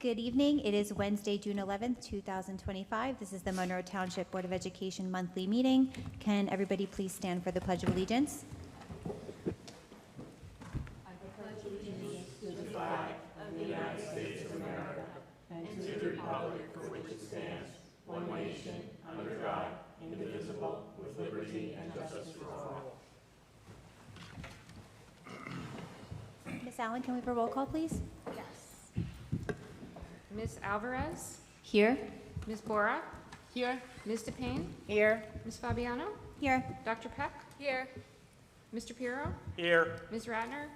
Good evening. It is Wednesday, June 11th, 2025. This is the Monroe Township Board of Education monthly meeting. Can everybody please stand for the Pledge of Allegiance? Ms. Allen, can we have a roll call, please? Yes. Ms. Alvarez? Here. Ms. Bora? Here. Ms. DePayne? Here. Ms. Fabiano? Here. Dr. Peck? Here. Mr. Pirro? Here. Ms. Ratner?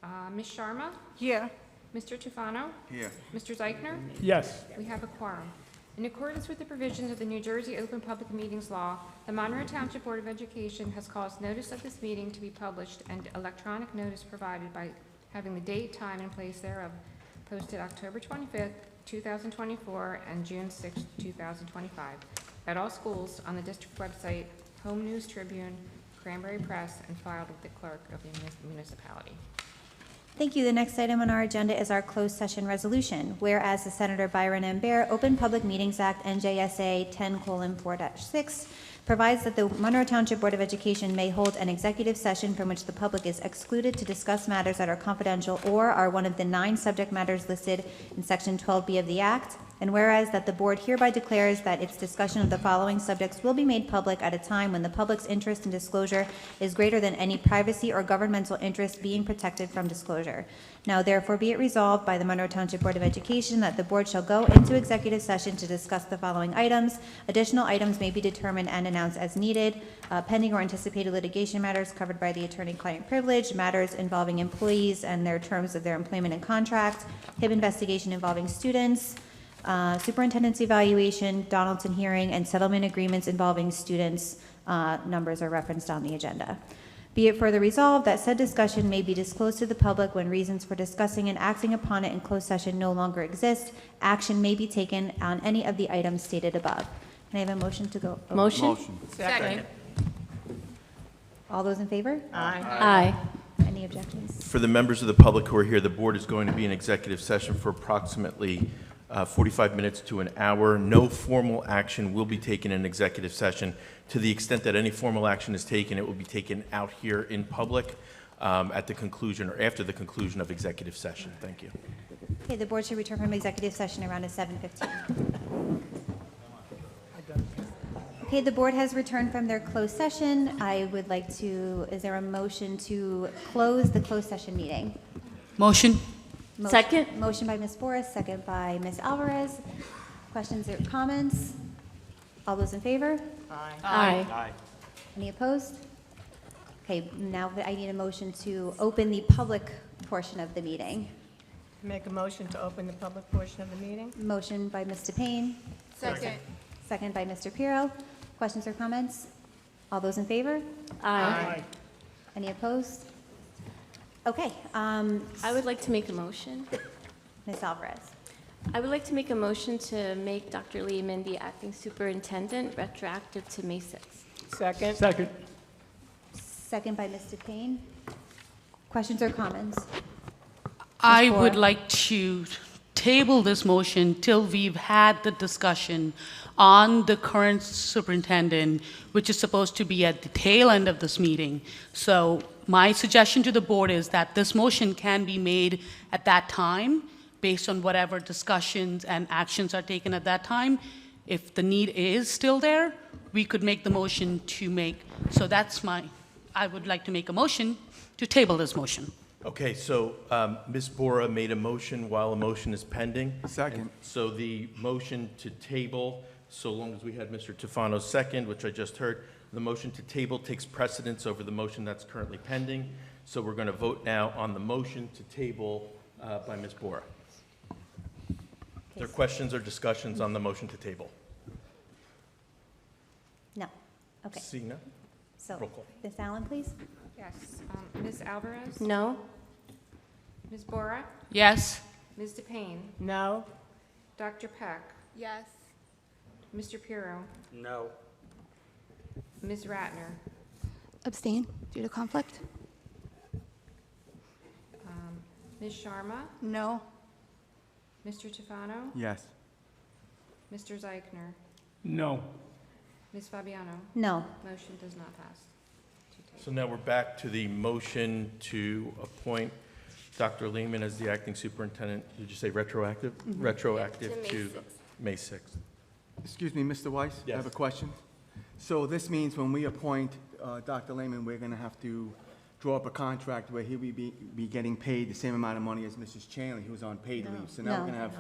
No. Ms. Sharma? Here. Mr. Tufano? Here. Mr. Zeichner? Yes. We have a quorum. In accordance with the provisions of the New Jersey Open Public Meetings Law, the Monroe Township Board of Education has caused notice of this meeting to be published and electronic notice provided by having the date, time, and place thereof posted October 25th, 2024 and June 6th, 2025 at all schools on the district website, Home News Tribune, Cranberry Press, and filed with the clerk of the municipality. Thank you. The next item on our agenda is our closed session resolution. Whereas the Senator Byron M. Bear Open Public Meetings Act, NJSA 10:4-6, provides that the Monroe Township Board of Education may hold an executive session from which the public is excluded to discuss matters that are confidential or are one of the 9 subject matters listed in Section 12B of the Act. And whereas that the board hereby declares that its discussion of the following subjects will be made public at a time when the public's interest in disclosure is greater than any privacy or governmental interest being protected from disclosure. Now therefore be it resolved by the Monroe Township Board of Education that the board shall go into executive session to discuss the following items. Additional items may be determined and announced as needed. Pending or anticipated litigation matters covered by the attorney-client privilege, matters involving employees and their terms of their employment and contract, HIB investigation involving students, superintendent's evaluation, Donaldson hearing, and settlement agreements involving students. Numbers are referenced on the agenda. Be it further resolved that said discussion may be disclosed to the public when reasons for discussing and acting upon it in closed session no longer exist. Action may be taken on any of the items stated above. Can I have a motion to go? Oh. Motion. Second. All those in favor? Aye. Any objections? For the members of the public who are here, the board is going to be in executive session for approximately 45 minutes to an hour. No formal action will be taken in executive session. To the extent that any formal action is taken, it will be taken out here in public at the conclusion or after the conclusion of executive session. Thank you. Okay, the board should return from executive session around 7:15. Okay, the board has returned from their closed session. I would like to, is there a motion to close the closed session meeting? Motion. Second. Motion by Ms. Boris, second by Ms. Alvarez. Questions or comments? All those in favor? Aye. Any opposed? Okay, now I need a motion to open the public portion of the meeting. Make a motion to open the public portion of the meeting. Motion by Ms. DePayne. Second. Second by Mr. Pirro. Questions or comments? All those in favor? Aye. Any opposed? Okay, I would like to make a motion. Ms. Alvarez. I would like to make a motion to make Dr. Lehman the acting superintendent retroactive to May 6th. Second. Second. Second by Ms. DePayne. Questions or comments? I Ms. would Bora. like to table this motion till we've had the discussion on the current superintendent, which is supposed to be at the tail end of this meeting. So my suggestion to the board is that this motion can be made at that time based on whatever discussions and actions are taken at that time. If the need is still there, we could make the motion to make. So I would like to make a motion to table this motion. Okay, so Ms. Bora made a motion while a motion is pending. Second. And so the motion to table, so long as we had Mr. Tufano's second, which I just heard, the motion to table takes precedence over the motion that's currently pending. So we're going to vote now on the motion to table by Ms. Bora. Are there questions or discussions on the motion to table? No. Okay, Seeing none? so Roll call. Ms. Allen, please. Yes. Ms. Alvarez? No? Ms. Bora? Yes? Ms. DePayne? No. Dr. Peck? Yes. Mr. Pirro? No. Ms. Ratner? Abstain due to conflict. Ms. Sharma? No. Mr. Tufano? Yes. Mr. Zeichner? No. Ms. Fabiano? No. Motion does not pass. To table. So now we're back to the motion to appoint Dr. Lehman as the acting superintendent. Did you say retroactive? Retroactive to May 6th. Excuse me, Mr. Weiss? I have a Yes. question. So this means when we appoint Dr. Lehman, we're going to have to draw up a contract where he will be getting paid the same amount of money as Mrs. Chanley, who's on paid leave. So now we're No. going to have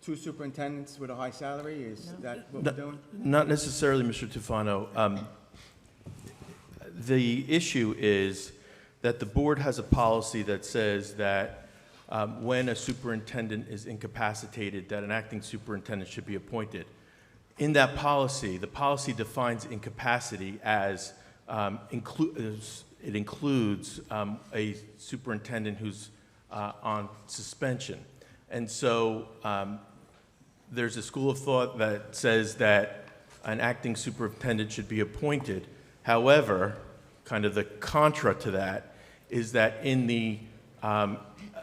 two superintendents with a high salary? Is that what we're doing? Not necessarily, Mr. Tufano. The issue is that the board has a policy that says that when a superintendent is incapacitated, that an acting superintendent should be appointed. In that policy, the policy defines incapacity as it includes a superintendent who's on suspension. And so there's a school of thought that says that an acting superintendent should be appointed. However, kind of the contra to that is that in the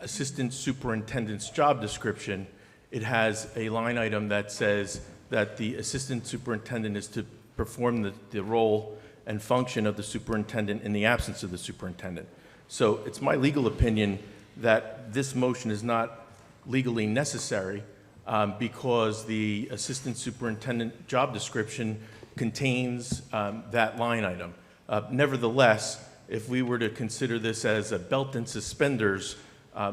assistant superintendent's job description, it has a line item that says that the assistant superintendent is to perform the role and function of the superintendent in the absence of the superintendent. So it's my legal opinion that this motion is not legally necessary because the assistant superintendent job description contains that line item. Nevertheless, if we were to consider this as a belt and suspenders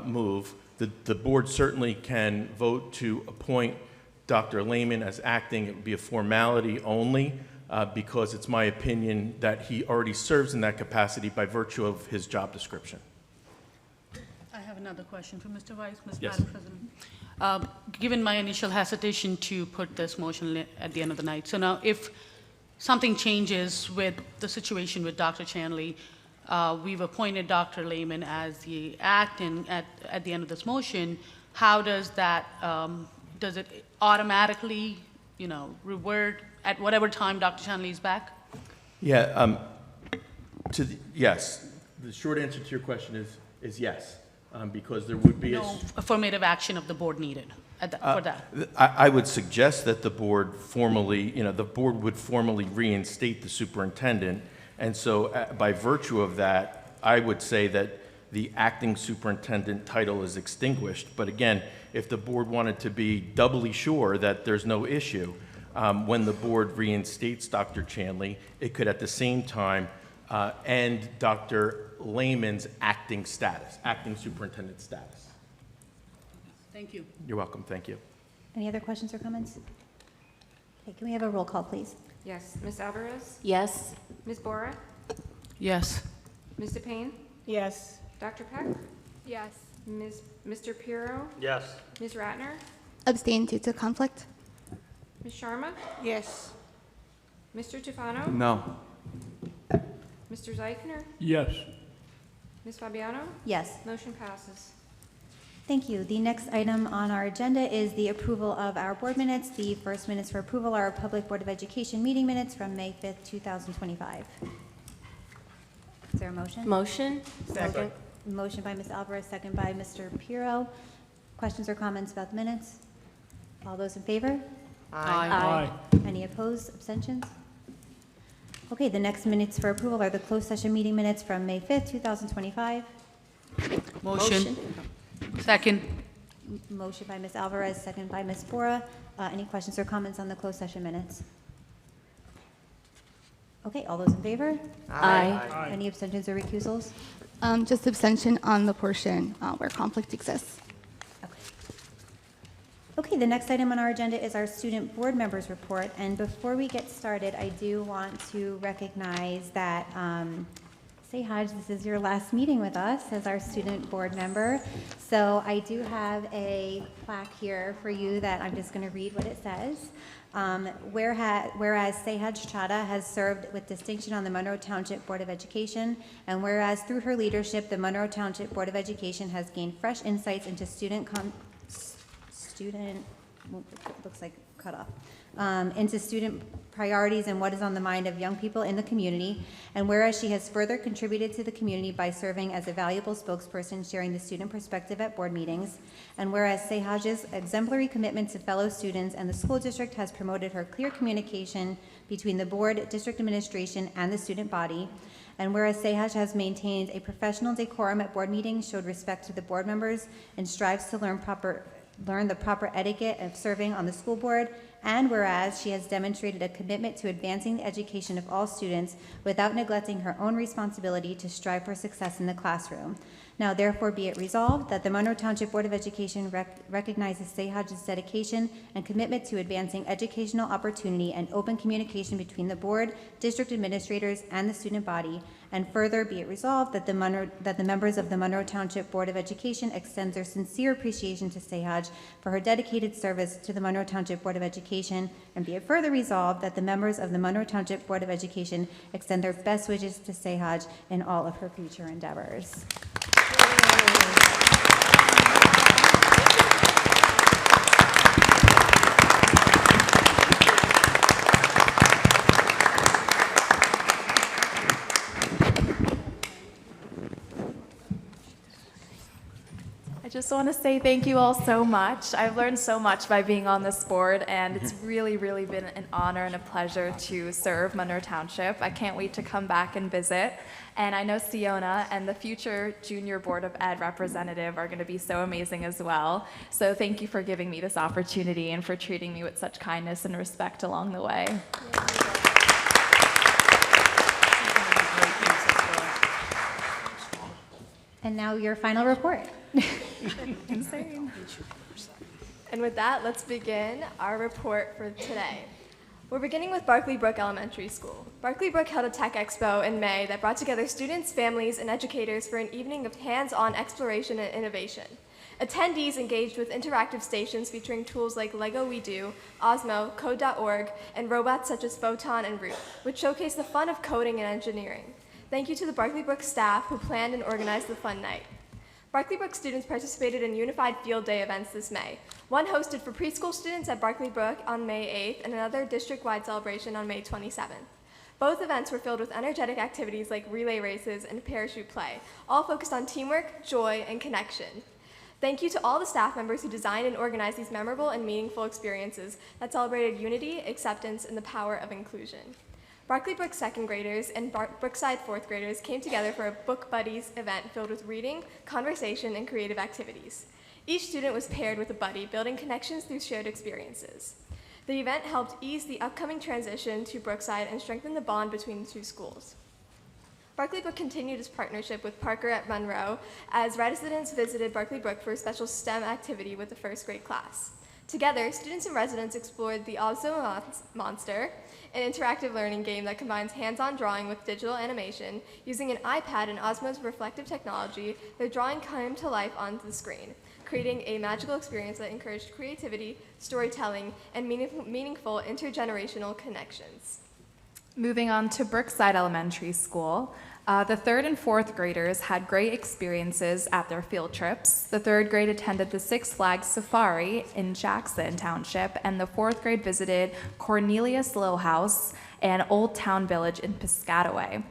move, the board certainly can vote to appoint Dr. Lehman as acting. It would be a formality only because it's my opinion that he already serves in that capacity by virtue of his job description. I have another question for Mr. Weiss, Yes. Madam President. Given my initial hesitation to put this motion at the end of the night, so now if something changes with the situation with Dr. Chanley, we've appointed Dr. Lehman as the acting at the end of this motion, how does that, does it automatically, revert at whatever time Dr. Chanley is back? Yeah, yes. The short answer to your question is yes, because there would be No affirmative action of the board needed for that? I would suggest that the board formally, the board would formally reinstate the superintendent, and so by virtue of that, I would say that the acting superintendent title is extinguished. But again, if the board wanted to be doubly sure that there's no issue, when the board reinstates Dr. Chanley, it could at the same time end Dr. Lehman's acting status, acting superintendent status. Thank you. You're welcome, thank you. Any other questions or comments? Okay, can we have a roll call, please? Yes. Ms. Alvarez? Yes. Ms. Bora? Yes. Ms. DePayne? Yes. Dr. Peck? Yes. Mr. Pirro? Yes. Ms. Ratner? Abstain due to conflict. Ms. Sharma? Yes. Mr. Tufano? No. Mr. Zeichner? Yes. Ms. Fabiano? Yes. Motion passes. Thank you. The next item on our agenda is the approval of our board minutes. The first minutes for approval are our Public Board of Education meeting minutes from May 5th, 2025. Is there a motion? Motion? Second. Motion by Ms. Alvarez, second by Mr. Pirro. Questions or comments about the minutes? All those in favor? Aye. Any opposed, abstentions? Okay, the next minutes for approval are the closed session meeting minutes from May 5th, 2025. Motion. Second. Motion by Ms. Alvarez, second by Ms. Bora. Any questions or comments on the closed session minutes? Okay, all those in favor? Aye. Any abstentions or recusals? Just abstention on the portion where conflict exists. Okay, the next item on our agenda is our student board members report. And before we get started, I do want to recognize that Say Hodge, this is your last meeting with us as our student board member. So I do have a plaque here for you that I'm just going to read what it says. Whereas Sehaj Chada has served with distinction on the Monroe Township Board of Education, and whereas through her leadership, the Monroe Township Board of Education has gained fresh insights into looks like cut off, into student priorities and what is on the mind of young people in the community. And whereas she has further contributed to the community by serving as a valuable spokesperson sharing the student perspective at board meetings. And whereas Sehaj's exemplary commitment to fellow students and the school district has promoted her clear communication between the board, district administration, and the student body. And whereas Sehaj has maintained a professional decorum at board meetings, showed respect to the board members, and strives to learn the proper etiquette of serving on the school board. And whereas she has demonstrated a commitment to advancing the education of all students without neglecting her own responsibility to strive for success in the classroom. Now therefore be it resolved that the Monroe Township Board of Education recognizes Sehaj's dedication and commitment to advancing educational opportunity and open communication between the board, district administrators, and the student body. And further be it resolved that the members of the Monroe Township Board of Education extend their sincere appreciation to Sehaj for her dedicated service to the Monroe Township Board of Education. And be it further resolved that the members of the Monroe Township Board of Education extend their best wishes to Sehaj in all of her future endeavors. I just want to say thank you all so much. I've learned so much by being on this board, and it's really, really been an honor and a pleasure to serve Monroe Township. I can't wait to come back and visit. And I know Siona and the future Junior Board of Ed representative are going to be so amazing as well. So thank you for giving me this opportunity and for treating me with such kindness and respect along the way. And now your final report. Insane. And with that, let's begin our report for today. We're beginning with Barclay Brook Elementary School. Barclay Brook held a tech expo in May that brought together students, families, and educators for an evening of hands-on exploration and innovation. Attendees engaged with interactive stations featuring tools like Lego We Do, Osmo, Code.org, and robots such as Photon and Root, which showcase the fun of coding and engineering. Thank you to the Barclay Brook staff who planned and organized the fun night. Barclay Brook students participated in Unified Field Day events this May. One hosted for preschool students at Barclay Brook on May 8th and another district-wide celebration on May 27th. Both events were filled with energetic activities like relay races and parachute play, all focused on teamwork, joy, and connection. Thank you to all the staff members who designed and organized these memorable and meaningful experiences that celebrated unity, acceptance, and the power of inclusion. Barclay Brook second graders and Brookside fourth graders came together for a Book Buddies event filled with reading, conversation, and creative activities. Each student was paired with a buddy, building connections through shared experiences. The event helped ease the upcoming transition to Brookside and strengthen the bond between the two schools. Barclay Brook continued its partnership with Parker at Monroe as residents visited Barclay Brook for a special STEM activity with the first grade class. Together, students and residents explored the Osmo Monster, an interactive learning game that combines hands-on drawing with digital animation. Using an iPad and Osmo's reflective technology, their drawing came to life on the screen, creating a magical experience that encouraged creativity, storytelling, and meaningful intergenerational connections. Moving on to Brookside Elementary School. The third and fourth graders had great experiences at their field trips. The third grade attended the Six Flags Safari in Jackson Township, and the fourth grade visited Cornelius Little House and Old Town Village in Piscataway.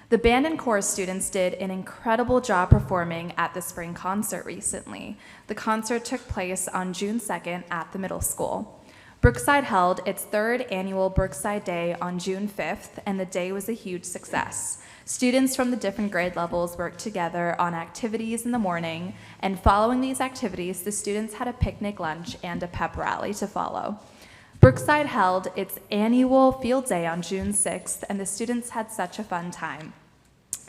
The band and chorus students did an incredible job performing at the spring concert recently. The concert took place on June 2nd at the middle school. Brookside held its third annual Brookside Day on June 5th, and the day was a huge success. Students from the different grade levels worked together on activities in the morning, and following these activities, the students had a picnic lunch and a pep rally to follow. Brookside held its annual field day on June 6th, and the students had such a fun time.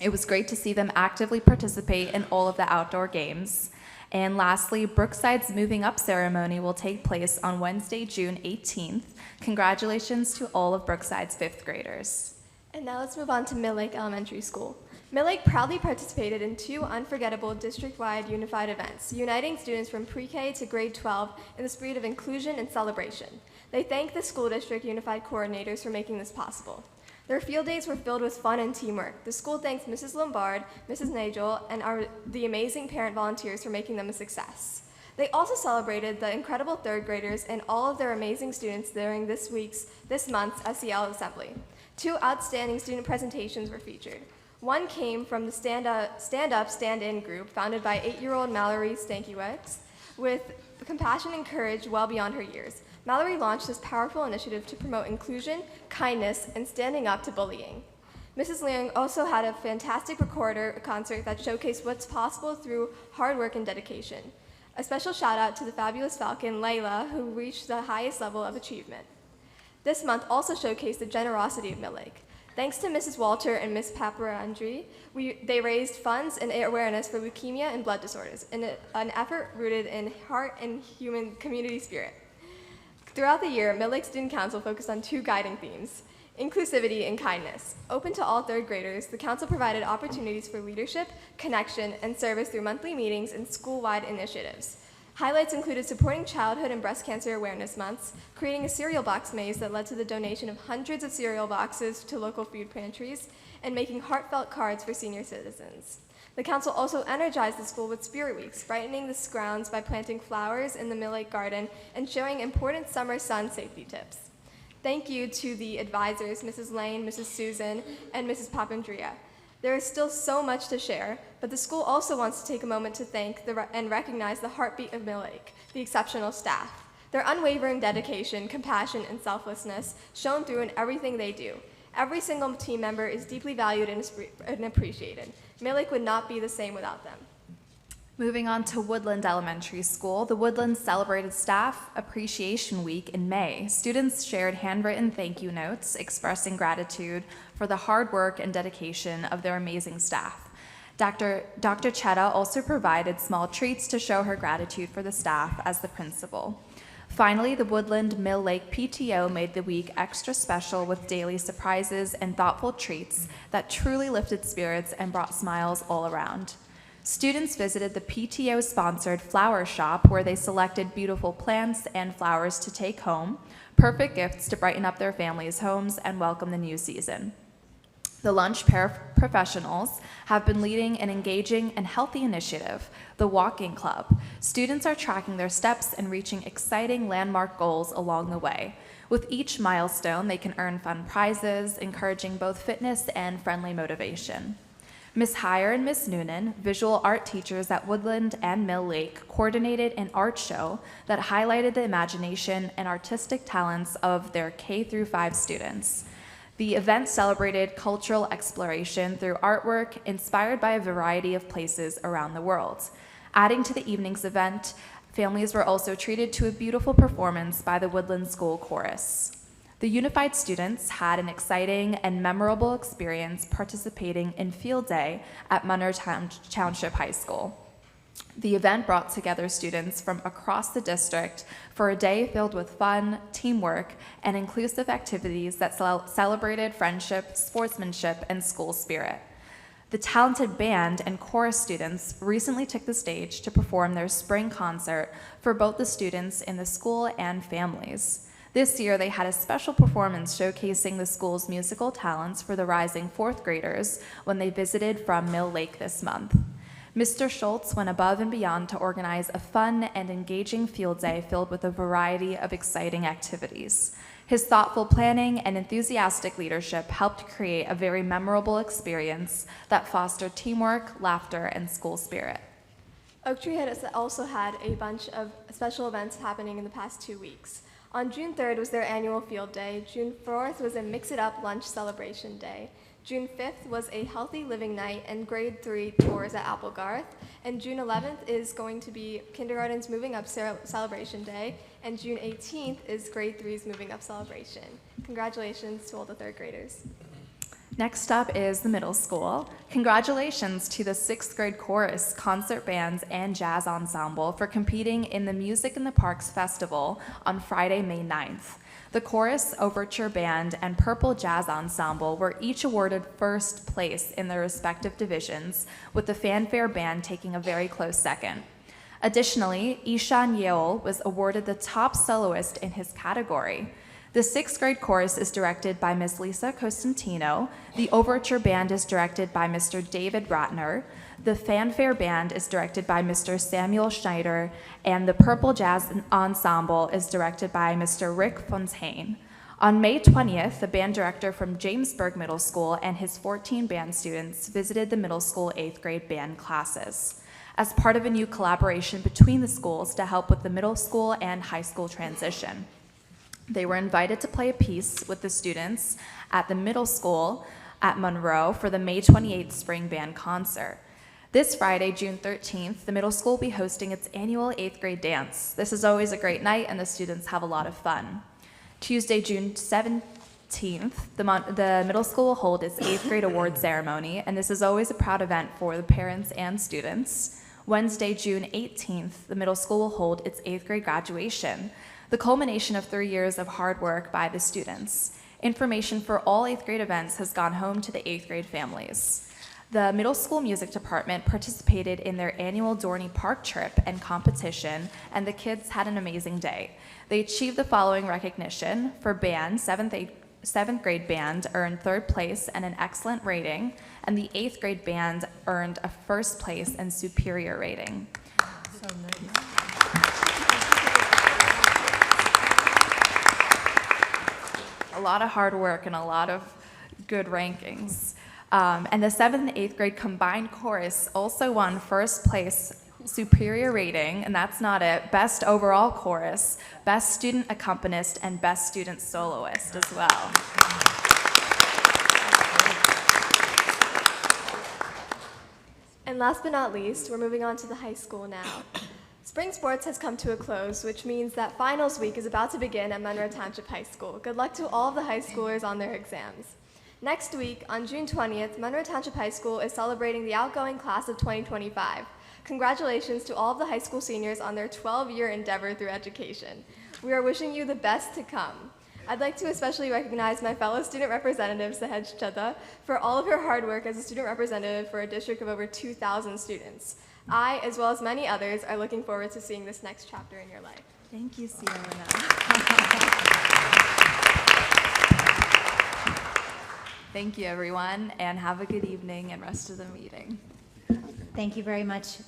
It was great to see them actively participate in all of the outdoor games. And lastly, Brookside's moving up ceremony will take place on Wednesday, June 18th. Congratulations to all of Brookside's fifth graders. And now let's move on to Mill Lake Elementary School. Mill Lake proudly participated in 2 unforgettable district-wide unified events, uniting students from pre-K to grade 12 in the spirit of inclusion and celebration. They thank the school district unified coordinators for making this possible. Their field days were filled with fun and teamwork. The school thanks Mrs. Lombard, Mrs. Nagel, and the amazing parent volunteers for making them a success. They also celebrated the incredible third graders and all of their amazing students during this month's SEL Assembly. 2 outstanding student presentations were featured. One came from the Stand Up, Stand-In group founded by 8-year-old Mallory Stankiewicz with compassion and courage well beyond her years. Mallory launched this powerful initiative to promote inclusion, kindness, and standing up to bullying. Mrs. Liang also had a fantastic recorder concert that showcased what's possible through hard work and dedication. A special shout out to the fabulous Falcon, Layla, who reached the highest level of achievement. This month also showcased the generosity of Mill Lake. Thanks to Mrs. Walter and Ms. Paparandri, they raised funds and awareness for leukemia and blood disorders, in an effort rooted in heart and human community spirit. Throughout the year, Mill Lake Student Council focused on 2 guiding themes: inclusivity and kindness. Open to all third graders, the council provided opportunities for leadership, connection, and service through monthly meetings and school-wide initiatives. Highlights included supporting childhood and breast cancer awareness months, creating a cereal box maze that led to the donation of hundreds of cereal boxes to local food pantries, and making heartfelt cards for senior citizens. The council also energized the school with Spirit Weeks, brightening the grounds by planting flowers in the Mill Lake Garden and showing important summer sun safety tips. Thank you to the advisors, Mrs. Lane, Mrs. Susan, and Mrs. Papandrea. There is still so much to share, but the school also wants to take a moment to thank and recognize the heartbeat of Mill Lake, the exceptional staff. Their unwavering dedication, compassion, and selflessness shone through in everything they do. Every single team member is deeply valued and appreciated. Mill Lake would not be the same without them. Moving on to Woodland Elementary School, the Woodlands celebrated Staff Appreciation Week in May. Students shared handwritten thank you notes expressing gratitude for the hard work and dedication of their amazing staff. Dr. Chetta also provided small treats to show her gratitude for the staff as the principal. Finally, the Woodland Mill Lake PTO made the week extra special with daily surprises and thoughtful treats that truly lifted spirits and brought smiles all around. Students visited the PTO-sponsored flower shop where they selected beautiful plants and flowers to take home, perfect gifts to brighten up their families' homes and welcome the new season. The lunch paraprofessionals have been leading an engaging and healthy initiative, the Walking Club. Students are tracking their steps and reaching exciting landmark goals along the way. With each milestone, they can earn fun prizes, encouraging both fitness and friendly motivation. Ms. Heyer and Ms. Noonan, visual art teachers at Woodland and Mill Lake, coordinated an art show that highlighted the imagination and artistic talents of their K-5 students. The event celebrated cultural exploration through artwork inspired by a variety of places around the world. Adding to the evening's event, families were also treated to a beautiful performance by the Woodland School Chorus. The Unified students had an exciting and memorable experience participating in Field Day at Monroe Township High School. The event brought together students from across the district for a day filled with fun, teamwork, and inclusive activities that celebrated friendship, sportsmanship, and school spirit. The talented band and chorus students recently took the stage to perform their spring concert for both the students in the school and families. This year, they had a special performance showcasing the school's musical talents for the rising 4th graders when they visited from Mill Lake this month. Mr. Schultz went above and beyond to organize a fun and engaging field day filled with a variety of exciting activities. His thoughtful planning and enthusiastic leadership helped create a very memorable experience that fostered teamwork, laughter, and school spirit. Oak Tree has also had a bunch of special events happening in the past 2 weeks. On June 3rd was their annual field day. June 4th was a mix-it-up lunch celebration day. June 5th was a healthy living night and grade 3 tours at Applegarth. And June 11th is going to be kindergarten's moving up celebration day. And June 18th is grade 3's moving up celebration. Congratulations to all the 3rd graders. Next up is the middle school. Congratulations to the 6th grade chorus, concert bands, and jazz ensemble for competing in the Music in the Parks Festival on Friday, May 9th. The chorus, overture band, and purple jazz ensemble were each awarded first place in their respective divisions, with the fanfare band taking a very close second. Additionally, Ishan Yeol was awarded the top soloist in his category. The 6th grade chorus is directed by Ms. Lisa Costantino. The overture band is directed by Mr. David Ratner. The fanfare band is directed by Mr. Samuel Schneider, and the Purple Jazz Ensemble is directed by Mr. Rick Fontaine. On May 20th, the band director from Jamesburg Middle School and his 14 band students visited the middle school 8th grade band classes as part of a new collaboration between the schools to help with the middle school and high school transition. They were invited to play a piece with the students at the middle school at Monroe for the May 28th spring band concert. This Friday, June 13th, the middle school will be hosting its annual 8th grade dance. This is always a great night and the students have a lot of fun. Tuesday, June 17th, the middle school will hold its 8th grade award ceremony, and this is always a proud event for the parents and students. Wednesday, June 18th, the middle school will hold its 8th grade graduation, the culmination of 3 years of hard work by the students. Information for all 8th grade events has gone home to the 8th grade families. The middle school music department participated in their annual Dorney Park trip and competition, and the kids had an amazing day. They achieved the following recognition. For band, 7th grade band earned 3rd place and an excellent rating, and the 8th grade band earned a 1st place and superior rating. So nice. A lot of hard work and a lot of good rankings. And the 7th and 8th grade combined chorus also won 1st place superior rating, and that's not it, best overall chorus, best student accompanist, and best student soloist as well. And last but not least, we're moving on to the high school now. Spring sports has come to a close, which means that finals week is about to begin at Monroe Township High School. Good luck to all of the high schoolers on their exams. Next week, on June 20th, Monroe Township High School is celebrating the outgoing class of 2025. Congratulations to all of the high school seniors on their 12-year endeavor through education. We are wishing you the best to come. I'd like to especially recognize my fellow student representative, Sahej Chadha, for all of her hard work as a student representative for a district of over 2,000 students. I, as well as many others, are looking forward to seeing this next chapter in your life. Thank you, Sierra. Thank you, everyone, and have a good evening and rest of the meeting. Thank you very much,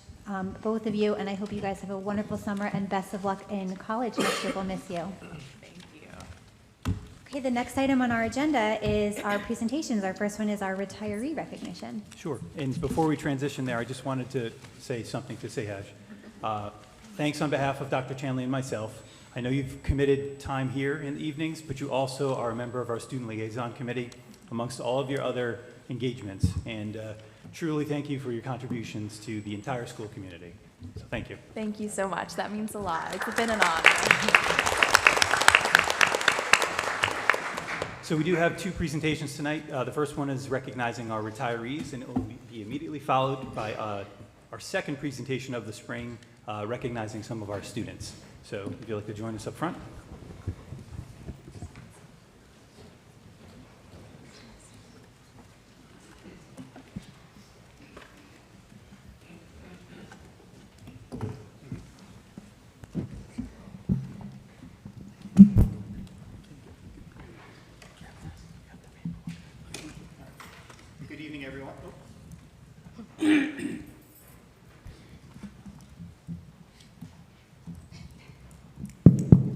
both of you, and I hope you guys have a wonderful summer and best of luck in college next year. We'll miss you. Thank you. Okay, the next item on our agenda is our presentations. Our first one is our retiree recognition. Sure. And before we transition there, I just wanted to say something to Sahej. Thanks on behalf of Dr. Chanley and myself. I know you've committed time here in the evenings, but you also are a member of our Student Liaison Committee amongst all of your other engagements. And truly thank you for your contributions to the entire school community. So thank you. Thank you so much. That means a lot. It's been an honor. So we do have two presentations tonight. The first one is recognizing our retirees, and it will be immediately followed by our second presentation of the spring, recognizing some of our students. So if you'd like to join us up front. Good evening, everyone.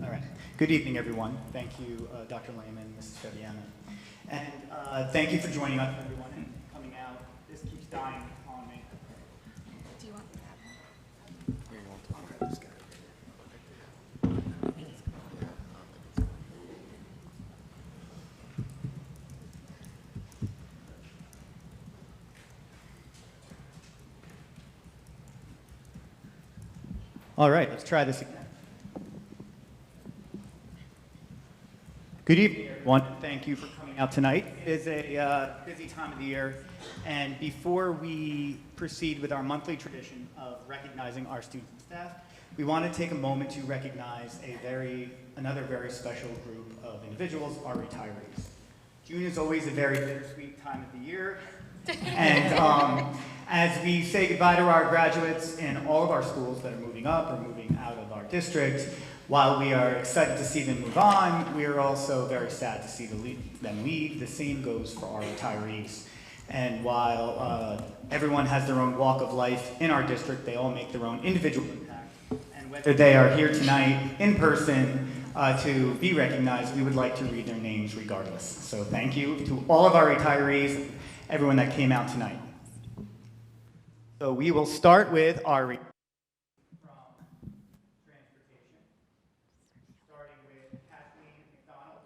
All right. Good evening, everyone. Thank you, Dr. Lehman, Mrs. Fabiana. And thank you for joining us, everyone, and coming out. This keeps dying on me. Do you want that? All right, let's try this again. Good evening, everyone. Thank you for coming out tonight. It is a busy time of the year, and before we proceed with our monthly tradition of recognizing our students and staff, we want to take a moment to recognize another very special group of individuals, our retirees. June is always a very bittersweet time of the year, and as we say goodbye to our graduates in all of our schools that are moving up or moving out of our district, While we are excited to see them move on, we are also very sad to see them leave. The same goes for our retirees. And while everyone has their own walk of life in our district, they all make their own individual impact. And whether they are here tonight in person to be recognized, we would like to read their names regardless. So thank you to all of our retirees, everyone that came out tonight. So we will start with our from transportation, starting with Kathleen McDonald.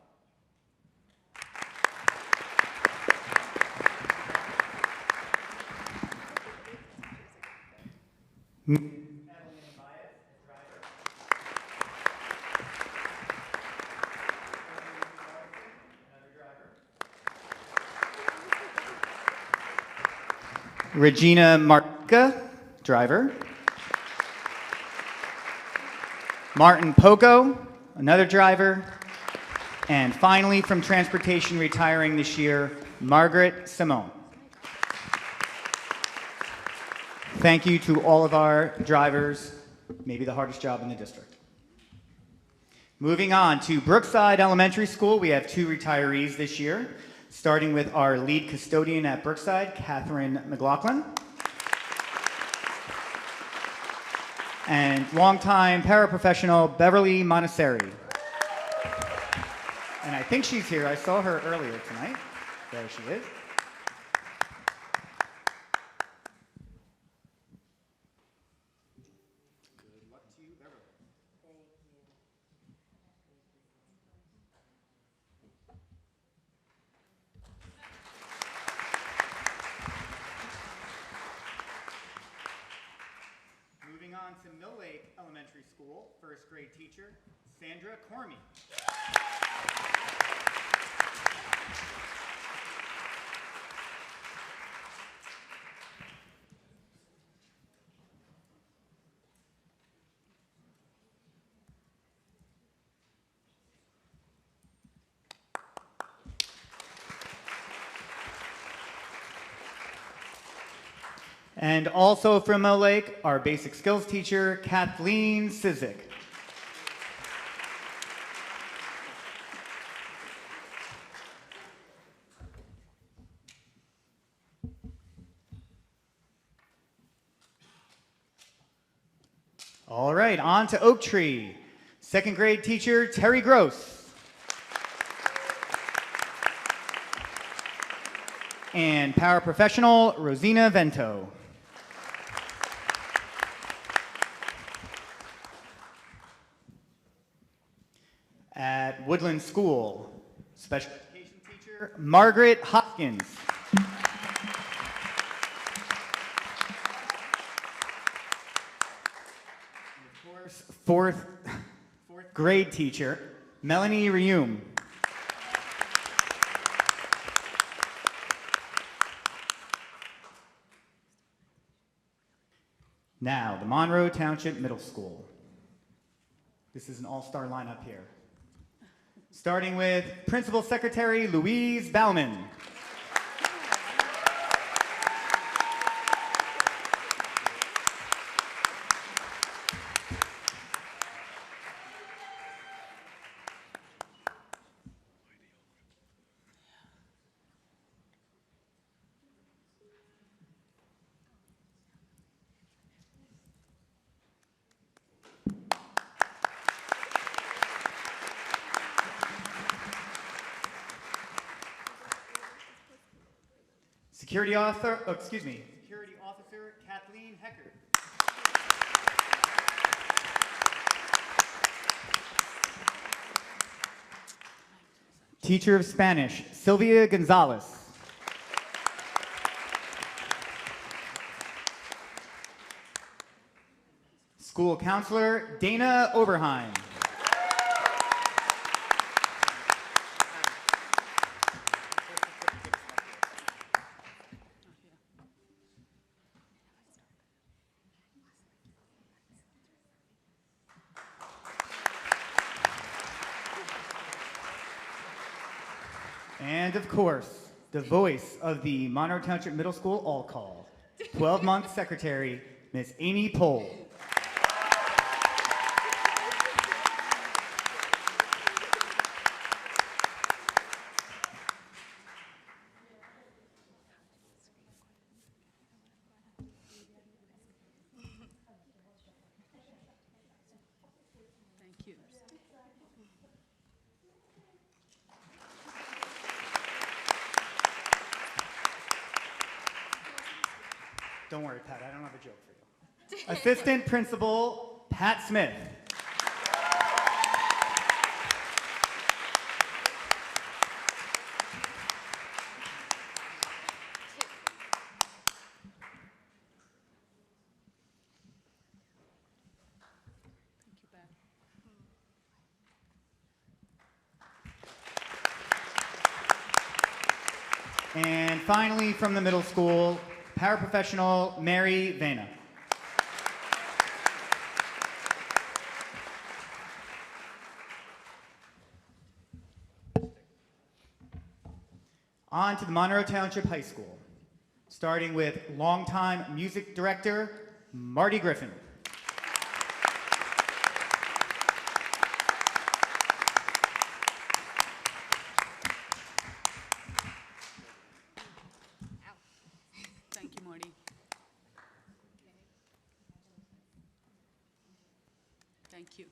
Regina Marca, driver. Martin Poco, another driver. And finally, from transportation retiring this year, Margaret Simone. Thank you to all of our drivers, maybe the hardest job in the district. Moving on to Brookside Elementary School, we have 2 retirees this year. Starting with our lead custodian at Brookside, Catherine McLaughlin. And longtime paraprofessional, Beverly Montesseri. And I think she's here. I saw her earlier tonight. There she is. Good luck to you, Beverly. Moving on to Mill Lake Elementary School, first grade teacher, Sandra Cormie. And also from Mill Lake, our basic skills teacher, Kathleen Sizik. All right, on to Oak Tree. Second grade teacher, Terry Gross. And paraprofessional, Rosina Vento. At Woodland School, special education teacher, Margaret Hopkins. And of course, fourth grade teacher, Melanie Reum. Now, the Monroe Township Middle School. This is an all-star lineup here. Starting with Principal Secretary Louise Bauman. Security Officer Kathleen Hecker. Teacher of Spanish, Sylvia Gonzalez. School Counselor, Dana Oberheim. And of course, the voice of the Monroe Township Middle School All-Call, 12-month secretary, Miss Amy Pohl. Don't worry, Pat, I don't have a joke for you. Assistant Principal Pat Smith. And finally, from the middle school, paraprofessional Mary Vena. On to the Monroe Township High School, starting with longtime music director Marty Griffin. Thank you, Marty. Thank you.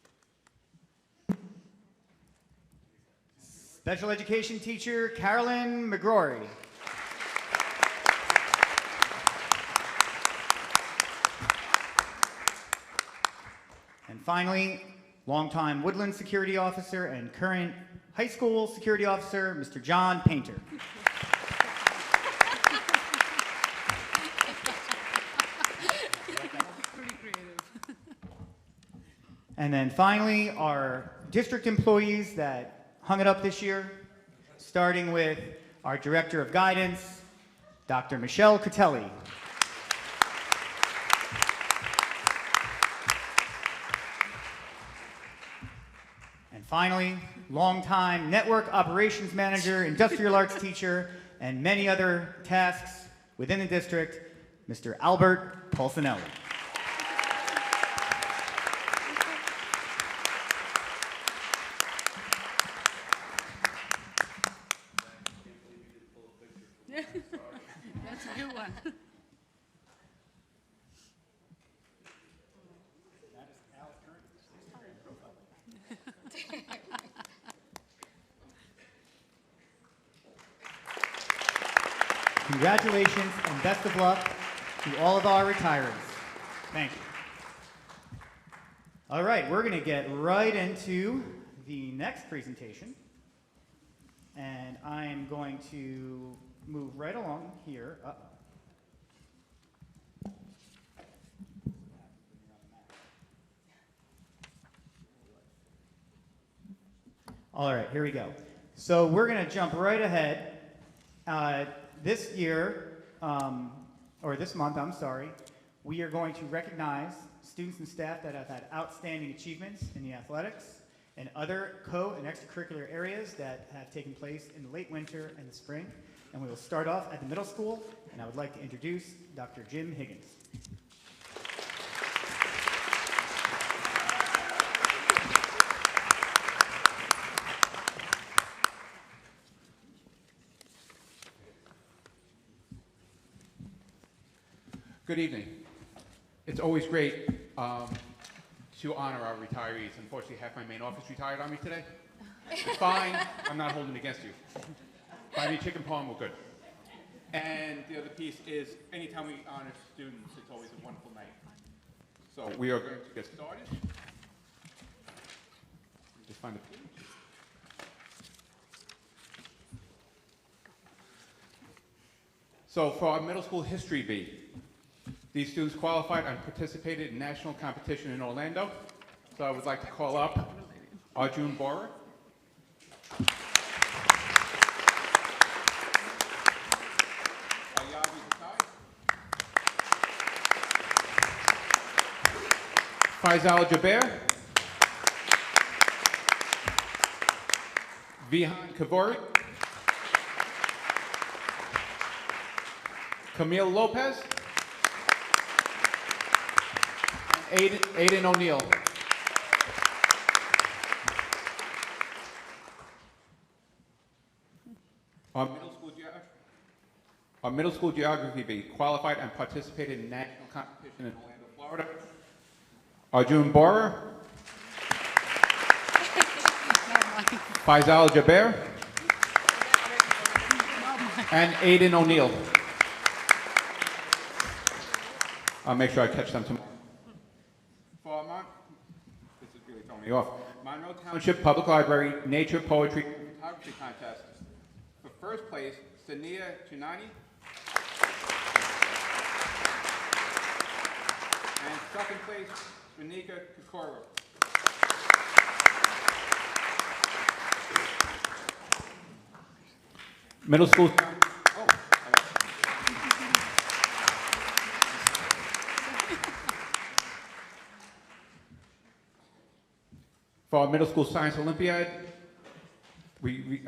Special education teacher Carolyn McGrory. And finally, longtime Woodland security officer and current high school security officer, Mr. John Painter. Pretty creative. And then finally, our district employees that hung it up this year, starting with our Director of Guidance, Dr. Michelle Catelli. And finally, longtime Network Operations Manager, Industrial Arts teacher, and many other tasks within the district, Mr. Albert Pulcinelli. That's a good one. Congratulations and best of luck to all of our retirees. Thank you. All right, we're going to get right into the next presentation. And I'm going to move right along here. All right, here we go. So we're going to jump right ahead. This year, or this month, I'm sorry, we are going to recognize students and staff that have had outstanding achievements in the athletics and other co- and extracurricular areas that have taken place in the late winter and the spring. And we will start off at the middle school, and I would like to introduce Dr. Jim Higgins. Good evening. It's always great to honor our retirees. Unfortunately, half my main office retired on me today. It's fine. I'm not holding it against you. Buy me chicken parm, we're good. And the other piece is, anytime we honor students, it's always a wonderful night. So we are going to get started. Just find the page. So for our middle school history bee, these students qualified and participated in national competition in Orlando. So I would like to call up Arjun Bora. Faisal Jaber, Vihan Kavori, Camille Lopez, and Aiden O'Neill. Our middle school geography bee qualified and participated in national competition in Orlando, Florida. Arjun Bora, Faisal Jaber, and Aiden O'Neill. I'll make sure I catch them tomorrow. This is really throwing me off. Monroe Township Public Library Nature, Poetry, and Photography Contest. For first place, Sania Junani. And second place, Renika Kokoro. Middle school. For our middle school science Olympiad, we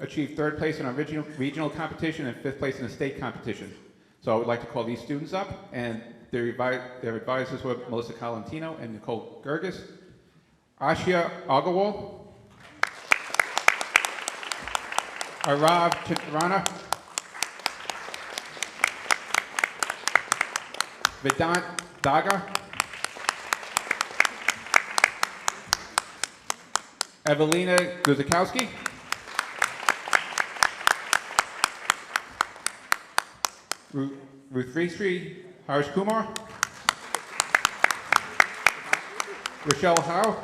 achieved third place in our regional competition and fifth place in the state competition. So I would like to call these students up, and their advisors were Melissa Colantino and Nicole Gerges. Ashia Agarwal, Arav Chitrana, Vedant Daga, Evelina Guzikowski, Ruthrisri Harsh Kumar, Rochelle Howe,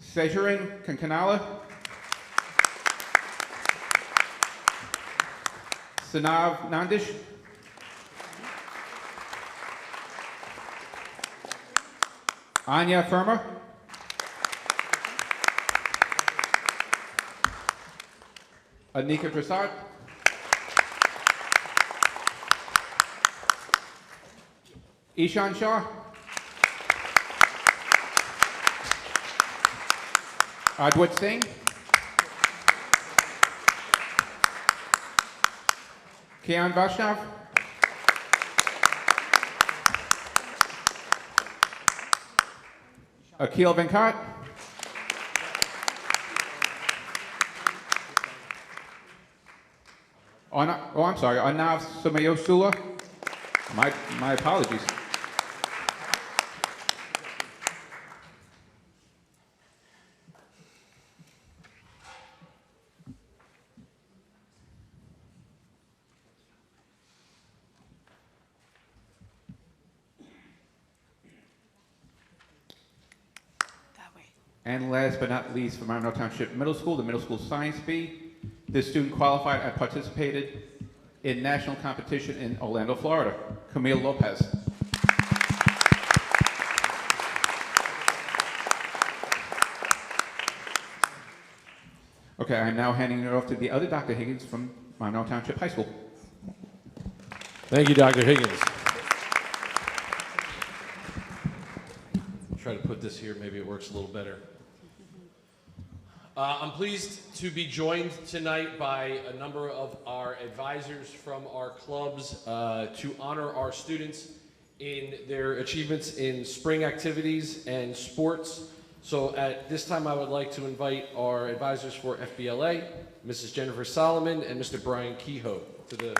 Sejarin Kankanala, Sanav Nandish, Anya Firma, Anika Prasad, Ishan Shah, Adwat Singh, Kian Vaishnav, Akil Venkat, I'm sorry, Anav Sumayosula. My apologies. And last but not least, for Monroe Township Middle School, the Middle School Science Bee. This student qualified and participated in national competition in Orlando, Florida. Camille Lopez. Okay, I'm now handing it off to the other Dr. Higgins from Monroe Township High School. Thank you, Dr. Higgins. Try to put this here, maybe it works a little better. I'm pleased to be joined tonight by a number of our advisors from our clubs to honor our students in their achievements in spring activities and sports. So at this time, I would like to invite our advisors for FBLA, Mrs. Jennifer Solomon and Mr. Brian Kehoe, to the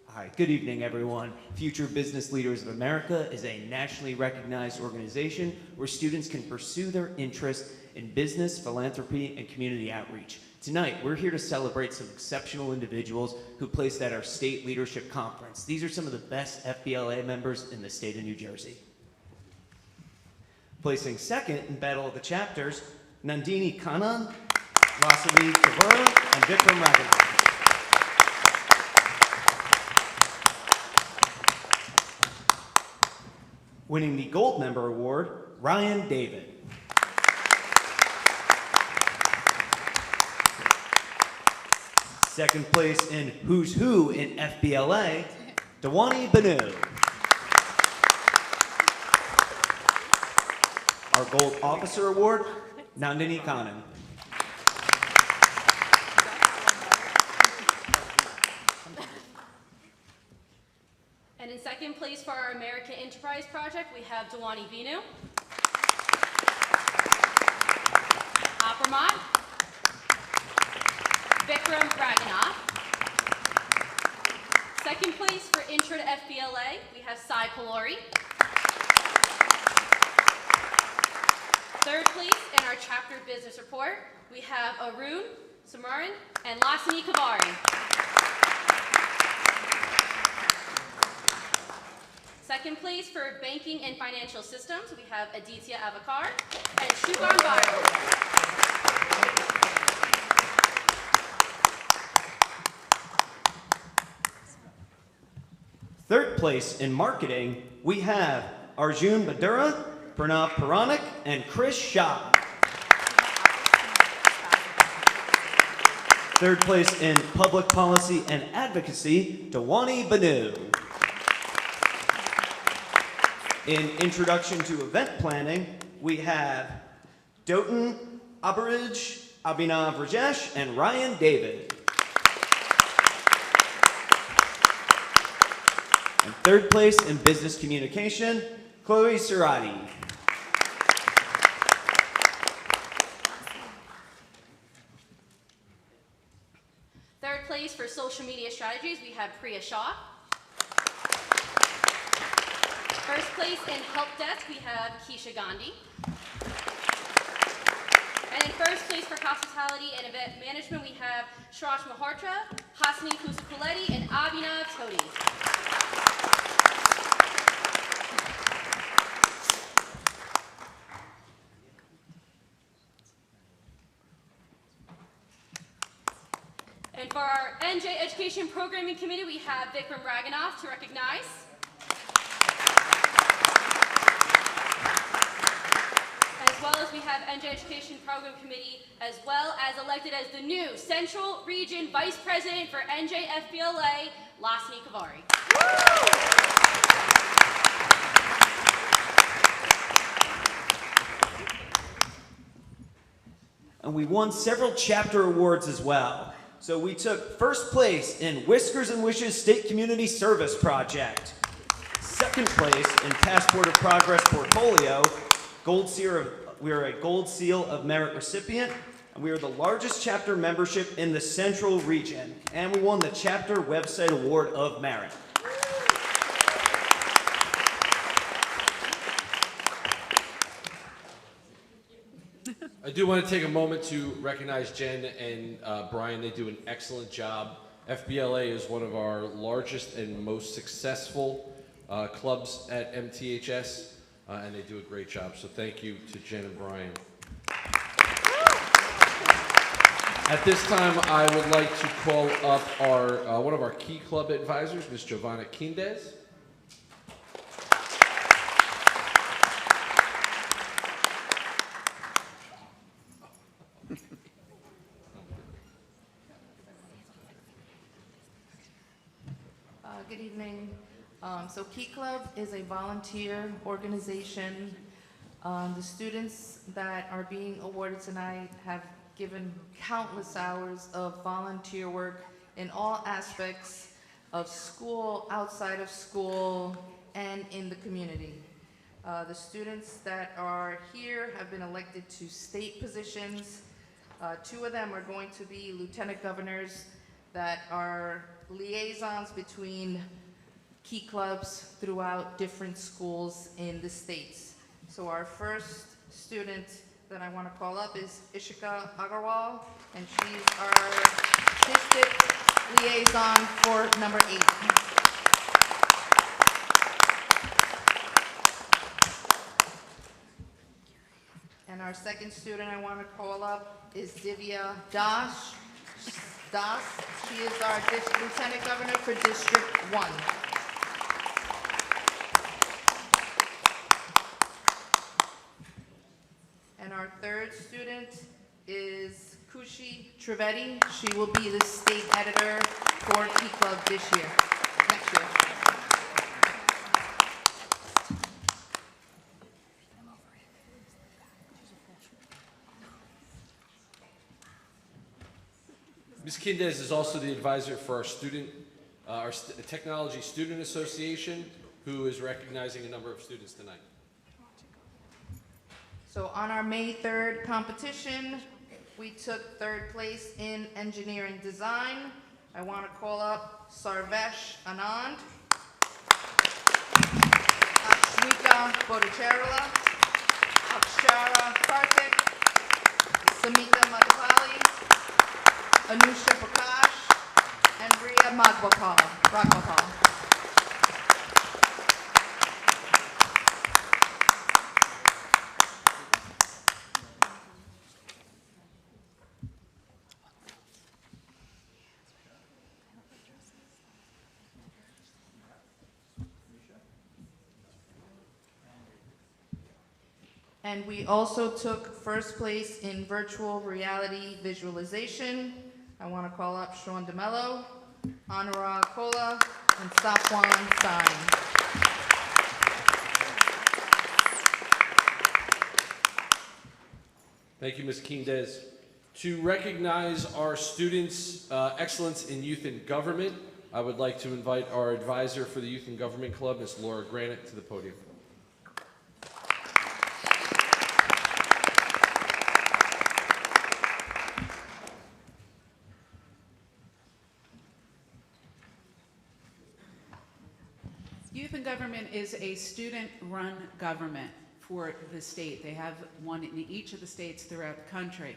Hi, good evening, everyone. Future Business Leaders of America is a nationally recognized organization where students can pursue their interests in business, philanthropy, and community outreach. Tonight, we're here to celebrate some exceptional individuals who placed at our state leadership conference. These are some of the best FBLA members in the state of New Jersey. Placing second in Battle of the Chapters, Nandini Kannan, Vasavi Kavura, and Vikram Raghunath. Winning the Gold Member Award, Ryan David. Second place in Who's Who in FBLA, Dewani Banu. Our Gold Officer Award, Nandini Kannan. And in second place for our American Enterprise Project, we have Dewani Binu, Apramat, Vikram Raghunath. second place for Intro to FBLA, we have Sai Palori. Third place in our chapter business report, we have Arun Samaran and Lasini Kavari. Second place for banking and financial systems, we have Aditya Avakar and Shubham Bharat. Third place in marketing, we have Arjun Badura, Pranav Puranik, and Chris Shah. Third place in public policy and advocacy, Dewani Banu. In introduction to event planning, we have Dotan Abarij, Abhinav Rajesh, and Ryan David. And third place in business communication, Chloe Surati. Third place for social media strategies, we have Priya Shah. First place in help desk, we have Keisha Gandhi. And in first place for hospitality and event management, we have Shraj Mahartra, Hasni Kusakuleti, and Abhinav Todi. And for our NJ Education Programming Committee, we have Vikram Raghunath to recognize. As well as we have NJ Education Program Committee, as well as elected as the new Central Region Vice President for NJ FBLA, Lasini Kavari. And we won several chapter awards as well. So we took first place in Whiskers and Wishes State Community Service Project. Second place in Passport of Progress Portfolio. We are a Gold Seal of Merit recipient, and we are the largest chapter membership in the Central Region. And we won the Chapter Website Award of Merit. I do want to take a moment to recognize Jen and Brian. They do an excellent job. FBLA is one of our largest and most successful clubs at MTHS, and they do a great job. So thank you to Jen and Brian. At this time, I would like to call up our one of our key club advisors, Ms. Giovanna Quindez. Good evening. So Key Club is a volunteer organization. The students that are being awarded tonight have given countless hours of volunteer work in all aspects of school, outside of school, and in the community. The students that are here have been elected to state positions. Two of them are going to be lieutenant governors that are liaisons between Key Clubs throughout different schools in the states. So our first student that I want to call up is Ishika Agarwal, and she's our district liaison for number 8. And our second student I want to call up is Divya Das. She is our Lieutenant Governor for District 1. And our third student is Kushi Trivedi. She will be the state editor for Key Club next year. Ms. Quindez is also the advisor for our Technology Student Association, who is recognizing a number of students tonight. So on our May 3rd competition, we took third place in engineering design. I want to call up Sarvesh Anand, Ashmita Botticherla, Akshara Karthik, Samita Matapali, Anusha Prakash, and Ria Raghgopal. And we also took first place in virtual reality visualization. I want to call up Sean DeMello, Anurag Kola, and Safwan Stein. Thank you, Ms. Quindez. To recognize our students' excellence in youth and government, I would like to invite our advisor for the Youth and Government Club, Ms. Laura Granite, to the podium. Youth and Government is a student-run government for the state. They have one in each of the states throughout the country.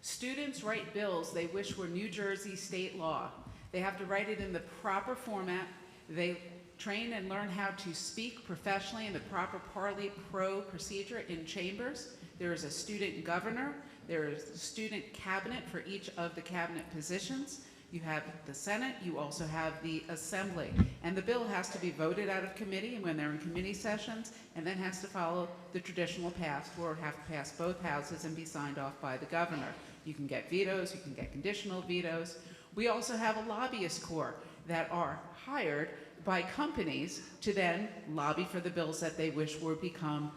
Students write bills they wish were New Jersey state law. They have to write it in the proper format. They train and learn how to speak professionally in the proper pro procedure in chambers. There is a student governor. There is a student cabinet for each of the cabinet positions. You have the Senate, you also have the Assembly. And the bill has to be voted out of committee when they're in committee sessions, and then has to follow the traditional path, or have to pass both houses and be signed off by the governor. You can get vetoes, you can get conditional vetoes. We also have a lobbyist corps that are hired by companies to then lobby for the bills that they wish would become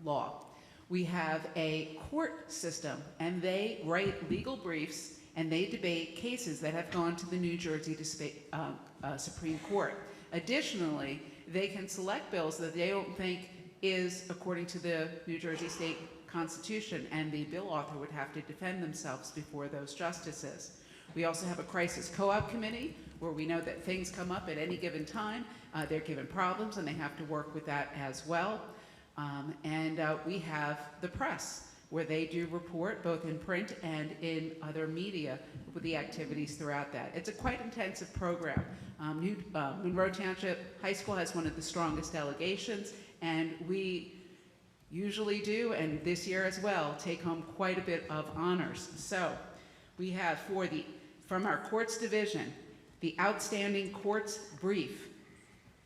law. We have a court system, and they write legal briefs and they debate cases that have gone to the New Jersey Supreme Court. Additionally, they can select bills that they don't think is according to the New Jersey State Constitution, and the bill author would have to defend themselves before those justices. We also have a crisis co-op committee where we know that things come up at any given time. They're given problems and they have to work with that as well. We have the press, where they do report both in print and in other media with the activities throughout that. It's a quite intensive program. Monroe Township High School has one of the strongest delegations, and we usually do, and this year as well, take home quite a bit of honors. So we have from our courts division, the outstanding courts brief,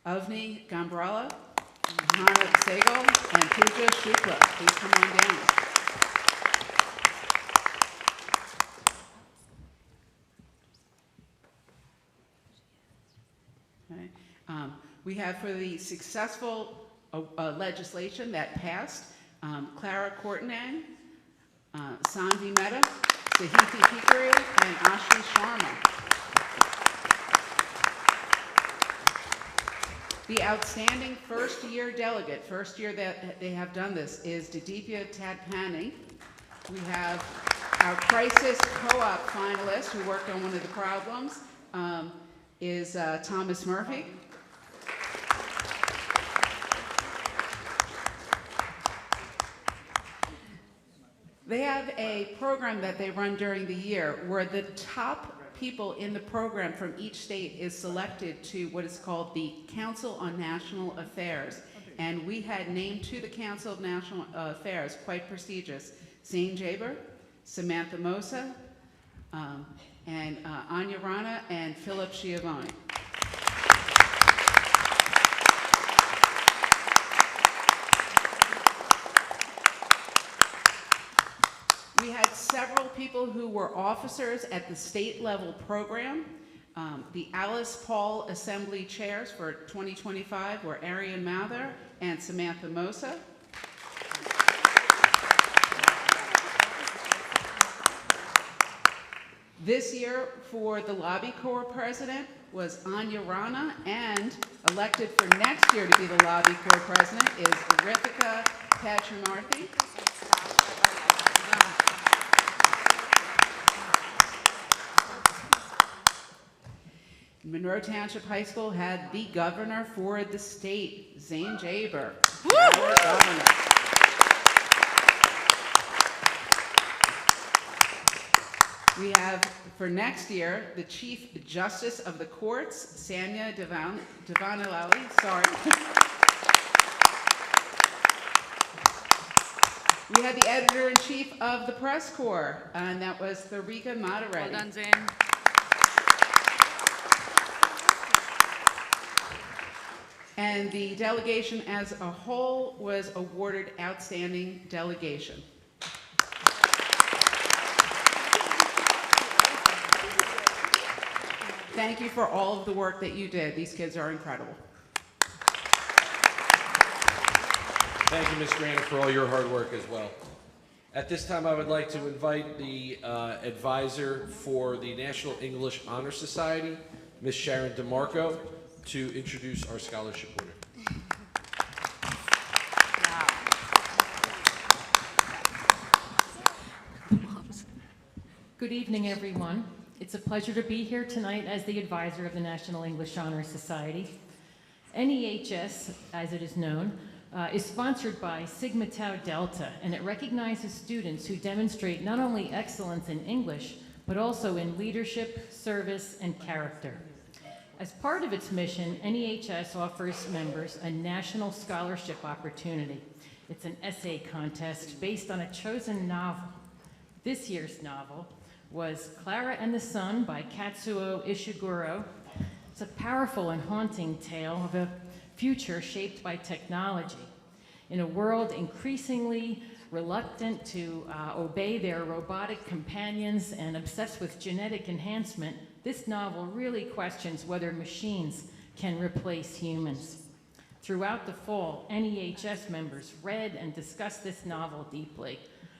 Avni Gambrala, Hana Sehgal, and Pooja Shukla. Please come on down. We have for the successful legislation that passed, Clara Kortenang, Sandhi Mehta, Sahiti Pikaru, and Ashley Sharma. The outstanding first-year delegate, first year that they have done this, is Didipya Tadpani. We have our crisis co-op finalist who worked on one of the problems, is Thomas Murphy. They have a program that they run during the year where the top people in the program from each state is selected to what is called the Council on National Affairs. And we had named to the Council of National Affairs, quite prestigious, Zane Jaber, Samantha Mosa, and Anya Rana, and Philip Schiavone. We had several people who were officers at the state level program. The Alice Paul Assembly chairs for 2025 were Arian Mather and Samantha Mosa. This year for the Lobby Corps president was Anya Rana, and elected for next year to be the Lobby Corps president is Rithika Pachamarthi. Monroe Township High School had the governor for the state, Zane Jaber. Woo! Governor. We have, for next year, the Chief Justice of the Courts, Sanya Devanelli. Sorry. We had the Editor-in-Chief of the Press Corps, and that was Tharika Moderetti. Well done, Zane. And the delegation as a whole was awarded Outstanding Delegation. Thank you for all of the work that you did. These kids are incredible. Thank you, Ms. Grant, for all your hard work as well. At this time, I would like to invite the advisor for the National English Honor Society, Ms. Sharon DeMarco, to introduce our scholarship winner. Good evening, everyone. It's a pleasure to be here tonight as the advisor of the National English Honor Society. NEHS, as it is known, is sponsored by Sigma Tau Delta, and it recognizes students who demonstrate not only excellence in English, but also in leadership, service, and character. As part of its mission, NEHS offers members a national scholarship opportunity. It's an essay contest based on a chosen novel. This year's novel was Clara and the Sun by Katsuo Ishiguro. It's a powerful and haunting tale of a future shaped by technology. In a world increasingly reluctant to obey their robotic companions and obsessed with genetic enhancement, this novel really questions whether machines can replace humans. Throughout the fall, NEHS members read and discussed this novel deeply.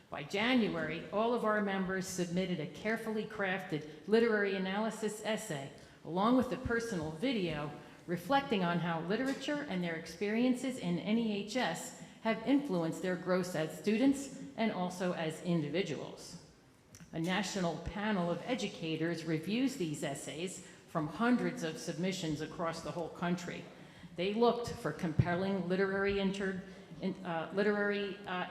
By January, all of our members submitted a carefully crafted literary analysis essay, along with a personal video reflecting on how literature and their experiences in NEHS have influenced their growth as students and also as individuals. A national panel of educators reviews these essays from hundreds of submissions across the whole country. They looked for compelling literary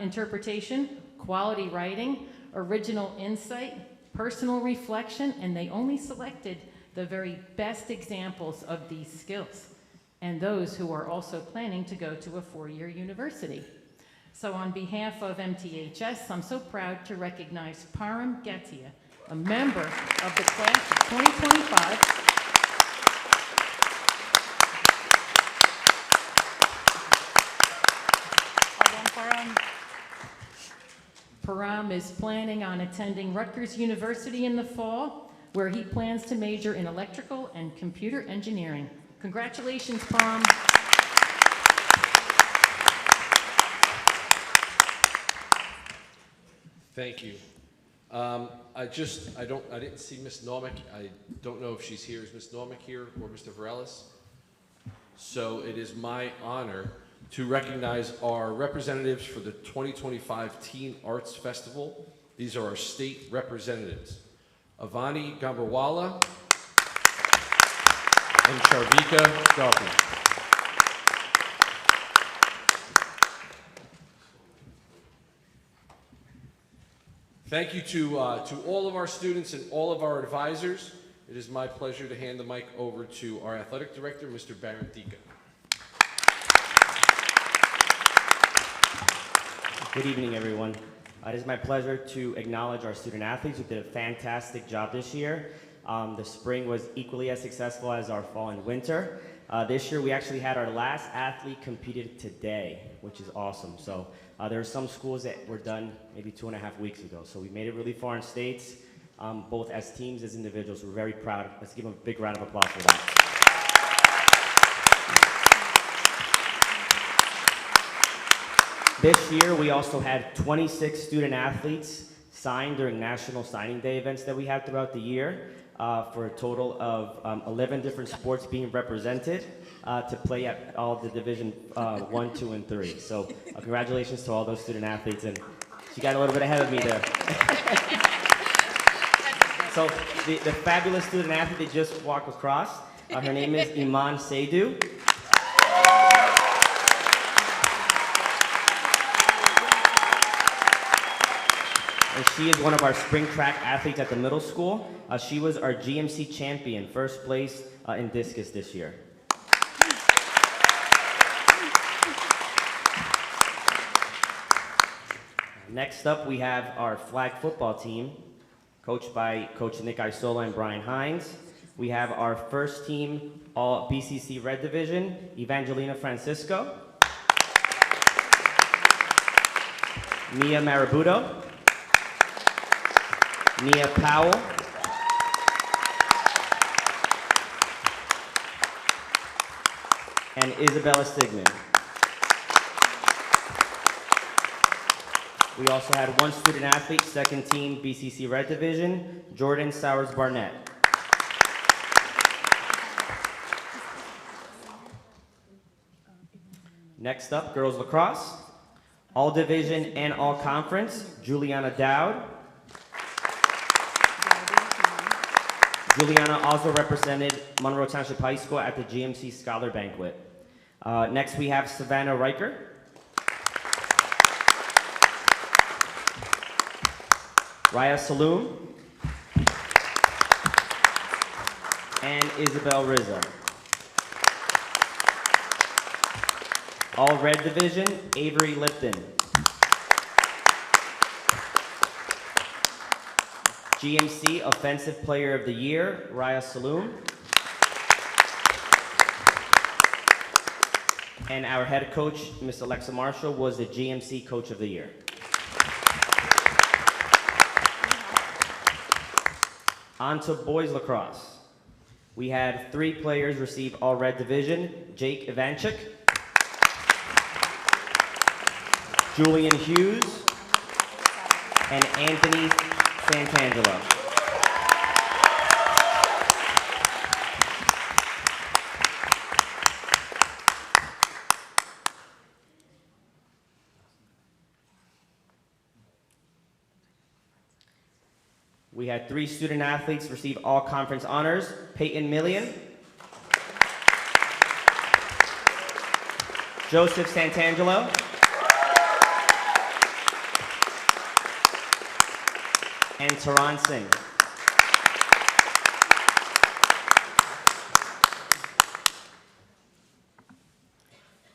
interpretation, quality writing, original insight, personal reflection, and they only selected the very best examples of these skills, and those who are also planning to go to a four-year university. So on behalf of MTHS, I'm so proud to recognize Param Getia, a member of the class of 2025. Param is planning on attending Rutgers University in the fall, where he plans to major in electrical and computer engineering. Congratulations, Param. Thank you. I didn't see Ms. Normick. I don't know if she's here. Is Ms. Normick here or Mr. Varellis? So it is my honor to recognize our representatives for the 2025 Teen Arts Festival. These are our state representatives, Avani Gambarwala and Charvika Darpin. Thank you to all of our students and all of our advisors. It is my pleasure to hand the mic over to our athletic director, Mr. Barantika. Good evening, everyone. It is my pleasure to acknowledge our student athletes who did a fantastic job this year. The spring was equally as successful as our fall and winter. This year, we actually had our last athlete competed today, which is awesome. So there are some schools that were done maybe 2.5 weeks ago. So we made it really far in states, both as teams, as individuals. We're very proud. Let's give them a big round of applause for that. This year, we also had 26 student athletes signed during National Signing Day events that we had throughout the year, for a total of 11 different sports being represented to play at all the Division 1, 2, and 3. So congratulations to all those student athletes, and she got a little bit ahead of me there. So the fabulous student athlete that just walked across, Her name is Iman Seydu. And she is one of our spring track athletes at the middle school. She was our GMC champion, first place in discus this year. Next up, we have our flag football team, coached by Coach Nick Isola and Brian Hines. We have our first team, all BCC Red Division, Evangelina Francisco, Mia Marabuto, Nia Powell, and Isabella Stigman. We also had one student athlete, second team BCC Red Division, Jordan Sowers Barnett. Next up, girls lacrosse, all division and all conference, Juliana Dowd. Juliana also represented Monroe Township High School at the GMC Scholar Banquet. Next we have Savannah Riker. Raya Saloom. And Isabel Rizzo. All red division, Avery Lipton. GMC Offensive Player of the Year, Raya Saloom. And our head coach, Miss Alexa Marshall, was the GMC Coach of the Year. On to boys lacrosse. We had 3 players receive all red division, Jake Ivanchik, Julian Hughes, and Anthony Santangelo. We had 3 student athletes receive all conference honors, Peyton Millian, Joseph Santangelo, and Taran Singh.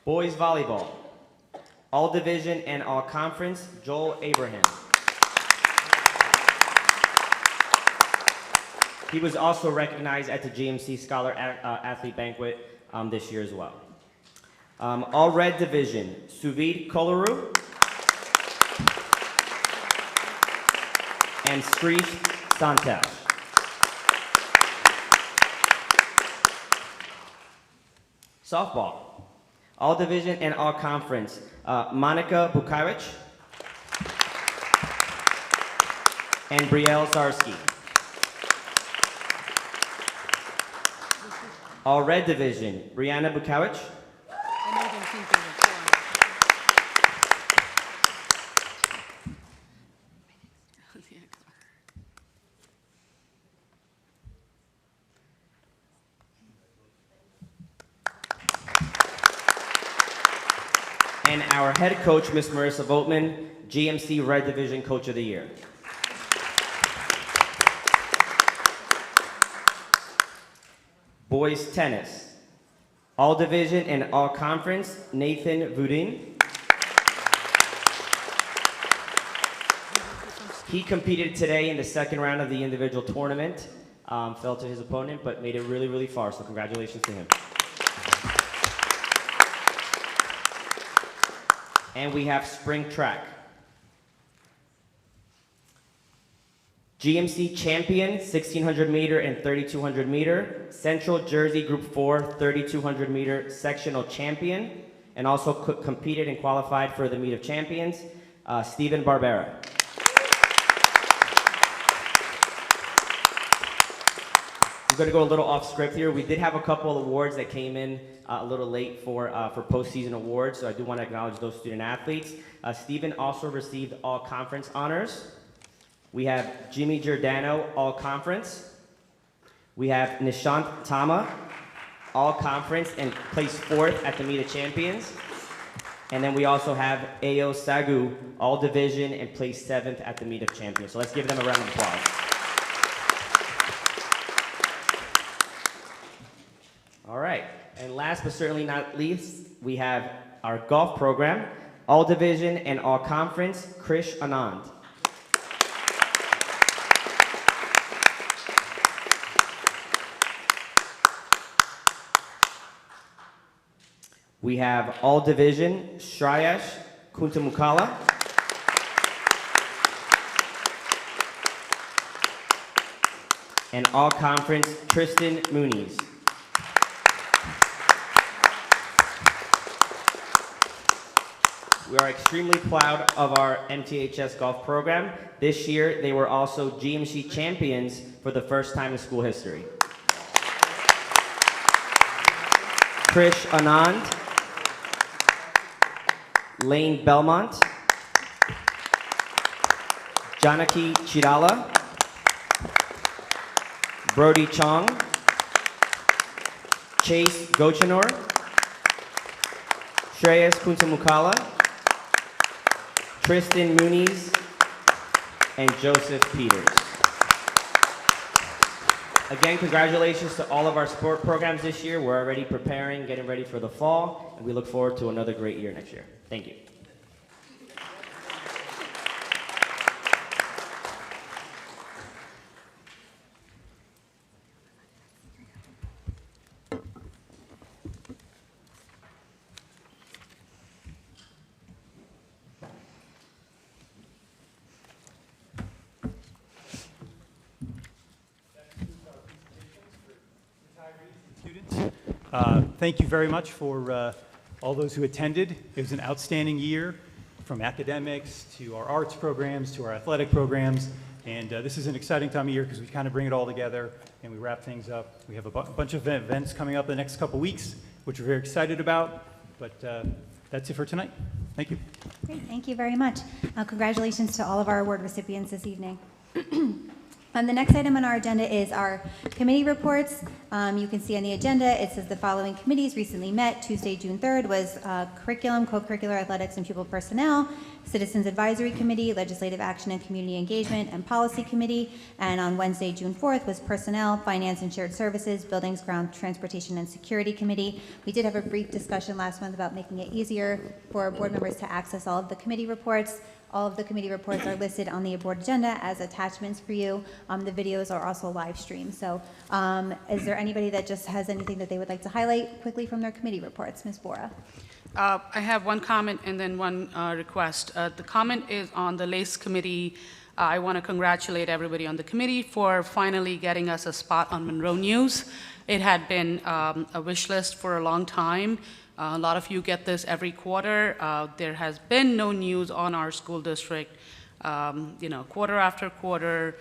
Boys volleyball, all division and all conference, Joel Abraham. He was also recognized at the GMC Scholar Athlete Banquet this year as well. All red division, Suvid Kolaru and Skrish Santash. Softball, all division and all conference, Monica Bukaric and Brielle Sarsky. All red division, Brianna Bukaric and our head coach, Miss Marissa Votman, GMC Red Division Coach of the Year. Boys tennis, all division and all conference, Nathan Vudin. He competed today in the second round of the individual tournament, fell to his opponent, but made it really, really far, so congratulations to him. And we have spring track. GMC champion, 1600 meter and 3200 meter. Central Jersey Group 4, 3200 meter sectional champion, and also competed and qualified for the Meet of Champions, Stephen Barbera. I'm going to go a little off script here. We did have a couple of awards that came in a little late for postseason awards, so I do want to acknowledge those student athletes. Stephen also received all conference honors. We have Jimmy Giordano, all conference. We have Nishant Tama, all conference and placed 4th at the Meet of Champions. And then we also have Ayo Sagu, all division, and placed 7th at the Meet of Champions. So let's give them a round of applause. All right, and last but certainly not least, we have our golf program, all division and all conference, Krish Anand. We have all division, Shreyash Kuntamukala. And all conference, Tristan Muniz. We are extremely proud of our MTHS golf program. This year, they were also GMC champions for the first time in school history. Krish Anand, Lane Belmont, Janaki Chirala, Brody Chong, Chase Gochanor, Shreyas Kuntamukala, Tristan Muniz, and Joseph Peters. Again, congratulations to all of our sport programs this year. We're already preparing, getting ready for the fall, and we look forward to another great year next year. Thank you. Thank you very much for all those who attended. It was an outstanding year, from academics to our arts programs to our athletic programs. And this is an exciting time of year because we kind of bring it all together and we wrap things up. We have a bunch of events coming up the next couple weeks, which we're very excited about. But that's it for tonight. Thank you. Great, thank you very much. Congratulations to all of our award recipients this evening. The next item on our agenda is our committee reports. You can see on the agenda, it says the following committees recently met. Tuesday, June 3rd was Curriculum, Co-Curricular Athletics, and Pupil Personnel, Citizens Advisory Committee, Legislative Action and Community Engagement, and Policy Committee. And on Wednesday, June 4th was Personnel, Finance and Shared Services, Buildings, Ground, Transportation, and Security Committee. We did have a brief discussion last month about making it easier for board members to access all of the committee reports. All of the committee reports are listed on the board agenda as attachments for you. The videos are also live streamed. So is there anybody that just has anything that they would like to highlight quickly from their committee reports? Ms. Bora. I have one comment and then one request. The comment is on the LACE committee. I want to congratulate everybody on the committee for finally getting us a spot on Monroe News. It had been a wish list for a long time. A lot of you get this every quarter. There has been no news on our school district, quarter after quarter.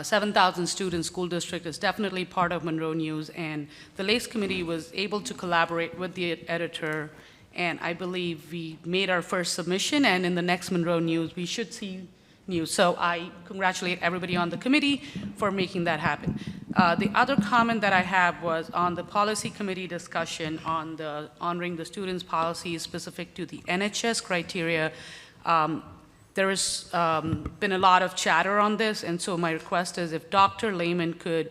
7,000 student school district is definitely part of Monroe News, and the LACE committee was able to collaborate with the editor, and I believe we made our first submission, and in the next Monroe News, we should see news. So I congratulate everybody on the committee for making that happen. The other comment that I have was on the policy committee discussion on the honoring the students' policies specific to the NHS criteria. There has been a lot of chatter on this, and so my request is if Dr. Lehman could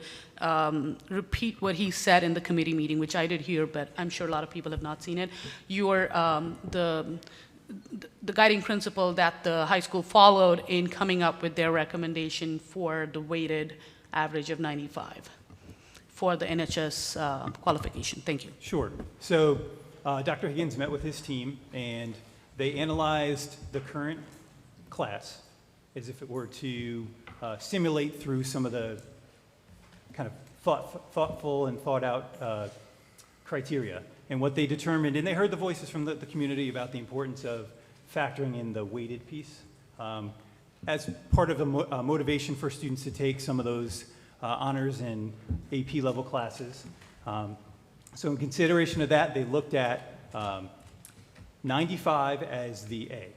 repeat what he said in the committee meeting, which I did hear, but I'm sure a lot of people have not seen it. The guiding principle that the high school followed in coming up with their recommendation for the weighted average of 95 for the NHS qualification. Thank you. Sure. So Dr. Higgins met with his team, and they analyzed the current class as if it were to simulate through some of the kind of thoughtful and thought out criteria. And what they determined, and they heard the voices from the community about the importance of factoring in the weighted piece as part of a motivation for students to take some of those honors and AP level classes. So in consideration of that, they looked at 95 as the A.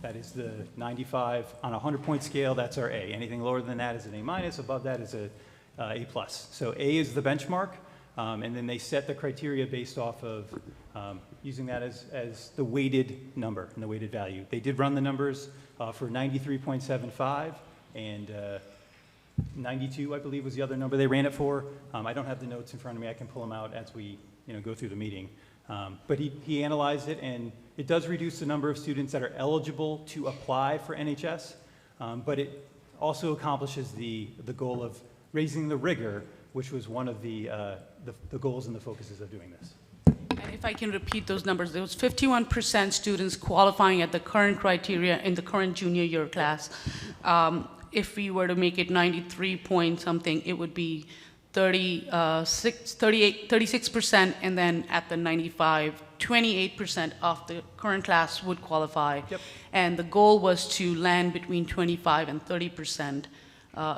That is the 95 on a 100-point scale, that's our A. Anything lower than that is an A-, above that is a A+. So A is the benchmark. And then they set the criteria based off of using that as the weighted number and the weighted value. They did run the numbers for 93.75 and 92, I believe, was the other number they ran it for. I don't have the notes in front of me. I can pull them out as we go through the meeting. But he analyzed it, and it does reduce the number of students that are eligible to apply for NHS, but it also accomplishes the goal of raising the rigor, which was one of the goals and the focuses of doing this. And if I can repeat those numbers, there was 51% students qualifying at the current criteria in the current junior year class. If we were to make it 93 point something, it would be 36%, and then at the 95, 28% of the current class would qualify. Yep. And the goal was to land between 25 and 30%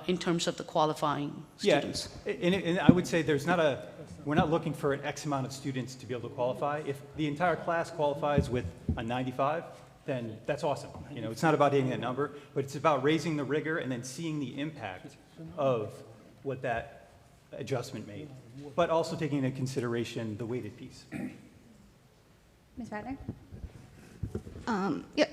in terms of the qualifying students. Yeah, and I would say we're not looking for an X amount of students to be able to qualify. If the entire class qualifies with a 95, then that's awesome. It's not about hitting that number, but it's about raising the rigor and then seeing the impact of what that adjustment made, but also taking into consideration the weighted piece. Ms. Ratner?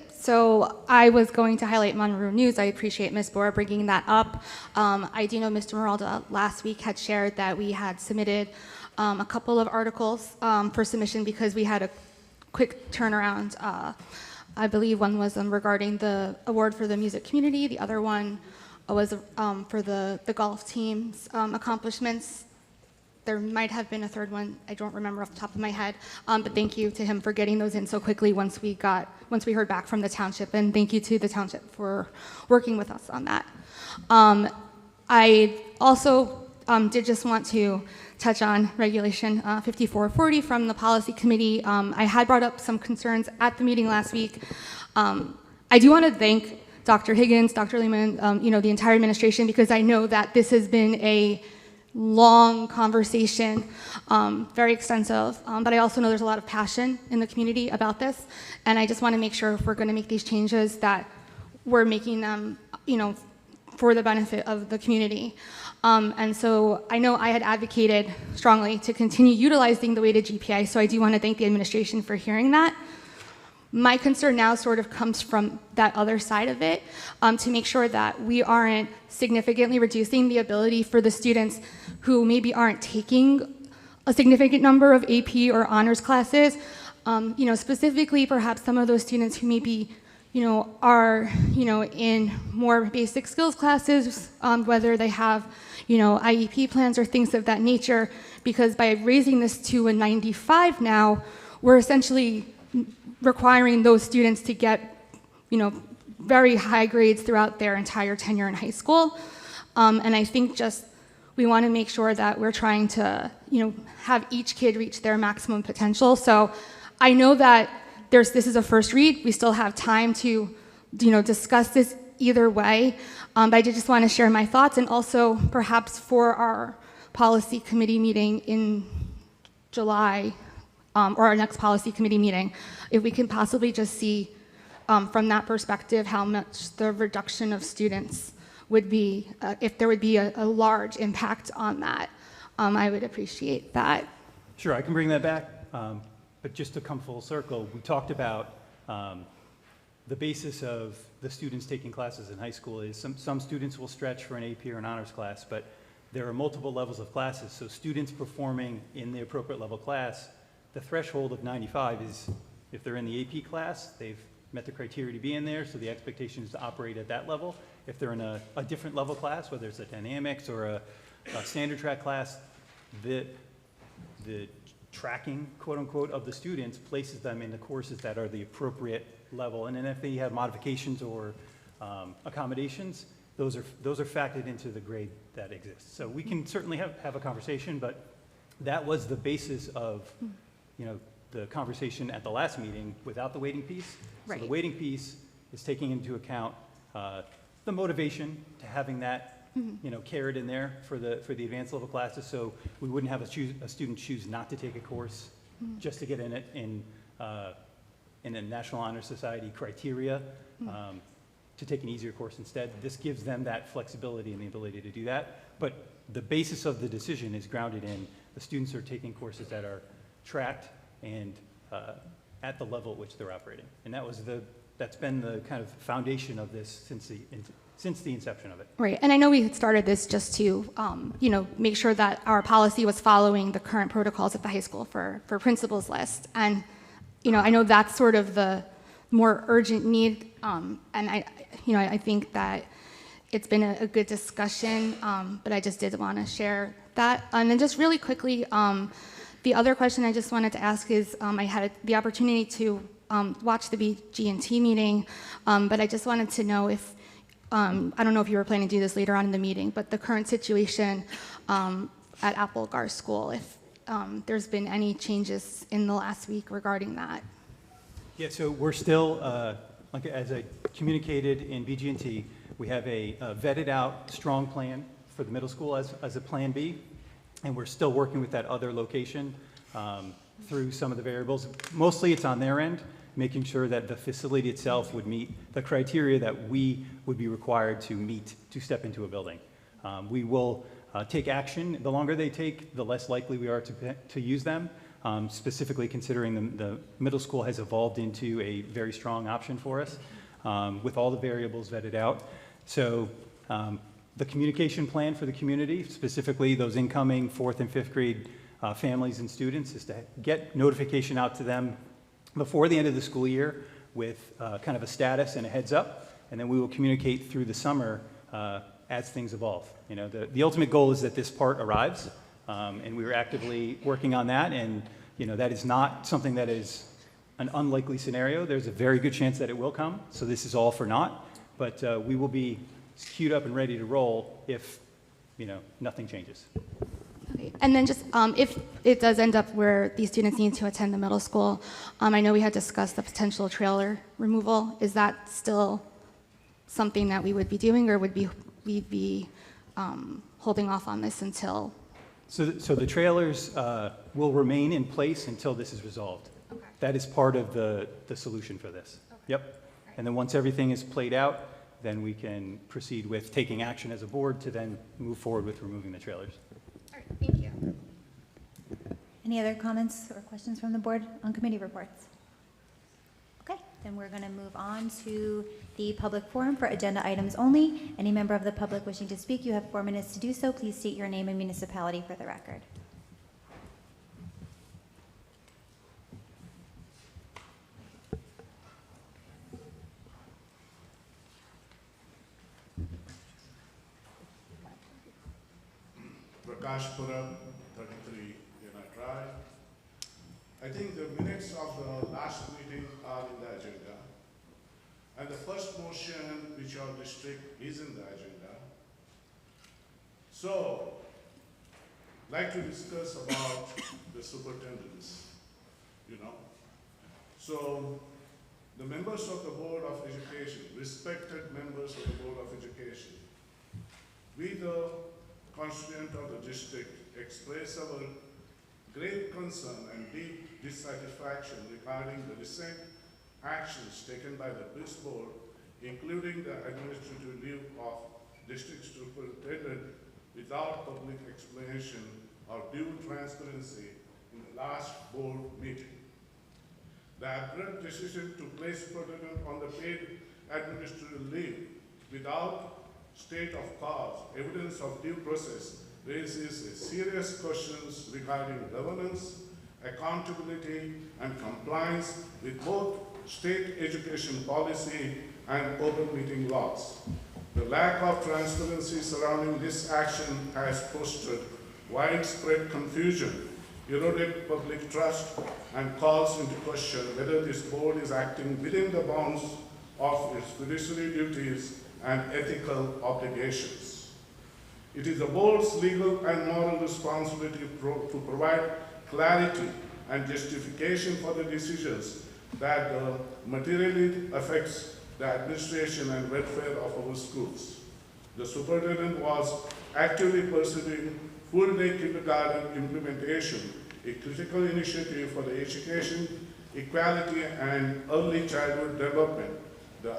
So I was going to highlight Monroe News. I appreciate Ms. Bora bringing that up. I do know Mr. Meralda last week had shared that we had submitted a couple of articles for submission because we had a quick turnaround. I believe one was regarding the award for the music community. The other one was for the golf team's accomplishments. There might have been a third one. I don't remember off the top of my head. But thank you to him for getting those in so quickly once we heard back from the township. And thank you to the township for working with us on that. I also did just want to touch on Regulation 5440 from the Policy Committee. I had brought up some concerns at the meeting last week. I do want to thank Dr. Higgins, Dr. Lehman, the entire administration, because I know that this has been a long conversation, very extensive, but I also know there's a lot of passion in the community about this, and I just want to make sure if we're going to make these changes that we're making them, for the benefit of the community. And so I know I had advocated strongly to continue utilizing the weighted GPA, so I do want to thank the administration for hearing that. My concern now sort of comes from that other side of it, to make sure that we aren't significantly reducing the ability for the students who maybe aren't taking a significant number of AP or honors classes, specifically perhaps some of those students who maybe are in more basic skills classes, whether they have IEP plans or things of that nature, because by raising this to a 95 now, we're essentially requiring those students to get, very high grades throughout their entire tenure in high school. And I think we want to make sure that we're trying to, have each kid reach their maximum potential. So I know that this is a first read. We still have time to, discuss this either way. But I did just want to share my thoughts, and also perhaps for our policy committee meeting in July, or our next policy committee meeting, if we can possibly just see from that perspective how much the reduction of students would be, if there would be a large impact on that. I would appreciate that. Sure, I can bring that back, but just to come full circle, we talked about the basis of the students taking classes in high school is some students will stretch for an AP or an honors class, but there are multiple levels of classes, so students performing in the appropriate level class, the threshold of 95 is, if they're in the AP class, they've met the criteria to be in there, so the expectation is to operate at that level. If they're in a different level class, whether it's a dynamics or a standard track class, the tracking, quote unquote, of the students places them in the courses that are the appropriate level. And then if they have modifications or accommodations, those are factored into the grade that exists. So we can certainly have a conversation, but that was the basis of, the conversation at the last meeting without the weighting piece. Right. So the weighting piece is taking into account the motivation to having that, carried in there for the advanced level classes. So we wouldn't have a student choose not to take a course just to get in it in a National Honor Society criteria to take an easier course instead. This gives them that flexibility and the ability to do that. But the basis of the decision is grounded in the students are taking courses that are tracked and at the level at which they're operating. And that's been the kind of foundation of this since the inception of it. Right, and I know we had started this just to, make sure that our policy was following the current protocols at the high school for principals list. And, I know that's sort of the more urgent need, and I think that it's been a good discussion, but I just did want to share that. And then just really quickly, the other question I just wanted to ask is, I had the opportunity to watch the BG&T meeting, but I just wanted to know if, I don't know if you were planning to do this later on in the meeting, but the current situation at Applegar School, if there's been any changes in the last week regarding that. Yeah, so we're still, like as I communicated in BG&T, we have a vetted out strong plan for the middle school as a plan B, and we're still working with that other location through some of the variables. Mostly it's on their end, making sure that the facility itself would meet the criteria that we would be required to meet to step into a building. We will take action. The longer they take, the less likely we are to use them, specifically considering the middle school has evolved into a very strong option for us with all the variables vetted out. So the communication plan for the community, specifically those incoming 4th and 5th grade families and students, is to get notification out to them before the end of the school year with kind of a status and a heads up, and then we will communicate through the summer as things evolve. The ultimate goal is that this part arrives, and we are actively working on that, and that is not something that is an unlikely scenario. There's a very good chance that it will come, so this is all for naught, but we will be queued up and ready to roll if nothing changes. Okay. And then just if it does end up where these students need to attend the middle school, I know we had discussed the potential trailer removal. Is that still something that we would be doing, or would we be holding off on this until? So the trailers will remain in place until this is resolved. Okay. That is part of the solution for this. Okay. Yep. And then once everything is played out, then we can proceed with taking action as a board to then move forward with removing the trailers. All right, thank you. Any other comments or questions from the board on committee reports? Okay, then we're going to move on to the public forum for agenda items only. Any member of the public wishing to speak, you have 4 minutes to do so. Please state your name and municipality for the record. Prakashpura, 33 Yena Drive. I think the minutes of the last meeting are in the agenda. And the first motion which our district is in the agenda. So, I'd like to discuss about the superintendents, So, the members of the Board of Education, respected members of the Board of Education, we the constituent of the district express our great concern and deep dissatisfaction regarding the recent actions taken by the BIS board, including the administrative leave of district superintendent without public explanation or due transparency in the last board meeting. The abrupt decision to place superintendent on the paid administrative leave without state of cause, evidence of due process, raises serious questions regarding governance, accountability, and compliance with both state education policy and open meeting laws. The lack of transparency surrounding this action has fostered widespread confusion, eroded public trust, and calls into question whether this board is acting within the bounds of its fiduciary duties and ethical obligations. It is the board's legal and moral responsibility to provide clarity and justification for the decisions that materially affects the administration and welfare of our schools. The superintendent was actively pursuing full-day kindergarten implementation, a critical initiative for the education, equality, and early childhood development. The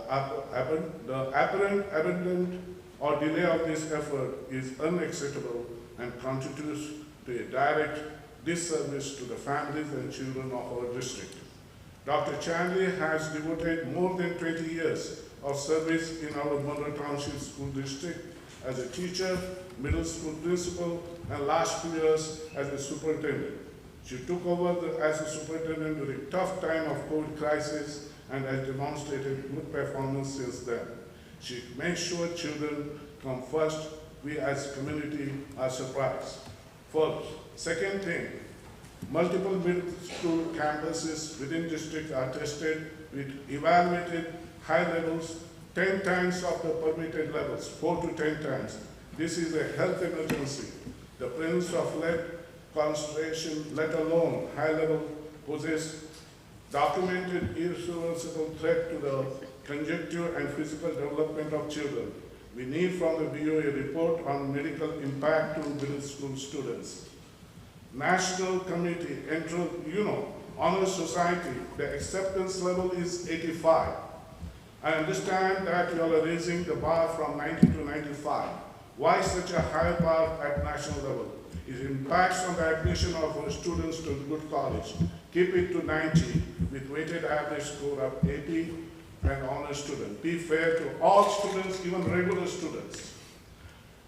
apparent abandonment or delay of this effort is unacceptable and constitutes to a direct disservice to the families and children of our district. Dr. Chanley has devoted more than 20 years of service in our Monroe Township School District as a teacher, middle school principal, and last 2 years as a superintendent. She took over as a superintendent during a tough time of COVID crisis and has demonstrated good performance since then. She makes sure children come first. We as a community are surprised. First, second thing, multiple middle school campuses within district are tested with evaluated high levels 10 times of the permitted levels, 4 to 10 times. This is a health emergency. The presence of lead concentration, let alone high level, poses documented irreversible threat to the conjunctive and physical development of children. We need from the BO a report on medical impact to middle school students. National Committee, Honor Society, the acceptance level is 85. I understand that you all are raising the bar from 90 to 95. Why such a high bar at national level? It impacts on the admission of our students to good college. Keep it to 90 with weighted average score of 80 and honor student. Be fair to all students, even regular students.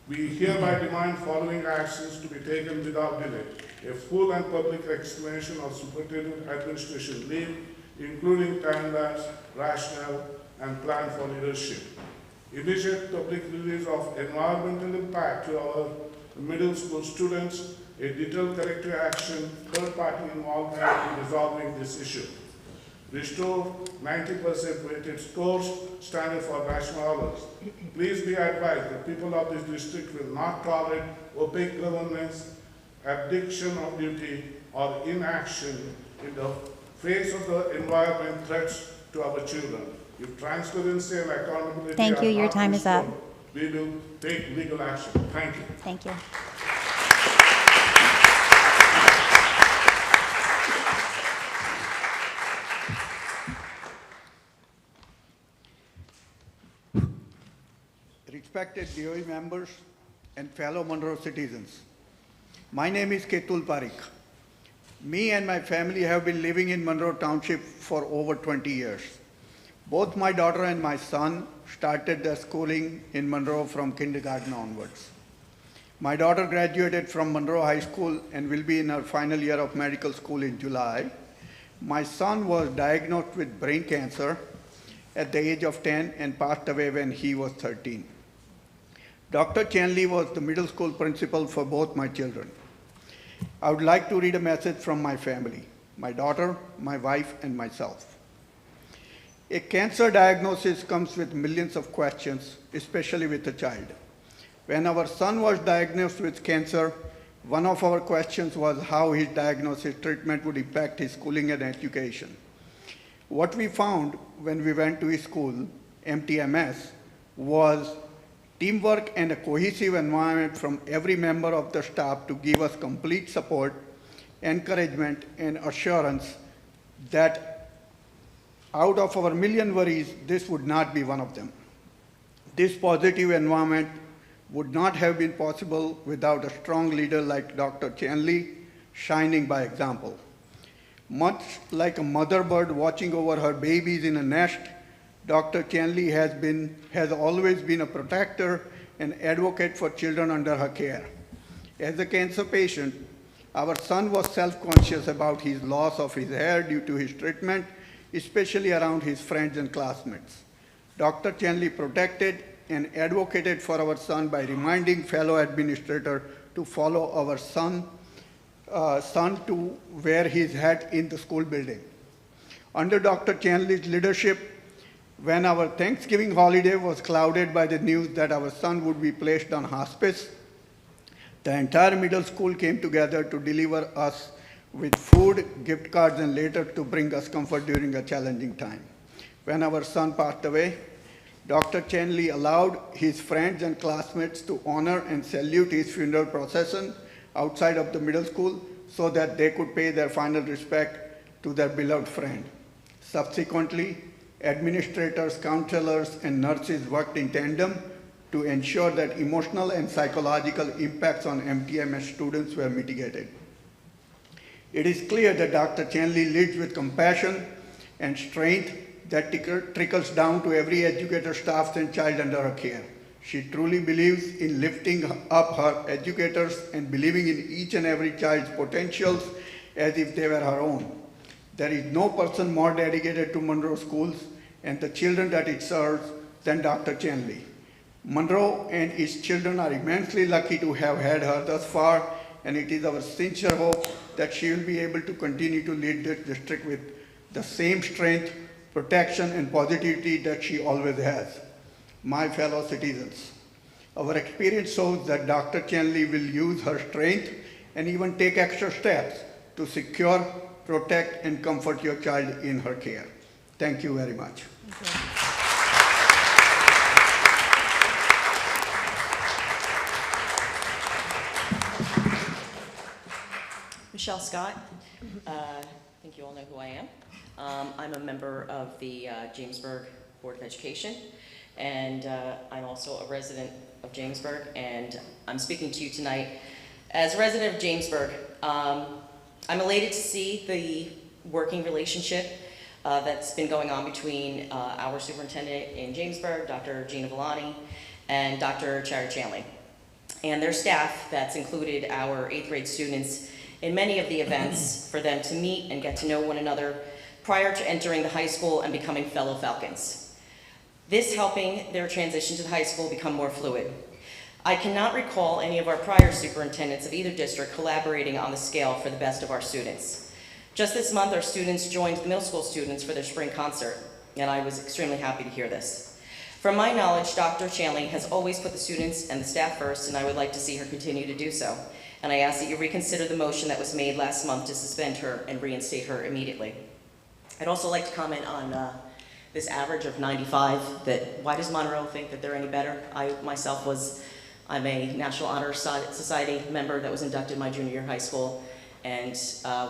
We hereby demand following actions to be taken without delay. A full and public explanation of superintendent administration leave, including timelines, rationale, and plan for leadership. Immediate public release of environmental impact to our middle school students, a detailed corrective action, third-party involvement in resolving this issue. Restore 90% weighted scores, standard for national honors. Please be advised, the people of this district will not tolerate opaque governance, abdication of duty, or inaction in the face of the environment threats to our children. If transparency and accountability Thank you. are Your not time is up. restored, we will take legal action. Thank you. Thank you. Respected DOE members and fellow Monroe citizens, my name is Ketul Parikh. Me and my family have been living in Monroe Township for over 20 years. Both my daughter and my son started their schooling in Monroe from kindergarten onwards. My daughter graduated from Monroe High School and will be in her final year of medical school in July. My son was diagnosed with brain cancer at the age of 10 and passed away when he was 13. Dr. Chanley was the middle school principal for both my children. I would like to read a message from my family, my daughter, my wife, and myself. A cancer diagnosis comes with millions of questions, especially with a child. When our son was diagnosed with cancer, one of our questions was how his diagnosis treatment would impact his schooling and education. What we found when we went to his school, MTMS, was teamwork and a cohesive environment from every member of the staff to give us complete support, encouragement, and assurance that out of our million worries, this would not be one of them. This positive environment would not have been possible without a strong leader like Dr. Chanley, shining by example. Much like a mother bird watching over her babies in a nest, Dr. Chanley has always been a protector and advocate for children under her care. As a cancer patient, our son was self-conscious about his loss of his hair due to his treatment, especially around his friends and classmates. Dr. Chanley protected and advocated for our son by reminding fellow administrators to follow our son to wear his hat in the school building. Under Dr. Chanley's leadership, when our Thanksgiving holiday was clouded by the news that our son would be placed on hospice, the entire middle school came together to deliver us with food, gift cards, and letters to bring us comfort during a challenging time. When our son passed away, Dr. Chanley allowed his friends and classmates to honor and salute his funeral procession outside of the middle school so that they could pay their final respect to their beloved friend. Subsequently, administrators, counselors, and nurses worked in tandem to ensure that emotional and psychological impacts on MTMS students were mitigated. It is clear that Dr. Chanley leads with compassion and strength that trickles down to every educator, staff, and child under her care. She truly believes in lifting up her educators and believing in each and every child's potentials as if they were her own. There is no person more dedicated to Monroe schools and the children that it serves than Dr. Chanley. Monroe and its children are immensely lucky to have had her thus far, and it is our sincere hope that she will be able to continue to lead this district with the same strength, protection, and positivity that she always has. My fellow citizens, our experience shows that Dr. Chanley will use her strength and even take extra steps to secure, protect, and comfort your child in her care. Thank you very much. Michelle Scott. I think you all know who I am. I'm a member of the Jamesburg Board of Education, and I'm also a resident of Jamesburg, and I'm speaking to you tonight as a resident of Jamesburg. I'm elated to see the working relationship that's been going on between our superintendent in Jamesburg, Dr. Gina Villani, and Dr. Cherry Chanley, and their staff that's included our 8th grade students in many of the events for them to meet and get to know one another prior to entering the high school and becoming fellow Falcons. This helping their transition to the high school become more fluid. I cannot recall any of our prior superintendents of either district collaborating on the scale for the best of our students. Just this month, our students joined the middle school students for their spring concert, and I was extremely happy to hear this. From my knowledge, Dr. Chanley has always put the students and the staff first, and I would like to see her continue to do so. And I ask that you reconsider the motion that was made last month to suspend her and reinstate her immediately. I'd also like to comment on this average of 95, why does Monroe think that they're any better? I myself I'm a National Honor Society member that was inducted my junior year of high school, and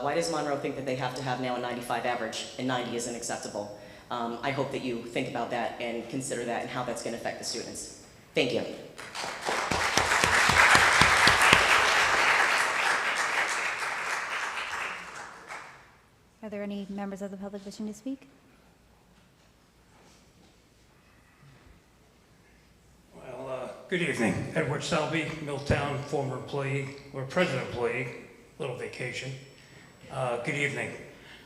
why does Monroe think that they have to have now a 95 average and 90 isn't acceptable? I hope that you think about that and consider that and how that's going to affect the students. Thank you. Are there any members of the public wishing to speak? Well, good evening. Edward Selby, Milltown, former employee, or present employee, little vacation. Good evening.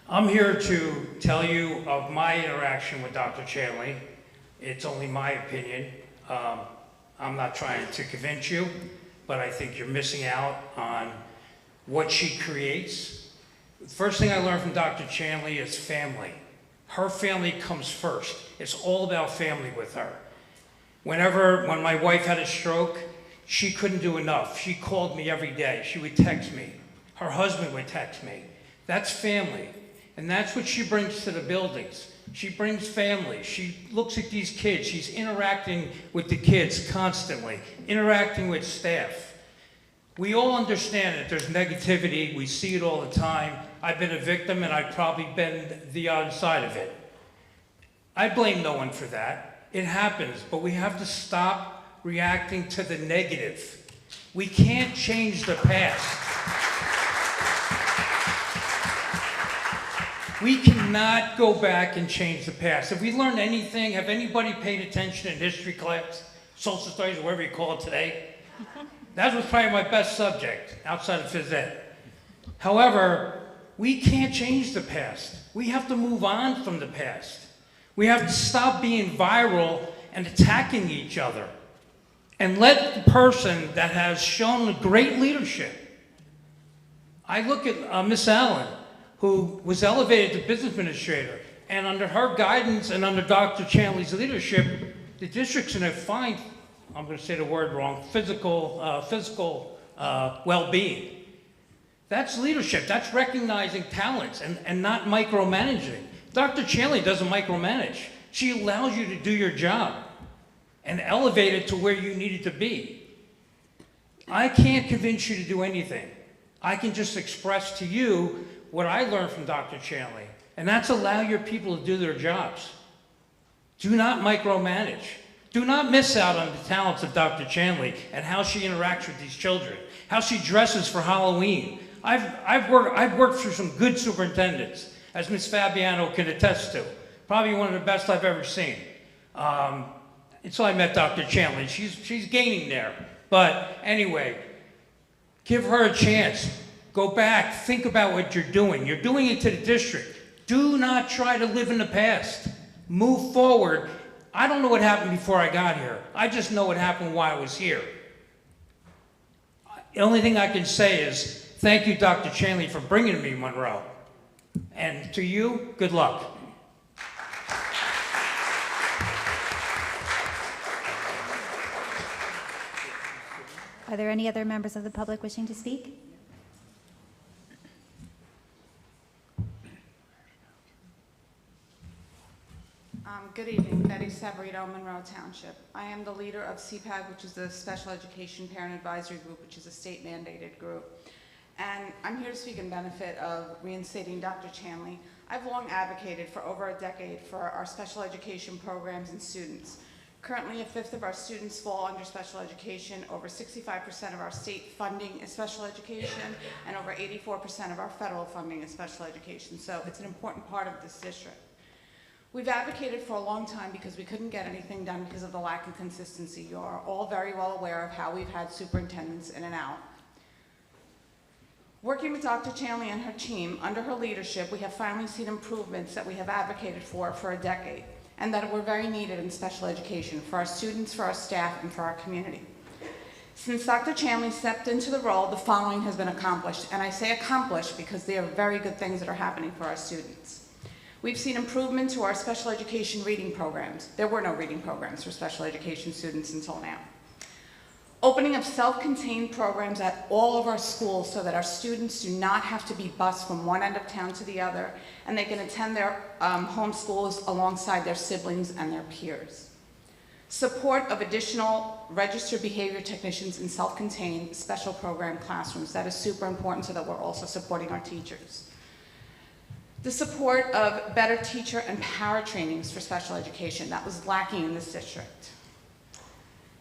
I'm here to tell you of my interaction with Dr. Chanley. It's only my opinion. I'm not trying to convince you, but I think you're missing out on what she creates. The first thing I learned from Dr. Chanley is family. Her family comes first. It's all about family with her. When my wife had a stroke, she couldn't do enough. She called me every day. She would text me. Her husband would text me. That's family. And that's what she brings to the buildings. She brings family. She looks at these kids. She's interacting with the kids constantly, interacting with staff. We all understand that there's negativity. We see it all the time. I've been a victim, and I've probably been the other side of it. I blame no one for that. It happens, but we have to stop reacting to the negative. We can't change the past. We cannot go back and change the past. If we learned anything, have anybody paid attention in history class, social studies, or whatever you call it today? That was probably my best subject, outside of phys ed. However, we can't change the past. We have to move on from the past. We have to stop being viral and attacking each other. And let the person that has shown great leadership. I look at Miss Allen, who was elevated to business administrator, and under her guidance and under Dr. Chanley's leadership, the district's in a fine, I'm going to say the word wrong, physical well-being. That's leadership. That's recognizing talents and not micromanaging. Dr. Chanley doesn't micromanage. She allows you to do your job and elevate it to where you need it to be. I can't convince you to do anything. I can just express to you what I learned from Dr. Chanley, and that's allow your people to do their jobs. Do not micromanage. Do not miss out on the talents of Dr. Chanley and how she interacts with these children, how she dresses for Halloween. I've worked through some good superintendents, as Ms. Fabiano can attest to. Probably one of the best I've ever seen. Until I met Dr. Chanley. She's gaining there. But anyway, give her a chance. Go back, think about what you're doing. You're doing it to the district. Do not try to live in the past. Move forward. I don't know what happened before I got here. I just know what happened while I was here. The only thing I can say is, thank you, Dr. Chanley, for bringing me Monroe. And to you, good luck. Are there any other members of the public wishing to speak? Good evening, Betty Savarito, Monroe Township. I am the leader of CPAG, which is the Special Education Parent Advisory Group, which is a state mandated group. And I'm here to speak in benefit of reinstating Dr. Chanley. I've long advocated for over a decade for our special education programs and students. Currently, a fifth of our students fall under special education. Over 65% of our state funding is special education, and over 84% of our federal funding is special education. So it's an important part of this district. We've advocated for a long time because we couldn't get anything done because of the lack of consistency. You are all very well aware of how we've had superintendents in and out. Working with Dr. Chanley and her team, under her leadership, we have finally seen improvements that we have advocated for a decade, and that were very needed in special education for our students, for our staff, and for our community. Since Dr. Chanley stepped into the role, the following has been accomplished, and I say accomplished because they are very good things that are happening for our students. We've seen improvement to our special education reading programs. There were no reading programs for special education students until now. Opening of self-contained programs at all of our schools so that our students do not have to be bused from one end of town to the other, and they can attend their home schools alongside their siblings and their peers. Support of additional registered behavior technicians in self-contained special program classrooms. That is super important so that we're also supporting our teachers. The support of better teacher and para trainings for special education. That was lacking in this district.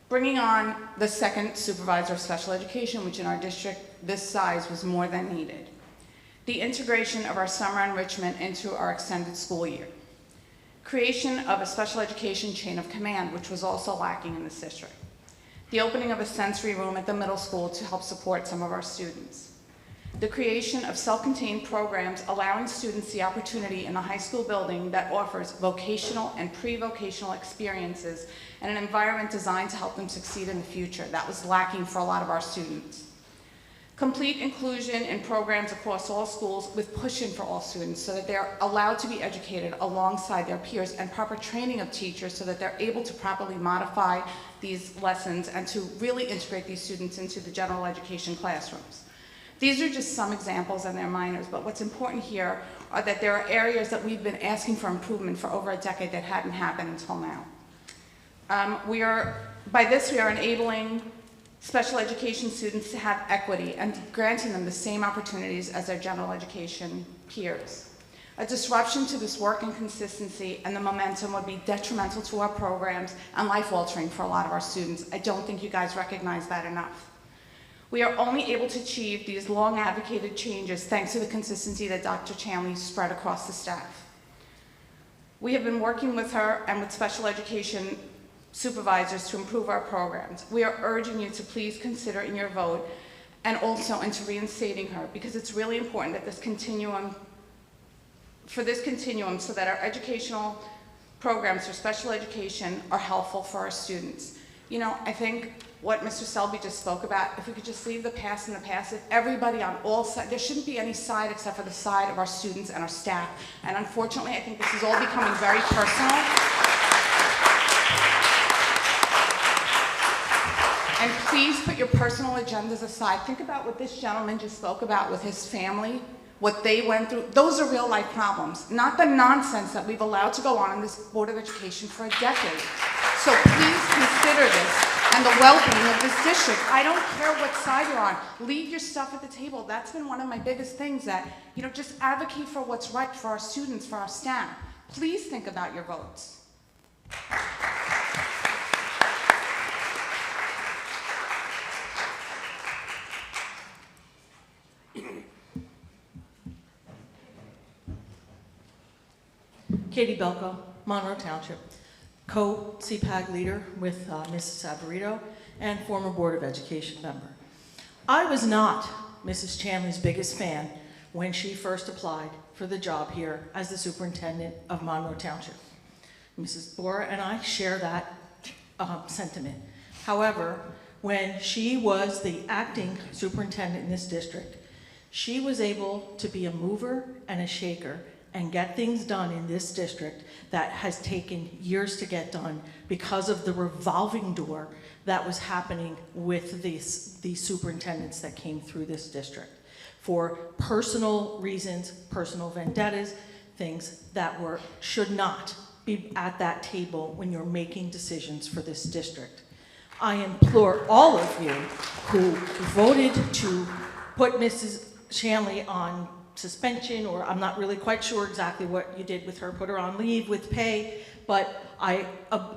Bringing on the second supervisor of special education, which in our district this size was more than needed. The integration of our summer enrichment into our extended school year. Creation of a special education chain of command, which was also lacking in this district. The opening of a sensory room at the middle school to help support some of our students. The creation of self-contained programs allowing students the opportunity in the high school building that offers vocational and pre-vocational experiences and an environment designed to help them succeed in the future. That was lacking for a lot of our students. Complete inclusion in programs across all schools with push-in for all students so that they're allowed to be educated alongside their peers, and proper training of teachers so that they're able to properly modify these lessons and to really integrate these students into the general education classrooms. These are just some examples, and they're minors, but what's important here are that there are areas that we've been asking for improvement for over a decade that hadn't happened until now. By this, we are enabling special education students to have equity and granting them the same opportunities as their general education peers. A disruption to this work and consistency and the momentum would be detrimental to our programs and life-altering for a lot of our students. I don't think you guys recognize that enough. We are only able to achieve these long advocated changes thanks to the consistency that Dr. Chanley spread across the staff. We have been working with her and with special education supervisors to improve our programs. We are urging you to please consider in your vote and also into reinstating her, because it's really important that this continuum so that our educational programs for special education are helpful for our students. You know, I think what Mr. Selby just spoke about, if we could just leave the past in the past, if everybody on all sides, there shouldn't be any side except for the side of our students and our staff. And unfortunately, I think this is all becoming very personal. And please put your personal agendas aside. Think about what this gentleman just spoke about with his family, what they went through. Those are real life problems, not the nonsense that we've allowed to go on in this Board of Education for a decade. So please consider this and the well-being of this district. I don't care what side you're on. Leave your stuff at the table. That's been one of my biggest things, that, you know, just advocate for what's right for our students, for our staff. Please think about your votes. Katie Belko, Monroe Township, co-CPAG leader with Mrs. Savarito and former Board of Education member. I was not Mrs. Chanley's biggest fan when she first applied for the job here as the superintendent of Monroe Township. Mrs. Bora and I share that sentiment. However, when she was the acting superintendent in this district, she was able to be a mover and a shaker and get things done in this district that has taken years to get done because of the revolving door that was happening with these superintendents that came through this district for personal reasons, personal vendettas, things that should not be at that table when you're making decisions for this district. I implore all of you who voted to put Mrs. Chanley on suspension, or I'm not really quite sure exactly what you did with her, put her on leave with pay, but I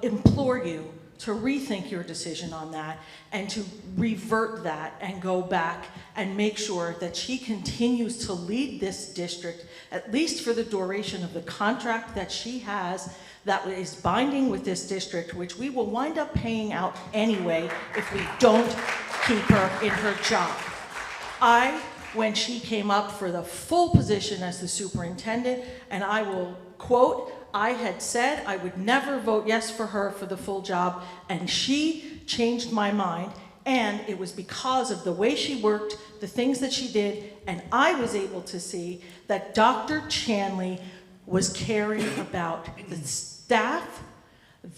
implore you to rethink your decision on that and to revert that and go back and make sure that she continues to lead this district, at least for the duration of the contract that she has that is binding with this district, which we will wind up paying out anyway if we don't keep her in her job. When she came up for the full position as the superintendent, and I will quote, I had said I would never vote yes for her for the full job, and she changed my mind, and it was because of the way she worked, the things that she did, and I was able to see that Dr. Chanley was caring about the staff,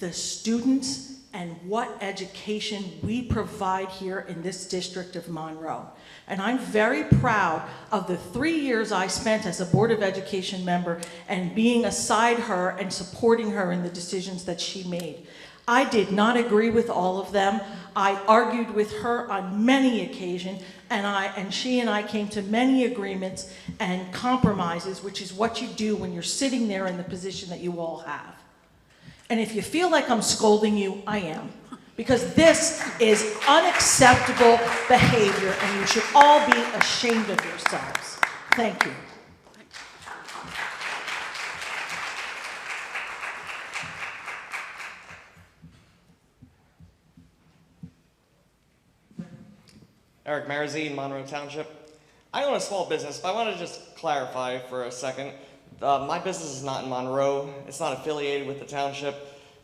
the students, and what education we provide here in this district of Monroe. And I'm very proud of the 3 years I spent as a Board of Education member and being aside her and supporting her in the decisions that she made. I did not agree with all of them. I argued with her on many occasions, and she and I came to many agreements and compromises, which is what you do when you're sitting there in the position that you all have. And if you feel like I'm scolding you, I am. Because this is unacceptable behavior, and you should all be ashamed of yourselves. Thank you. Eric Marazine, Monroe Township. I own a small business, but I want to just clarify for a second. My business is not in Monroe. It's not affiliated with the township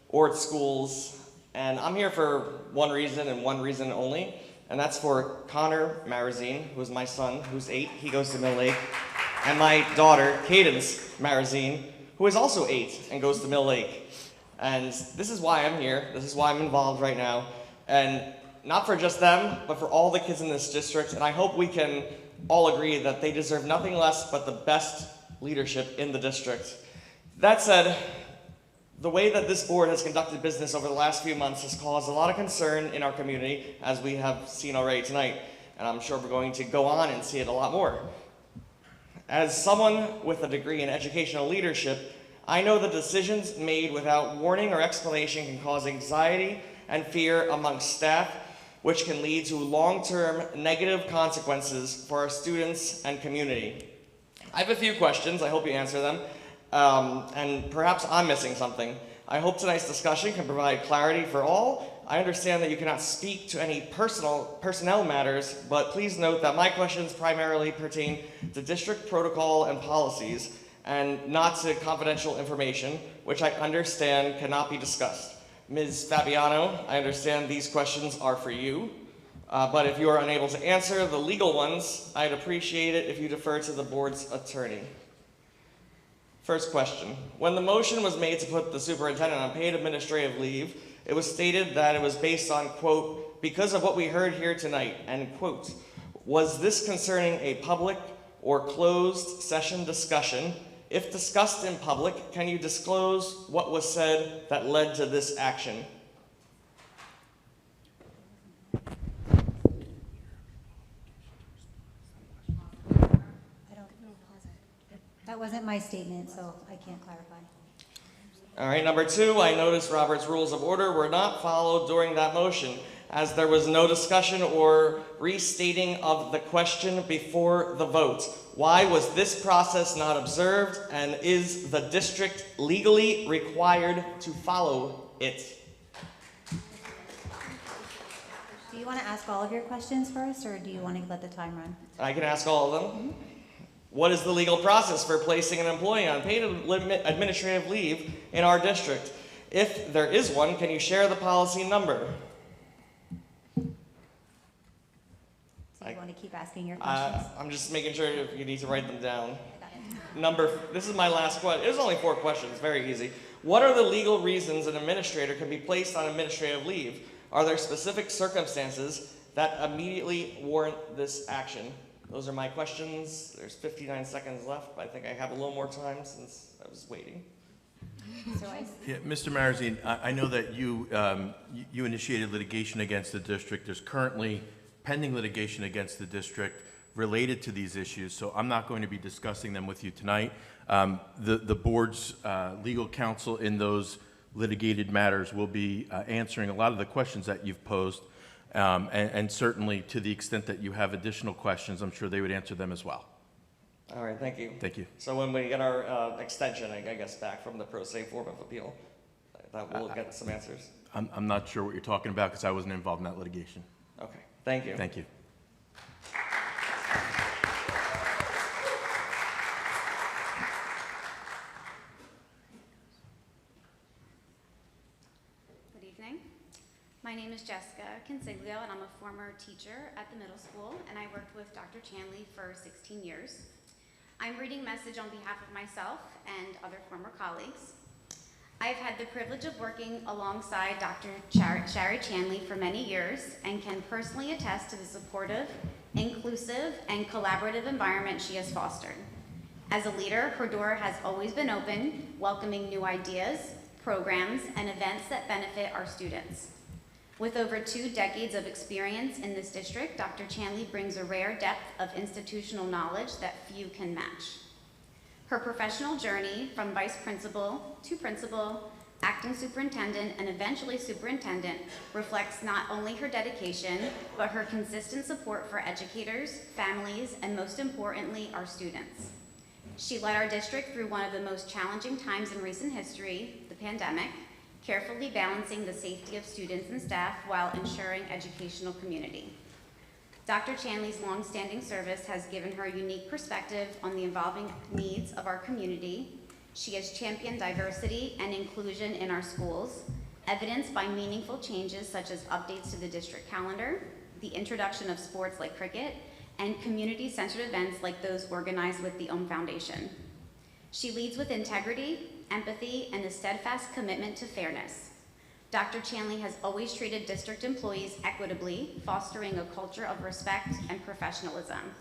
or its schools. And I'm here for one reason and one reason only, and that's for Connor Marazine, who's my son, who's 8, he goes to Mill Lake, and my daughter, Cadence Marazine, who is also 8 and goes to Mill Lake. And this is why I'm here, this is why I'm involved right now, and not for just them, but for all the kids in this district, and I hope we can all agree that they deserve nothing less but the best leadership in the district. That said, the way that this board has conducted business over the last few months has caused a lot of concern in our community, as we have seen already tonight, and I'm sure we're going to go on and see it a lot more. As someone with a degree in educational leadership, I know that decisions made without warning or explanation can cause anxiety and fear amongst staff, which can lead to long-term negative consequences for our students and community. I have a few questions, I hope you answer them. And perhaps I'm missing something. I hope tonight's discussion can provide clarity for all. I understand that you cannot speak to any personnel matters, but please note that my questions primarily pertain to district protocol and policies, and not to confidential information, which I understand cannot be discussed. Ms. Fabiano, I understand these questions are for you, but if you are unable to answer the legal ones, I'd appreciate it if you defer to the board's attorney. First question. When the motion was made to put the superintendent on paid administrative leave, it was stated that it was based on, quote, because of what we heard here tonight, end quote. Was this concerning a public or closed session discussion? If discussed in public, can you disclose what was said that led to this action? That wasn't my statement, so I can't clarify. All right, number 2, I noticed Robert's rules of order were not followed during that motion, as there was no discussion or restating of the question before the vote. Why was this process not observed, and is the district legally required to follow it? Do you want to ask all of your questions first, or do you want to let the time run? I can ask all of them. What is the legal process for placing an employee on paid administrative leave in our district? If there is one, can you share the policy number? Do you want to keep asking your questions? I'm just making sure if you need to write them down. This is my last question. It was only 4 questions, very easy. What are the legal reasons an administrator can be placed on administrative leave? Are there specific circumstances that immediately warrant this action? Those are my questions. There's 59 seconds left, but I think I have a little more time since I was waiting. Yeah, Mr. Marazine, I know that you initiated litigation against the district. There's currently pending litigation against the district related to these issues, so I'm not going to be discussing them with you tonight. The board's legal counsel in those litigated matters will be answering a lot of the questions that you've posed, and certainly to the extent that you have additional questions, I'm sure they would answer them as well. All right, thank you. Thank you. So when we get our extension, I guess, back from the pro se form of appeal, that we'll get some answers. I'm not sure what you're talking about because I wasn't involved in that litigation. Okay, thank you. Thank you. Good evening. My name is Jessica Consiglio, and I'm a former teacher at the middle school, and I worked with Dr. Chanley for 16 years. I'm reading a message on behalf of myself and other former colleagues. I've had the privilege of working alongside Dr. Shari Chanley for many years and can personally attest to the supportive, inclusive, and collaborative environment she has fostered. As a leader, her door has always been open, welcoming new ideas, programs, and events that benefit our students. With over 2 decades of experience in this district, Dr. Chanley brings a rare depth of institutional knowledge that few can match. Her professional journey from vice principal to principal, acting superintendent, and eventually superintendent reflects not only her dedication, but her consistent support for educators, families, and most importantly, our students. She led our district through one of the most challenging times in recent history, the pandemic, carefully balancing the safety of students and staff while ensuring educational community. Dr. Chanley's longstanding service has given her a unique perspective on the evolving needs of our community. She has championed diversity and inclusion in our schools, evidenced by meaningful changes such as updates to the district calendar, the introduction of sports like cricket, and community-centered events like those organized with the Foundation. She leads with integrity, empathy, and a steadfast commitment to fairness. Dr. Chanley has always treated district employees equitably, fostering a culture of respect and professionalism.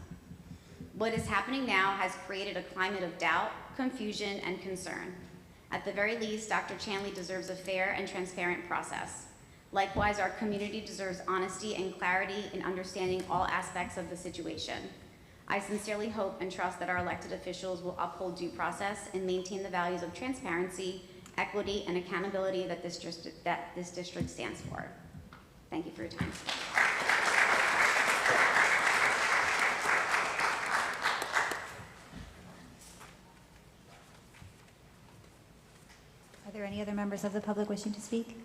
What is happening now has created a climate of doubt, confusion, and concern. At the very least, Dr. Chanley deserves a fair and transparent process. Likewise, our community deserves honesty and clarity in understanding all aspects of the situation. I sincerely hope and trust that our elected officials will uphold due process and maintain the values of transparency, equity, and accountability that this district stands for. Thank you for your time. Are there any other members of the public wishing to speak?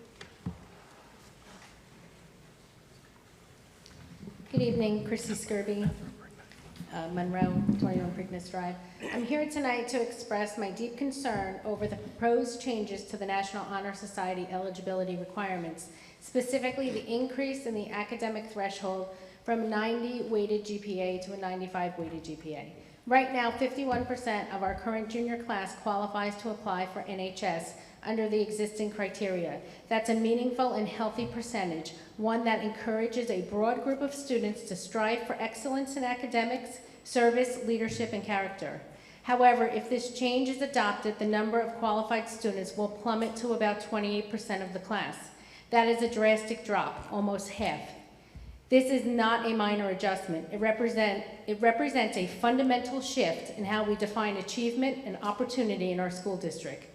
Good evening, Chrissy Skirby, Monroe, 21 Preakness Drive. I'm here tonight to express my deep concern over the proposed changes to the National Honor Society eligibility requirements, specifically the increase in the academic threshold from 90 weighted GPA to a 95 weighted GPA. Right now, 51% of our current junior class qualifies to apply for NHS under the existing criteria. That's a meaningful and healthy percentage, one that encourages a broad group of students to strive for excellence in academics, service, leadership, and character. However, if this change is adopted, the number of qualified students will plummet to about 28% of the class. That is a drastic drop, almost half. This is not a minor adjustment. It represents a fundamental shift in how we define achievement and opportunity in our school district.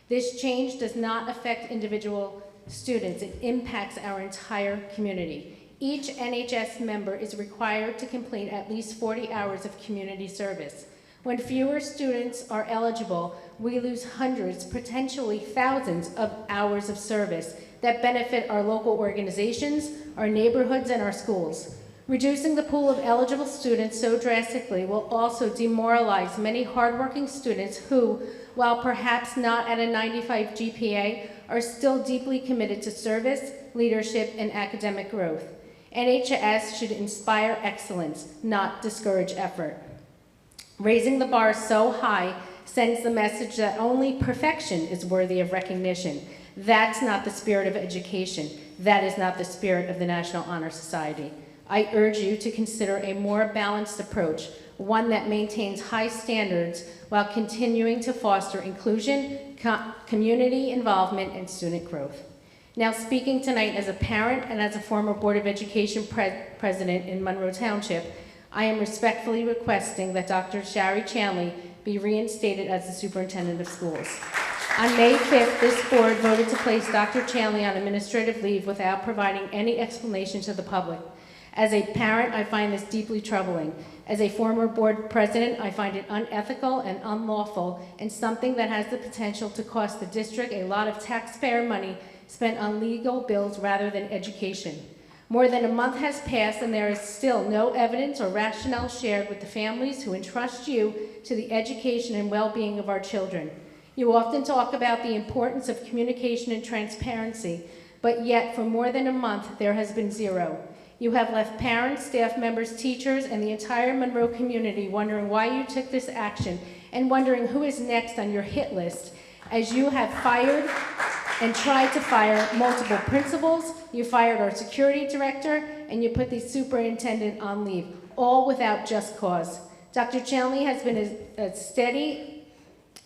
This change does not affect individual students. It impacts our entire community. Each NHS member is required to complete at least 40 hours of community service. When fewer students are eligible, we lose hundreds, potentially thousands of hours of service that benefit our local organizations, our neighborhoods, and our schools. Reducing the pool of eligible students so drastically will also demoralize many hardworking students who, while perhaps not at a 95 GPA, are still deeply committed to service, leadership, and academic growth. NHS should inspire excellence, not discourage effort. Raising the bar so high sends the message that only perfection is worthy of recognition. That's not the spirit of education. That is not the spirit of the National Honor Society. I urge you to consider a more balanced approach, one that maintains high standards while continuing to foster inclusion, community involvement, and student growth. Now, speaking tonight as a parent and as a former Board of Education president in Monroe Township, I am respectfully requesting that Dr. Shari Chanley be reinstated as the superintendent of schools. On May 5th, this board voted to place Dr. Chanley on administrative leave without providing any explanation to the public. As a parent, I find this deeply troubling. As a former board president, I find it unethical and unlawful, and something that has the potential to cost the district a lot of taxpayer money spent on legal bills rather than education. More than a month has passed, and there is still no evidence or rationale shared with the families who entrust you to the education and well-being of our children. You often talk about the importance of communication and transparency, but yet for more than a month, there has been zero. You have left parents, staff members, teachers, and the entire Monroe community wondering why you took this action and wondering who is next on your hit list, as you have fired and tried to fire multiple principals, you fired our security director, and you put the superintendent on leave, all without just cause. Dr. Chanley has been a steady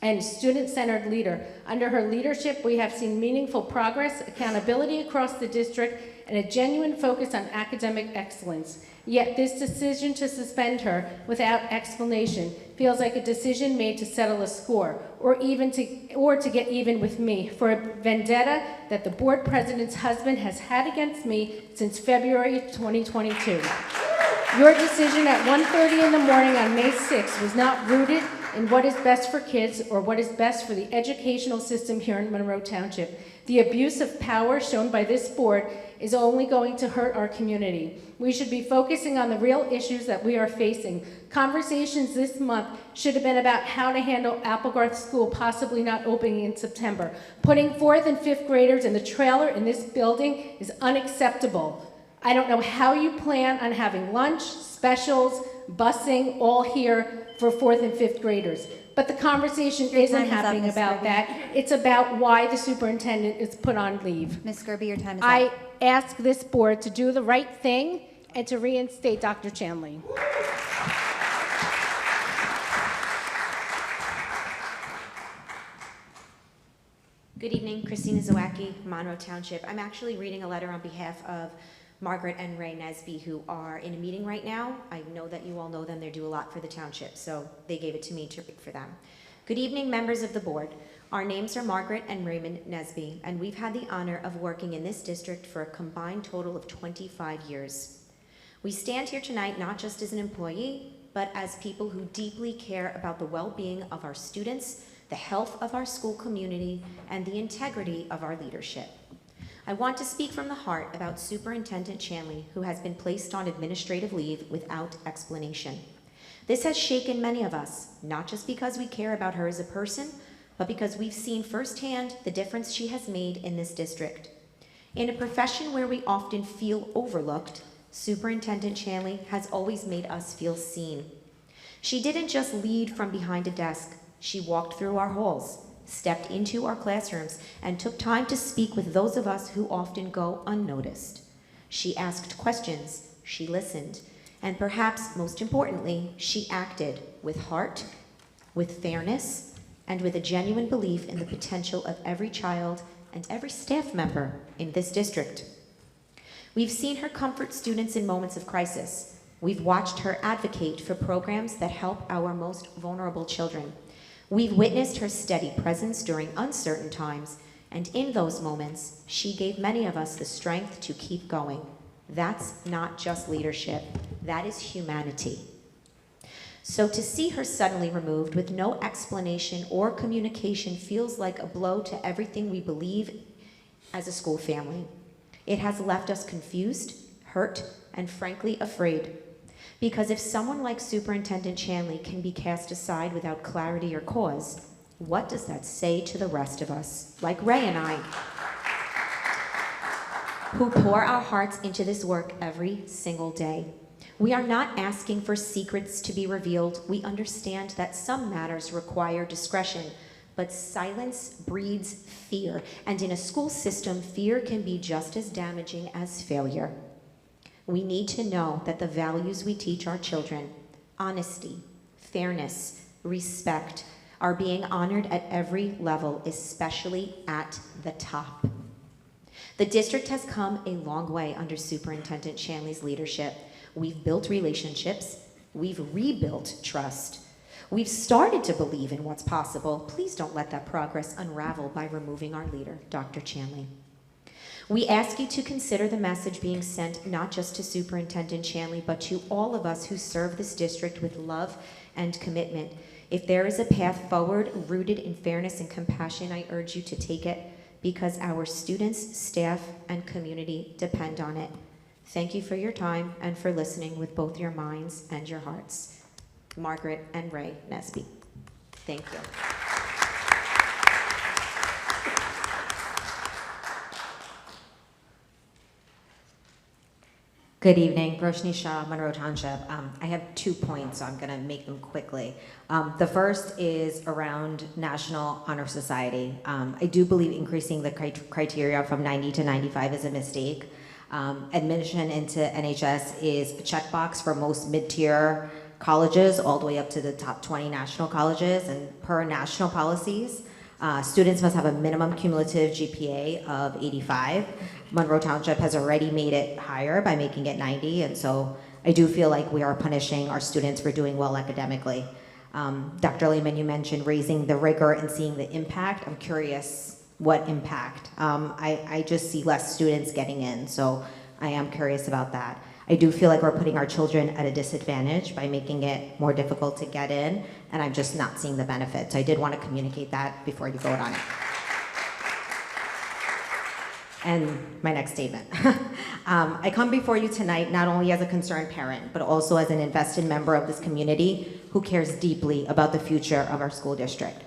and student-centered leader. Under her leadership, we have seen meaningful progress, accountability across the district, and a genuine focus on academic excellence. Yet this decision to suspend her without explanation feels like a decision made to settle a score, or to get even with me for a vendetta that the board president's husband has had against me since February 2022. Your decision at 1:30 in the morning on May 6th was not rooted in what is best for kids or what is best for the educational system here in Monroe Township. The abuse of power shown by this board is only going to hurt our community. We should be focusing on the real issues that we are facing. Conversations this month should have been about how to handle Applegarth School possibly not opening in September. Putting 4th and 5th graders in the trailer in this building is unacceptable. I don't know how you plan on having lunch, specials, busing, all here for 4th and 5th graders. But the conversation isn't happening about that. It's about why the superintendent is put on leave. Ms. Gerby, your time is up. I ask this board to do the right thing and to reinstate Dr. Chanley. Good evening, Christina Zawacki, Monroe Township. I'm actually reading a letter on behalf of Margaret and Ray Nesby, who are in a meeting right now. I know that you all know them. They do a lot for the township, so they gave it to me to read for them. Good evening, members of the board. Our names are Margaret and Raymond Nesby, and we've had the honor of working in this district for a combined total of 25 years. We stand here tonight not just as an employee, but as people who deeply care about the well-being of our students, the health of our school community, and the integrity of our leadership. I want to speak from the heart about Superintendent Chanley, who has been placed on administrative leave without explanation. This has shaken many of us, not just because we care about her as a person, but because we've seen firsthand the difference she has made in this district. In a profession where we often feel overlooked, Superintendent Chanley has always made us feel seen. She didn't just lead from behind a desk. She walked through our halls, stepped into our classrooms, and took time to speak with those of us who often go unnoticed. She asked questions, she listened, and perhaps most importantly, she acted with heart, with fairness, and with a genuine belief in the potential of every child and every staff member in this district. We've seen her comfort students in moments of crisis. We've watched her advocate for programs that help our most vulnerable children. We've witnessed her steady presence during uncertain times, and in those moments, she gave many of us the strength to keep going. That's not just leadership, that is humanity. So to see her suddenly removed with no explanation or communication feels like a blow to everything we believe as a school family. It has left us confused, hurt, and frankly afraid. Because if someone like Superintendent Chanley can be cast aside without clarity or cause, what does that say to the rest of us, like Ray and I, who pour our hearts into this work every single day? We are not asking for secrets to be revealed. We understand that some matters require discretion, but silence breeds fear, and in a school system, fear can be just as damaging as failure. We need to know that the values we teach our children, honesty, fairness, respect, are being honored at every level, especially at the top. The district has come a long way under Superintendent Chanley's leadership. We've built relationships, we've rebuilt trust. We've started to believe in what's possible. Please don't let that progress unravel by removing our leader, Dr. Chanley. We ask you to consider the message being sent not just to Superintendent Chanley, but to all of us who serve this district with love and commitment. If there is a path forward rooted in fairness and compassion, I urge you to take it because our students, staff, and community depend on it. Thank you for your time and for listening with both your minds and your hearts. Margaret and Ray Nesby. Thank you. Good evening, Roshni Shah, Monroe Township. I have 2 points, so I'm going to make them quickly. The first is around National Honor Society. I do believe increasing the criteria from 90 to 95 is a mistake. Admission into NHS is a checkbox for most mid-tier colleges, all the way up to the top 20 national colleges, and per national policies, students must have a minimum cumulative GPA of 85. Monroe Township has already made it higher by making it 90, and so I do feel like we are punishing our students for doing well academically. Dr. Lehman, you mentioned raising the rigor and seeing the impact. I'm curious what impact. I just see less students getting in, so I am curious about that. I do feel like we're putting our children at a disadvantage by making it more difficult to get in, and I'm just not seeing the benefits. I did want to communicate that before you vote on it. And my next statement. I come before you tonight not only as a concerned parent, but also as an invested member of this community who cares deeply about the future of our school district.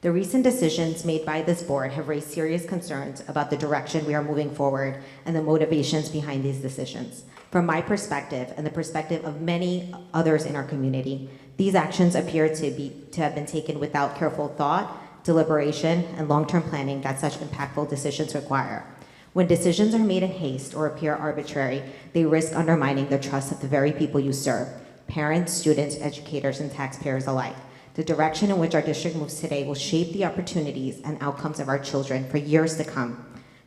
The recent decisions made by this board have raised serious concerns about the direction we are moving forward and the motivations behind these decisions. From my perspective and the perspective of many others in our community, these actions appear to have been taken without careful thought, deliberation, and long-term planning that such impactful decisions require. When decisions are made in haste or appear arbitrary, they risk undermining the trust of the very people you serve, parents, students, educators, and taxpayers alike. The direction in which our district moves today will shape the opportunities and outcomes of our children for years to come.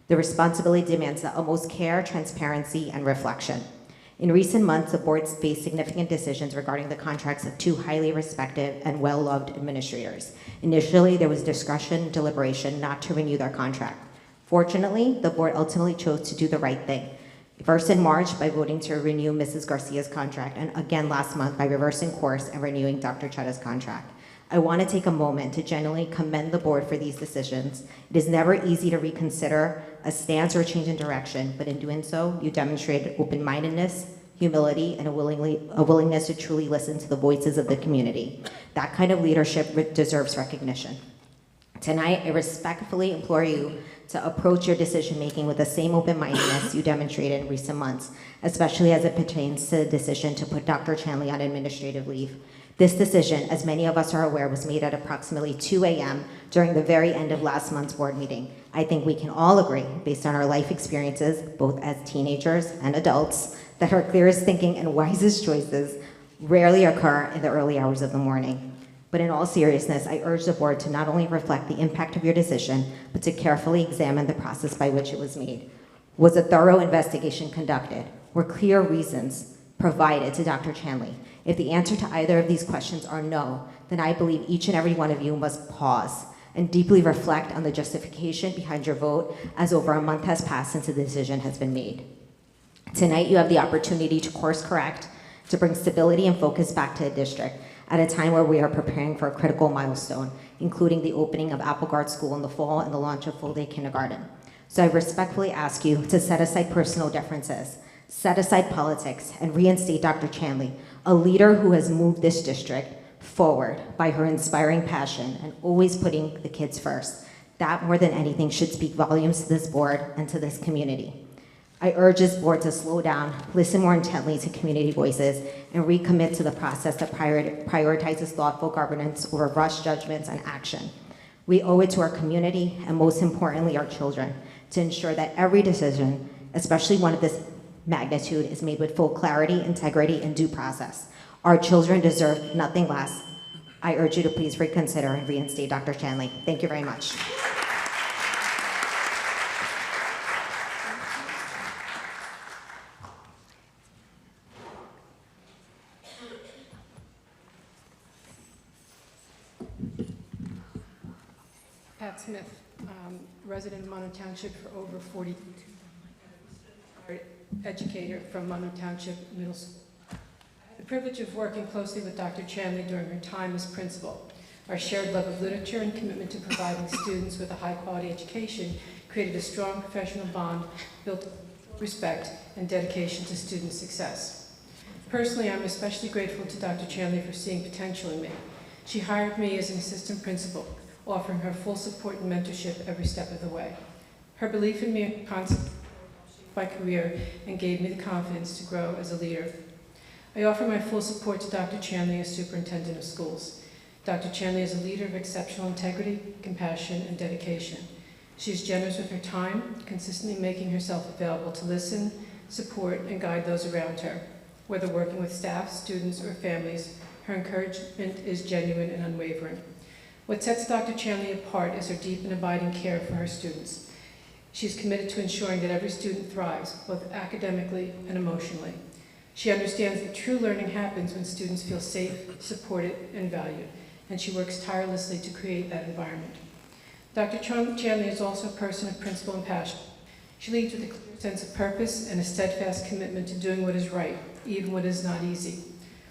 The responsibility demands the utmost care, transparency, and reflection. In recent months, the board faced significant decisions regarding the contracts of 2 highly respected and well-loved administrators. Initially, there was discussion and deliberation not to renew their contract. Fortunately, the board ultimately chose to do the right thing. First in March by voting to renew Mrs. Garcia's contract, and again last month by reversing course and renewing Dr. Chetta's contract. I want to take a moment to genuinely commend the board for these decisions. It is never easy to reconsider a stance or a change in direction, but in doing so, you demonstrated open-mindedness, humility, and a willingness to truly listen to the voices of the community. That kind of leadership deserves recognition. Tonight, I respectfully implore you to approach your decision-making with the same open-mindedness you demonstrated in recent months, especially as it pertains to the decision to put Dr. Chanley on administrative leave. This decision, as many of us are aware, was made at approximately 2 a.m. during the very end of last month's board meeting. I think we can all agree, based on our life experiences, both as teenagers and adults, that our clearest thinking and wisest choices rarely occur in the early hours of the morning. But in all seriousness, I urge the board to not only reflect the impact of your decision, but to carefully examine the process by which it was made. Was a thorough investigation conducted? Were clear reasons provided to Dr. Chanley? If the answer to either of these questions are no, then I believe each and every one of you must pause and deeply reflect on the justification behind your vote, as over a month has passed since the decision has been made. Tonight, you have the opportunity to course correct, to bring stability and focus back to the district at a time where we are preparing for a critical milestone, including the opening of Applegard School in the fall and the launch of full-day kindergarten. So I respectfully ask you to set aside personal differences, set aside politics, and reinstate Dr. Chanley, a leader who has moved this district forward by her inspiring passion and always putting the kids first. That, more than anything, should speak volumes to this board and to this community. I urge this board to slow down, listen more intently to community voices, and recommit to the process that prioritizes thoughtful governance over rushed judgments and action. We owe it to our community, and most importantly, our children, to ensure that every decision, especially one of this magnitude, is made with full clarity, integrity, and due process. Our children deserve nothing less. I urge you to please reconsider and reinstate Dr. Chanley. Thank you very much. Pat Smith, resident of Monroe Township for over 42 years, educator from Monroe Township Middle School. The privilege of working closely with Dr. Chanley during her time as principal. Our shared love of literature and commitment to providing students with a high-quality education created a strong professional bond built on respect and dedication to student success. Personally, I'm especially grateful to Dr. Chanley for seeing potential in me. She hired me as an assistant principal, offering her full support and mentorship every step of the way. Her belief in me constantly shaped my career and gave me the confidence to grow as a leader. I offer my full support to Dr. Chanley as superintendent of schools. Dr. Chanley is a leader of exceptional integrity, compassion, and dedication. She is generous with her time, consistently making herself available to listen, support, and guide those around her. Whether working with staff, students, or families, her encouragement is genuine and unwavering. What sets Dr. Chanley apart is her deep and abiding care for her students. She is committed to ensuring that every student thrives, both academically and emotionally. She understands that true learning happens when students feel safe, supported, and valued, and she works tirelessly to create that environment. Dr. Chanley is also a person of principle and passion. She leads with a clear sense of purpose and a steadfast commitment to doing what is right, even when it is not easy.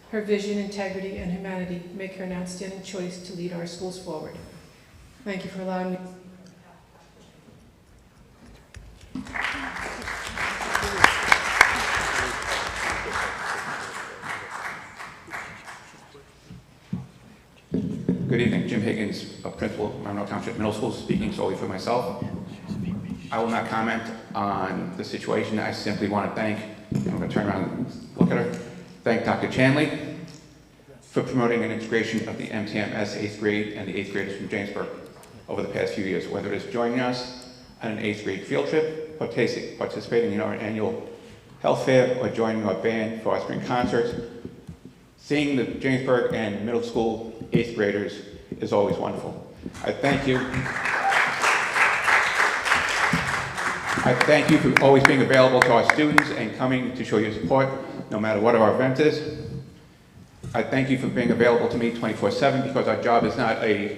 Her vision, integrity, and humanity make her an outstanding choice to lead our schools forward. Thank you for allowing me. Good evening, Jim Higgins, principal, Monroe Township Middle School, speaking solely for myself. I will not comment on the situation. I simply want to thank, I'm going to turn around and look at her, thank Dr. Chanley for promoting an integration of the MTMS 8th grade and the 8th graders from Jamesburg over the past few years, whether it is joining us on an 8th grade field trip, participating in our annual health fair, or joining our band for our spring concerts. Seeing the Jamesburg and middle school 8th graders is always wonderful. I thank you. I thank you for always being available to our students and coming to show your support, no matter what our event is. I thank you for being available to me 24/7, because our job is not a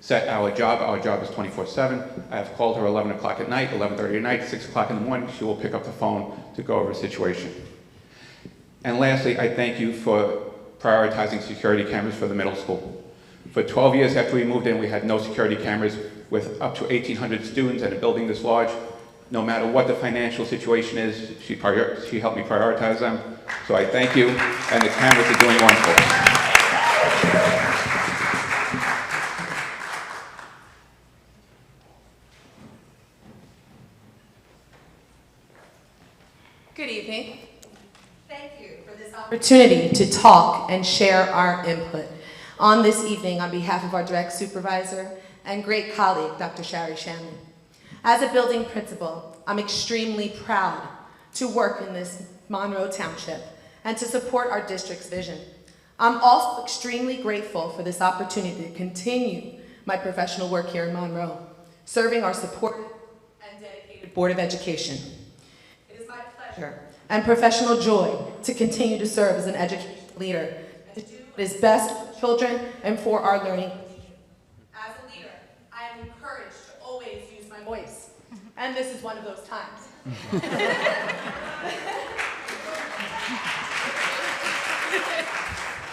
set-hour job. Our job is 24/7. I have called her 11 o'clock at night, 11:30 at night, 6 o'clock in the morning. She will pick up the phone to go over a situation. And lastly, I thank you for prioritizing security cameras for the middle school. For 12 years after we moved in, we had no security cameras with up to 1,800 students in a building this large. No matter what the financial situation is, she helped me prioritize them. So I thank you, and the cameras are doing wonderful. Good evening. Thank you for this opportunity to talk and share our input on this evening on behalf of our direct supervisor and great colleague, Dr. Shari Shanley. As a building principal, I'm extremely proud to work in this Monroe Township and to support our district's vision. I'm also extremely grateful for this opportunity to continue my professional work here in Monroe, serving our supportive and dedicated Board of Education. It is my pleasure and professional joy to continue to serve as an education leader, and to do what is best for children and for our learning. As a leader, I am encouraged to always use my voice, and this is one of those times.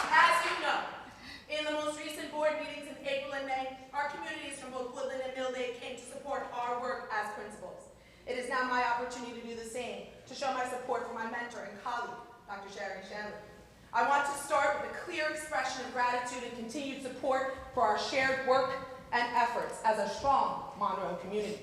As you know, in the most recent board meetings in April and May, our communities from both Woodland and Mill Lake came to support our work as principals. It is now my opportunity to do the same, to show my support for my mentor and colleague, Dr. Sherry Shanley. I want to start with a clear expression of gratitude and continued support for our shared work and efforts as a strong Monroe community.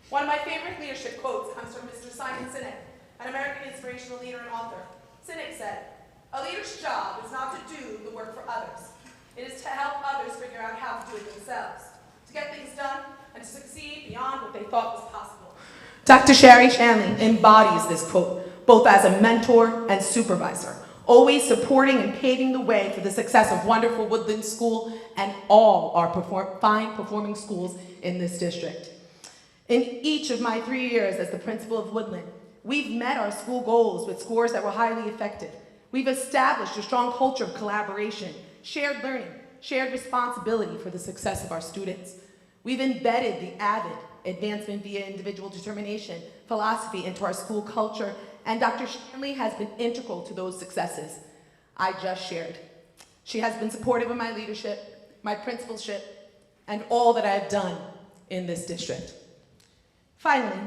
One of my favorite leadership quotes comes from Mr. Simon Sinek, an American inspirational leader and author. Sinek said, "A leader's job is not to do the work for others. It is to help others figure out how to do it themselves, to get things done and to succeed beyond what they thought was possible." Dr. Sherry Shanley embodies this quote, both as a mentor and supervisor, always supporting and paving the way for the success of wonderful Woodland School and all our fine performing schools in this district. In each of my 3 years as the principal of Woodland, we've met our school goals with scores that were highly effective. We've established a strong culture of collaboration, shared learning, shared responsibility for the success of our students. We've embedded the AVID, advancement via individual determination, philosophy into our school culture, and Dr. Shanley has been integral to those successes I just shared. She has been supportive of my leadership, my principalship, and all that I have done in this district. Finally,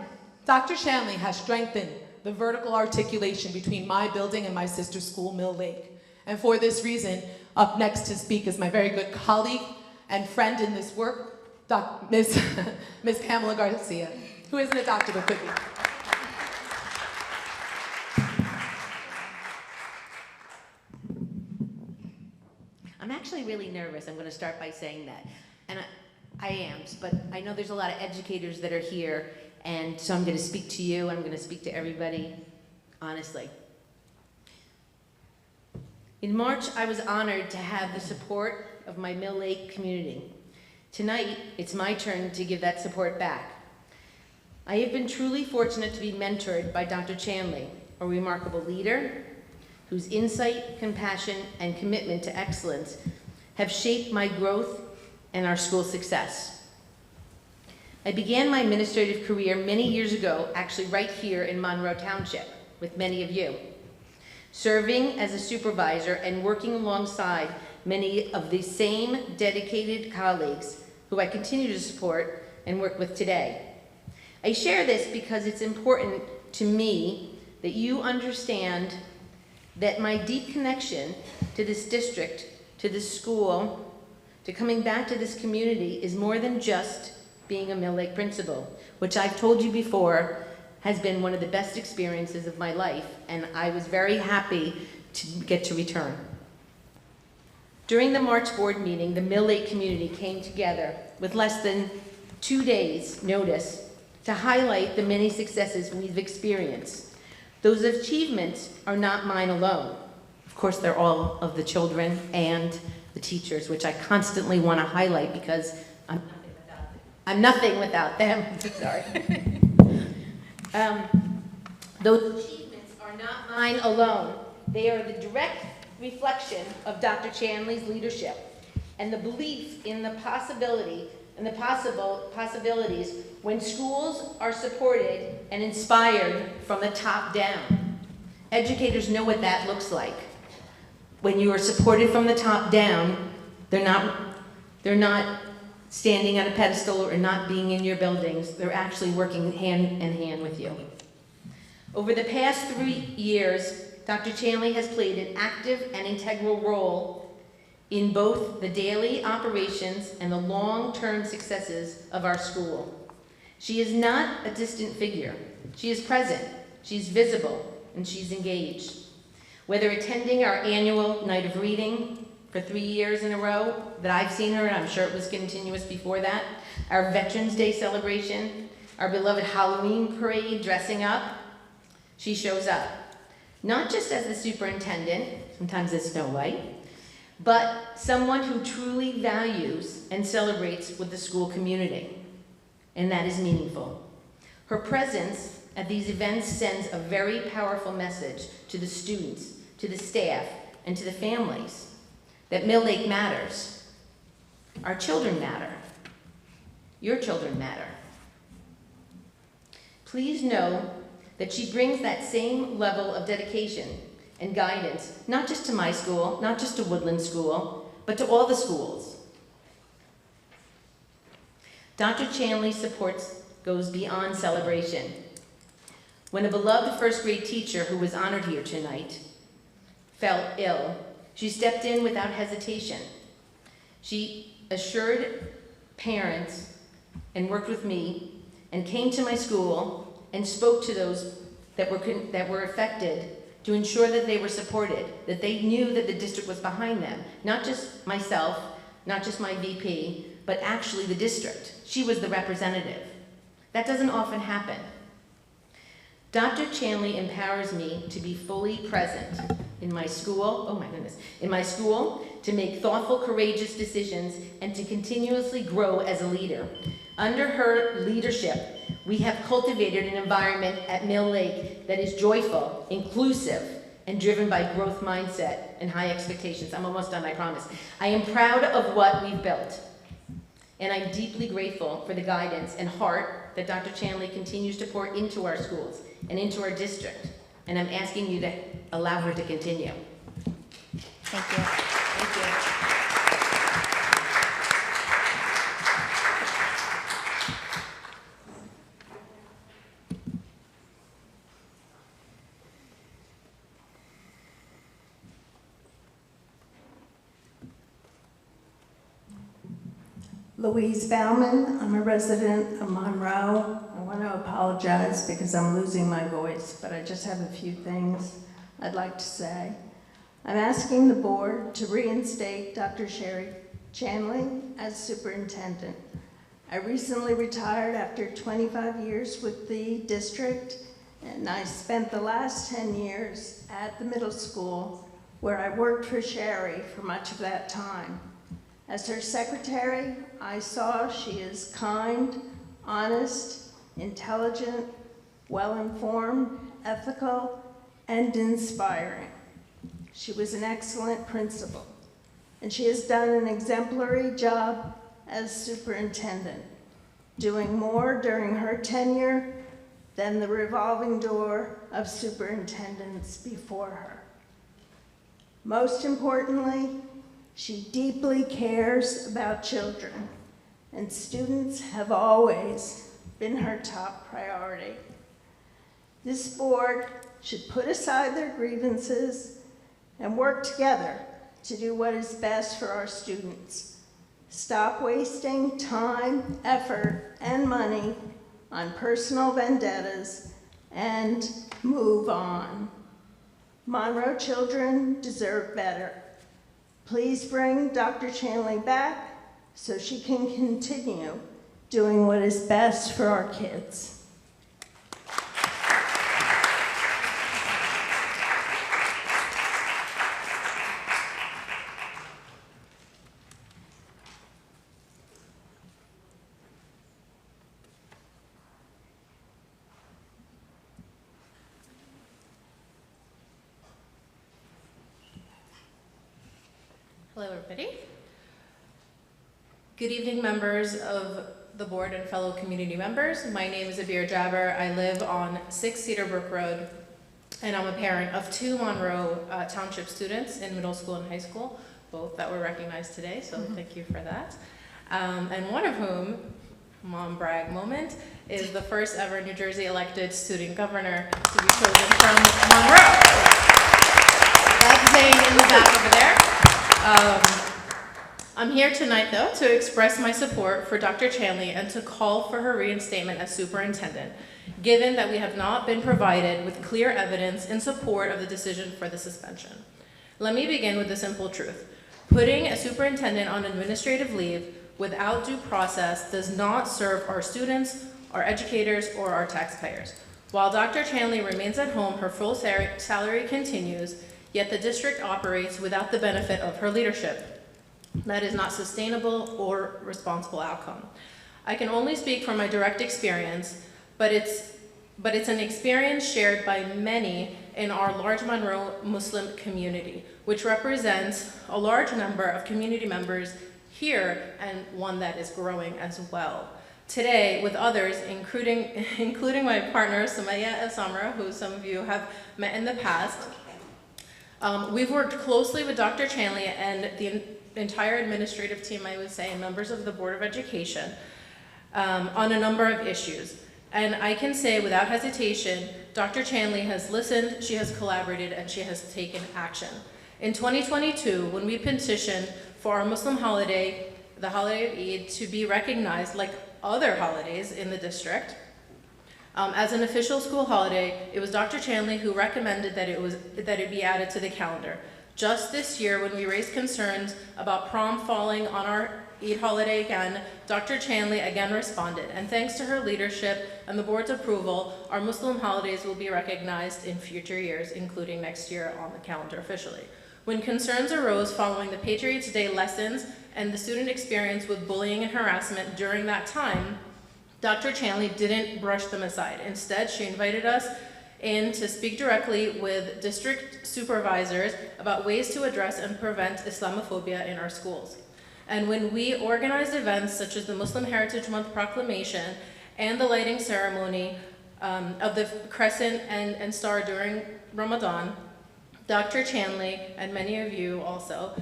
Dr. Shanley has strengthened the vertical articulation between my building and my sister school, Mill Lake. And for this reason, up next to speak is my very good colleague and friend in this work, Miss Pamela Garcia, who isn't a doctor but could be. I'm actually really nervous. I'm going to start by saying that. And I am, but I know there's a lot of educators that are here, and so I'm going to speak to you. I'm going to speak to everybody, honestly. In March, I was honored to have the support of my Mill Lake community. Tonight, it's my turn to give that support back. I have been truly fortunate to be mentored by Dr. Chanley, a remarkable leader whose insight, compassion, and commitment to excellence have shaped my growth and our school success. I began my administrative career many years ago, actually right here in Monroe Township, with many of you, serving as a supervisor and working alongside many of the same dedicated colleagues who I continue to support and work with today. I share this because it's important to me that you understand that my deep connection to this district, to this school, to coming back to this community is more than just being a Mill Lake principal, which I've told you before has been one of the best experiences of my life, and I was very happy to get to return. During the March board meeting, the Mill Lake community came together with less than 2 days' notice to highlight the many successes we've experienced. Those achievements are not mine alone. Of course, they're all of the children and the teachers, which I constantly want to highlight because I'm nothing without them. Sorry. Those achievements are not mine alone. They are the direct reflection of Dr. Chanley's leadership and the belief in the possibility and the possibilities when schools are supported and inspired from the top down. Educators know what that looks like. When you are supported from the top down, they're not standing on a pedestal or not being in your buildings. They're actually working hand in hand with you. Over the past 3 years, Dr. Chanley has played an active and integral role in both the daily operations and the long-term successes of our school. She is not a distant figure. She is present, she's visible, and she's engaged. Whether attending our annual night of reading for 3 years in a row that I've seen her, and I'm sure it was continuous before that, our Veterans Day celebration, our beloved Halloween parade dressing up, she shows up. Not just as the superintendent, sometimes as Snow White, but someone who truly values and celebrates with the school community, and that is meaningful. Her presence at these events sends a very powerful message to the students, to the staff, and to the families that Mill Lake matters. Our children matter. Your children matter. Please know that she brings that same level of dedication and guidance, not just to my school, not just to Woodland School, but to all the schools. Dr. Chanley's support goes beyond celebration. When a beloved first grade teacher who was honored here tonight fell ill, she stepped in without hesitation. She assured parents and worked with me and came to my school and spoke to those that were affected to ensure that they were supported, that they knew that the district was behind them. Not just myself, not just my VP, but actually the district. She was the representative. That doesn't often happen. Dr. Chanley empowers me to be fully present in my school, oh my goodness, in my school, to make thoughtful, courageous decisions, and to continuously grow as a leader. Under her leadership, we have cultivated an environment at Mill Lake that is joyful, inclusive, and driven by growth mindset and high expectations. I'm almost done, I promise. I am proud of what we've built, and I'm deeply grateful for the guidance and heart that Dr. Chanley continues to pour into our schools and into our district, and I'm asking you to allow her to continue. Thank you. Thank you. Louise Bauman, I'm a resident of Monroe. I want to apologize because I'm losing my voice, but I just have a few things I'd like to say. I'm asking the board to reinstate Dr. Sherry Chanley as superintendent. I recently retired after 25 years with the district, and I spent the last 10 years at the middle school where I worked for Sherry for much of that time. As her secretary, I saw she is kind, honest, intelligent, well-informed, ethical, and inspiring. She was an excellent principal, and she has done an exemplary job as superintendent, doing more during her tenure than the revolving door of superintendents before her. Most importantly, she deeply cares about children, and students have always been her top priority. This board should put aside their grievances and work together to do what is best for our students. Stop wasting time, effort, and money on personal vendettas and move on. Monroe children deserve better. Please bring Dr. Chanley back so she can continue doing what is best for our kids. Hello, everybody. Good evening, members of the board and fellow community members. My name is Abir Jabber. I live on 6 Cedar Brook Road, and I'm a parent of 2 Monroe Township students in middle school and high school, both that were recognized today, so thank you for that. And one of whom, mom brag moment, is the first ever New Jersey elected student governor to be chosen from Monroe. That's Zane in the back over there. I'm here tonight, though, to express my support for Dr. Chanley and to call for her reinstatement as superintendent, given that we have not been provided with clear evidence in support of the decision for the suspension. Let me begin with the simple truth. Putting a superintendent on administrative leave without due process does not serve our students, our educators, or our taxpayers. While Dr. Chanley remains at home, her full salary continues, yet the district operates without the benefit of her leadership. That is not sustainable or responsible outcome. I can only speak from my direct experience, but it's but it's an experience shared by many in our large Monroe Muslim community, which represents a large number of community members here and one that is growing as well. Today, with others, including my partner, Sumaya El-Samra, who some of you have met in the past, we've worked closely with Dr. Chanley and the entire administrative team, I would say, and members of the Board of Education on a number of issues. And I can say without hesitation, Dr. Chanley has listened, she has collaborated, and she has taken action. In 2022, when we petitioned for our Muslim holiday, the holiday of Eid, to be recognized like other holidays in the district, as an official school holiday, it was Dr. Chanley who recommended that it be added to the calendar. Just this year, when we raised concerns about prom falling on our Eid holiday again, Dr. Chanley again responded, and thanks to her leadership and the board's approval, our Muslim holidays will be recognized in future years, including next year on the calendar officially. When concerns arose following the Patriots' Day lessons and the student experience with bullying and harassment during that time, Dr. Chanley didn't brush them aside. Instead, she invited us in to speak directly with district supervisors about ways to address and prevent Islamophobia in our schools. And when we organized events such as the Muslim Heritage Month proclamation and the lighting ceremony of the crescent and star during Ramadan, Dr. Chanley, and many of you also,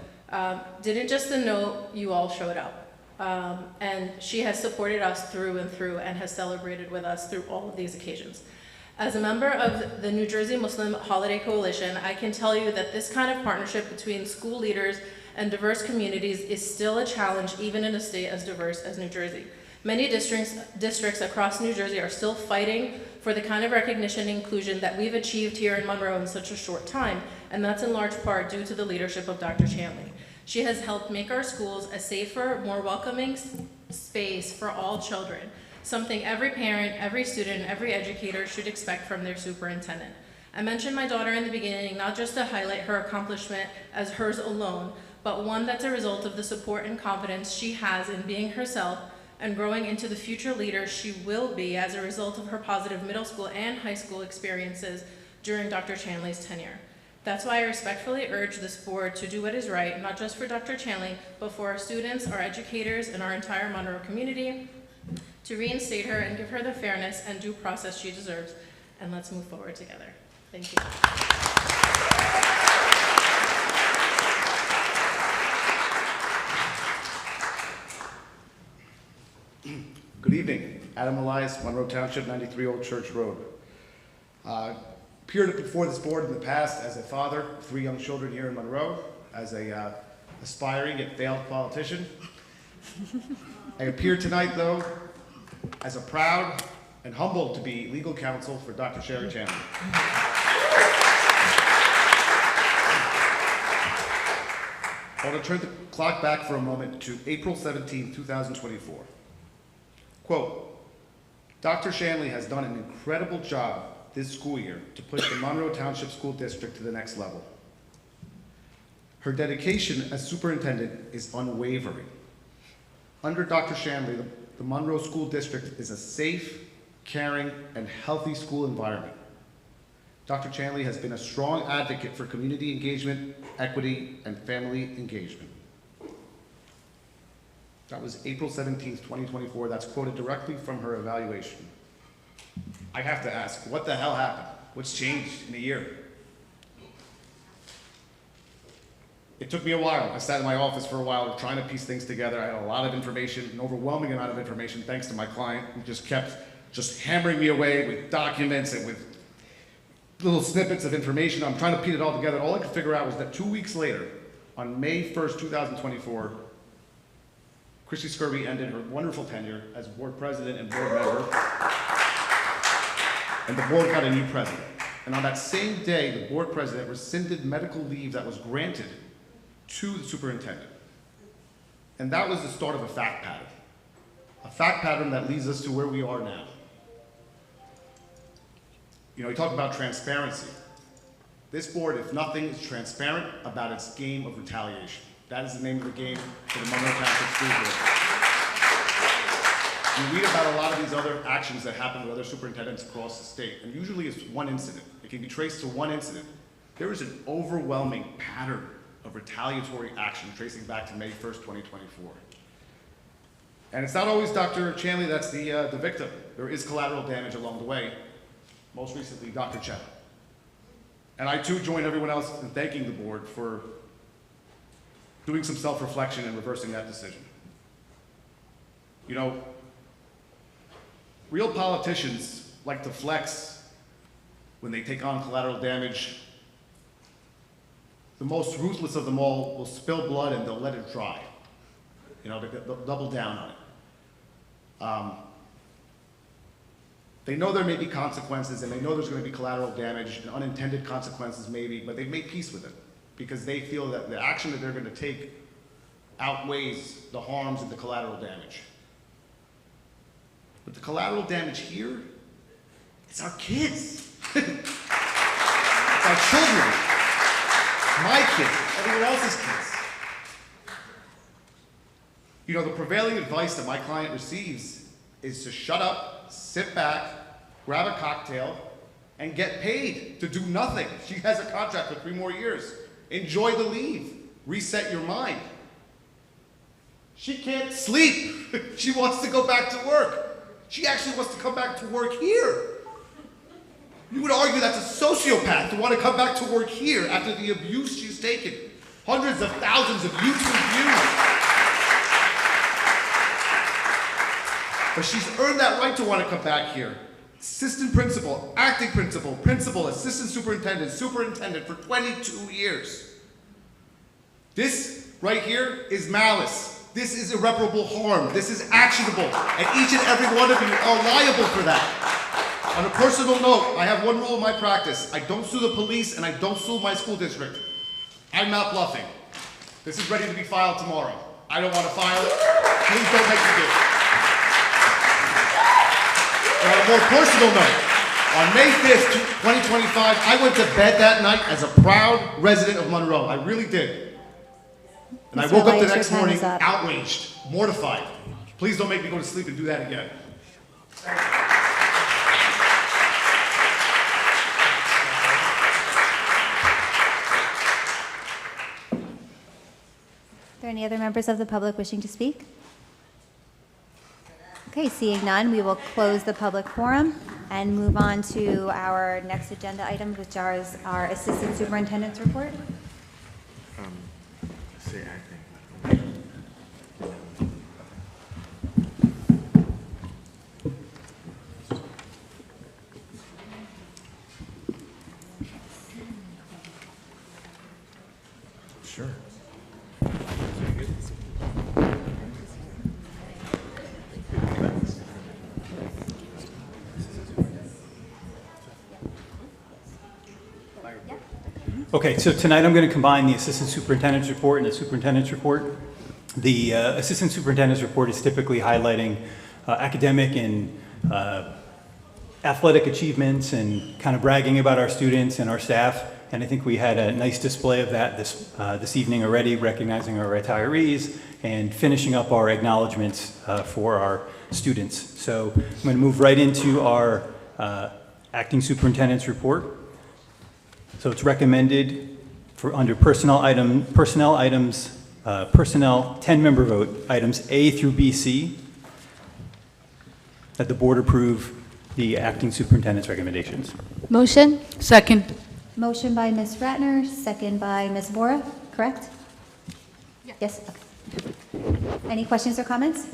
didn't just know you all showed up. And she has supported us through and through and has celebrated with us through all of these occasions. As a member of the New Jersey Muslim Holiday Coalition, I can tell you that this kind of partnership between school leaders and diverse communities is still a challenge even in a state as diverse as New Jersey. Many districts across New Jersey are still fighting for the kind of recognition and inclusion that we've achieved here in Monroe in such a short time, and that's in large part due to the leadership of Dr. Chanley. She has helped make our schools a safer, more welcoming space for all children, something every parent, every student, every educator should expect from their superintendent. I mentioned my daughter in the beginning, not just to highlight her accomplishment as hers alone, but one that's a result of the support and confidence she has in being herself and growing into the future leader she will be as a result of her positive middle school and high school experiences during Dr. Chanley's tenure. That's why I respectfully urge this board to do what is right, not just for Dr. Chanley, but for our students, our educators, and our entire Monroe community, to reinstate her and give her the fairness and due process she deserves. And let's move forward together. Thank you. Good evening. Adam Elias, Monroe Township, 93 Old Church Road. Appeared before this board in the past as a father of 3 young children here in Monroe, as a aspiring yet failed politician. I appear tonight, though, as a proud and humbled to be legal counsel for Dr. Sherry Chanley. I want to turn the clock back for a moment to April 17, 2024. Quote, Dr. Chanley has done an incredible job this school year to push the Monroe Township School District to the next level. Her dedication as superintendent is unwavering. Under Dr. Chanley, the Monroe School District is a safe, caring, and healthy school environment. Dr. Chanley has been a strong advocate for community engagement, equity, and family engagement. That was April 17th, 2024. That's quoted directly from her evaluation. I have to ask, what the hell happened? What's changed in a year? It took me a while. I sat in my office for a while trying to piece things together. I had a lot of information, an overwhelming amount of information, thanks to my client, who just kept hammering me away with documents and with little snippets of information. I'm trying to piece it all together. All I could figure out was that 2 weeks later, on May 1st, 2024, Christy Skirby ended her wonderful tenure as board president and board member, and the board got a new president. And on that same day, the board president rescinded medical leave that was granted to the superintendent. And that was the start of a fact pattern that leads us to where we are now. You know, we talk about transparency. This board, if nothing, is transparent about its game of retaliation. That is the name of the game for the Monroe Township School Board. You read about a lot of these other actions that happen with other superintendents across the state, and usually it's one incident. It can be traced to one incident. There is an overwhelming pattern of retaliatory action tracing back to May 1st, 2024. And it's not always Dr. Chanley that's the victim. There is collateral damage along the way, most recently Dr. Chen. And I too join everyone else in thanking the board for doing some self-reflection and reversing that decision. You know, real politicians like to flex when they take on collateral damage. The most ruthless of them all will spill blood and they'll let it dry. You know, they'll double down on it. They know there may be consequences and they know there's going to be collateral damage and unintended consequences maybe, but they've made peace with it because they feel that the action that they're going to take outweighs the harms and the collateral damage. But the collateral damage here, it's our kids. It's our children. My kids, everyone else's kids. You know, the prevailing advice that my client receives is to shut up, sit back, grab a cocktail, and get paid to do nothing. She has a contract for 3 more years. Enjoy the leave. Reset your mind. She can't sleep. She wants to go back to work. She actually wants to come back to work here. You would argue that's a sociopath to want to come back to work here after the abuse she's taken. Hundreds of thousands of YouTube views. But she's earned that right to want to come back here. Assistant principal, acting principal, principal, assistant superintendent, superintendent for 22 years. This right here is malice. This is irreparable harm. This is actionable. And each and every one of you are liable for that. On a personal note, I have one rule in my practice. I don't sue the police and I don't sue my school district. I'm not bluffing. This is ready to be filed tomorrow. I don't want to file it. Please don't make me do it. And on a more personal note, on May 5th, 2025, I went to bed that night as a proud resident of Monroe. I really did. And I woke up the next morning outraged, mortified. Please don't make me go to sleep and do that again. Are there any other members of the public wishing to speak? Okay, seeing none, we will close the public forum and move on to our next agenda item, which is our Assistant Superintendent's report. Say acting. Sure. Okay, so tonight I'm going to combine the Assistant Superintendent's report and the Superintendent's report. The Assistant Superintendent's report is typically highlighting academic and athletic achievements and kind of bragging about our students and our staff. And I think we had a nice display of that this evening already, recognizing our retirees and finishing up our acknowledgements for our students. So I'm going to move right into our Acting Superintendent's report. So it's recommended for under personnel 10-member vote, items A through BC, that the board approve the acting superintendent's recommendations. Motion? Second. Motion by Ms. Ratner, second by Ms. Bora, correct? Yes. Okay. Any questions or comments?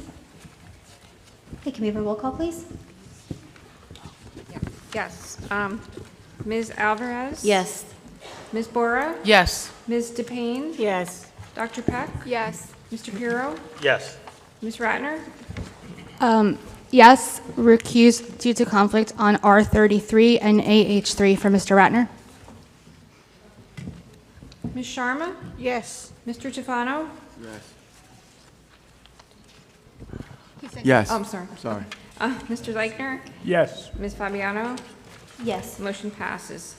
Okay, can we have a roll call, please? Yes. Ms. Alvarez? Yes. Ms. Bora? Yes. Ms. DePayne? Yes. Dr. Peck? Yes. Mr. Pirro? Yes. Ms. Ratner? Yes, recused due to conflict on R33 and AH3 for Mr. Ratner. Ms. Sharma? Yes. Mr. Tufano? Yes. Oh, I'm sorry. Sorry. Mr. Leichner? Yes. Ms. Fabiano? Yes. Motion passes.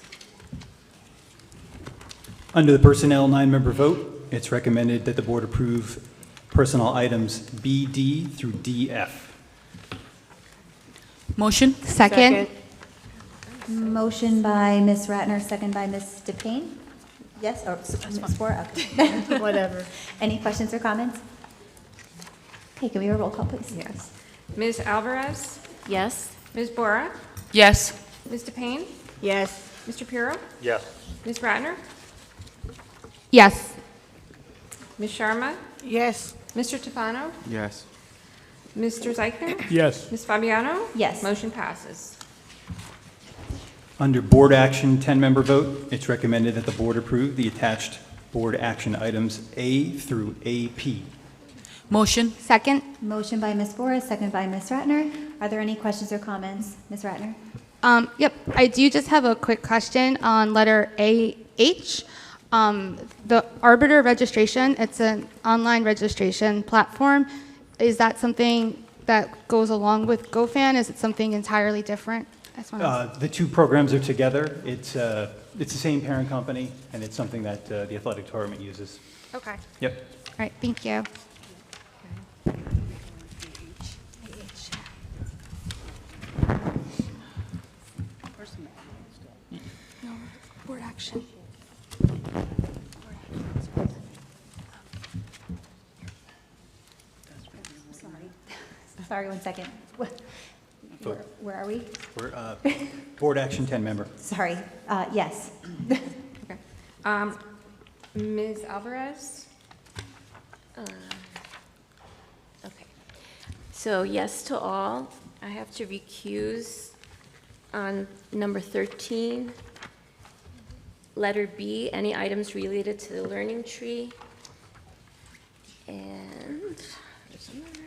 Under the personnel 9-member vote, it's recommended that the board approve personnel items B, D through DF. Motion. Second. Motion by Ms. Ratner, second by Ms. DePayne. Yes, or Ms. Bora? Okay. Whatever. Any questions or comments? Okay, can we have a roll call, please? Yes. Ms. Alvarez? Yes. Ms. Bora? Yes. Ms. DePayne? Yes. Mr. Piro? Yes. Ms. Ratner? Yes. Ms. Sharma? Yes. Mr. Tufano? Yes. Mr. Zeichner? Yes. Ms. Fabiano? Yes. Motion passes. Under board action, 10-member vote, it's recommended that the board approve the attached board action items A through AP. Motion. Second. Motion by Ms. Bora, second by Ms. Ratner. Are there any questions or comments? Ms. Ratner? Yep, I do just have a quick question on letter AH. The arbiter registration, it's an online registration platform. Is that something that goes along with GoFan? Is it something entirely different? That's what I'm- The two programs are together. It's the same parent company, and it's something that the athletic department uses. Okay. Yep. All right, thank you. No, board action. Sorry, one second. Where are we? We're board action 10-member. Sorry. Yes. Okay. Ms. Alvarez? Okay. So yes to all. I have to recuse on number 13. Letter B, any items related to the learning tree. And there's another.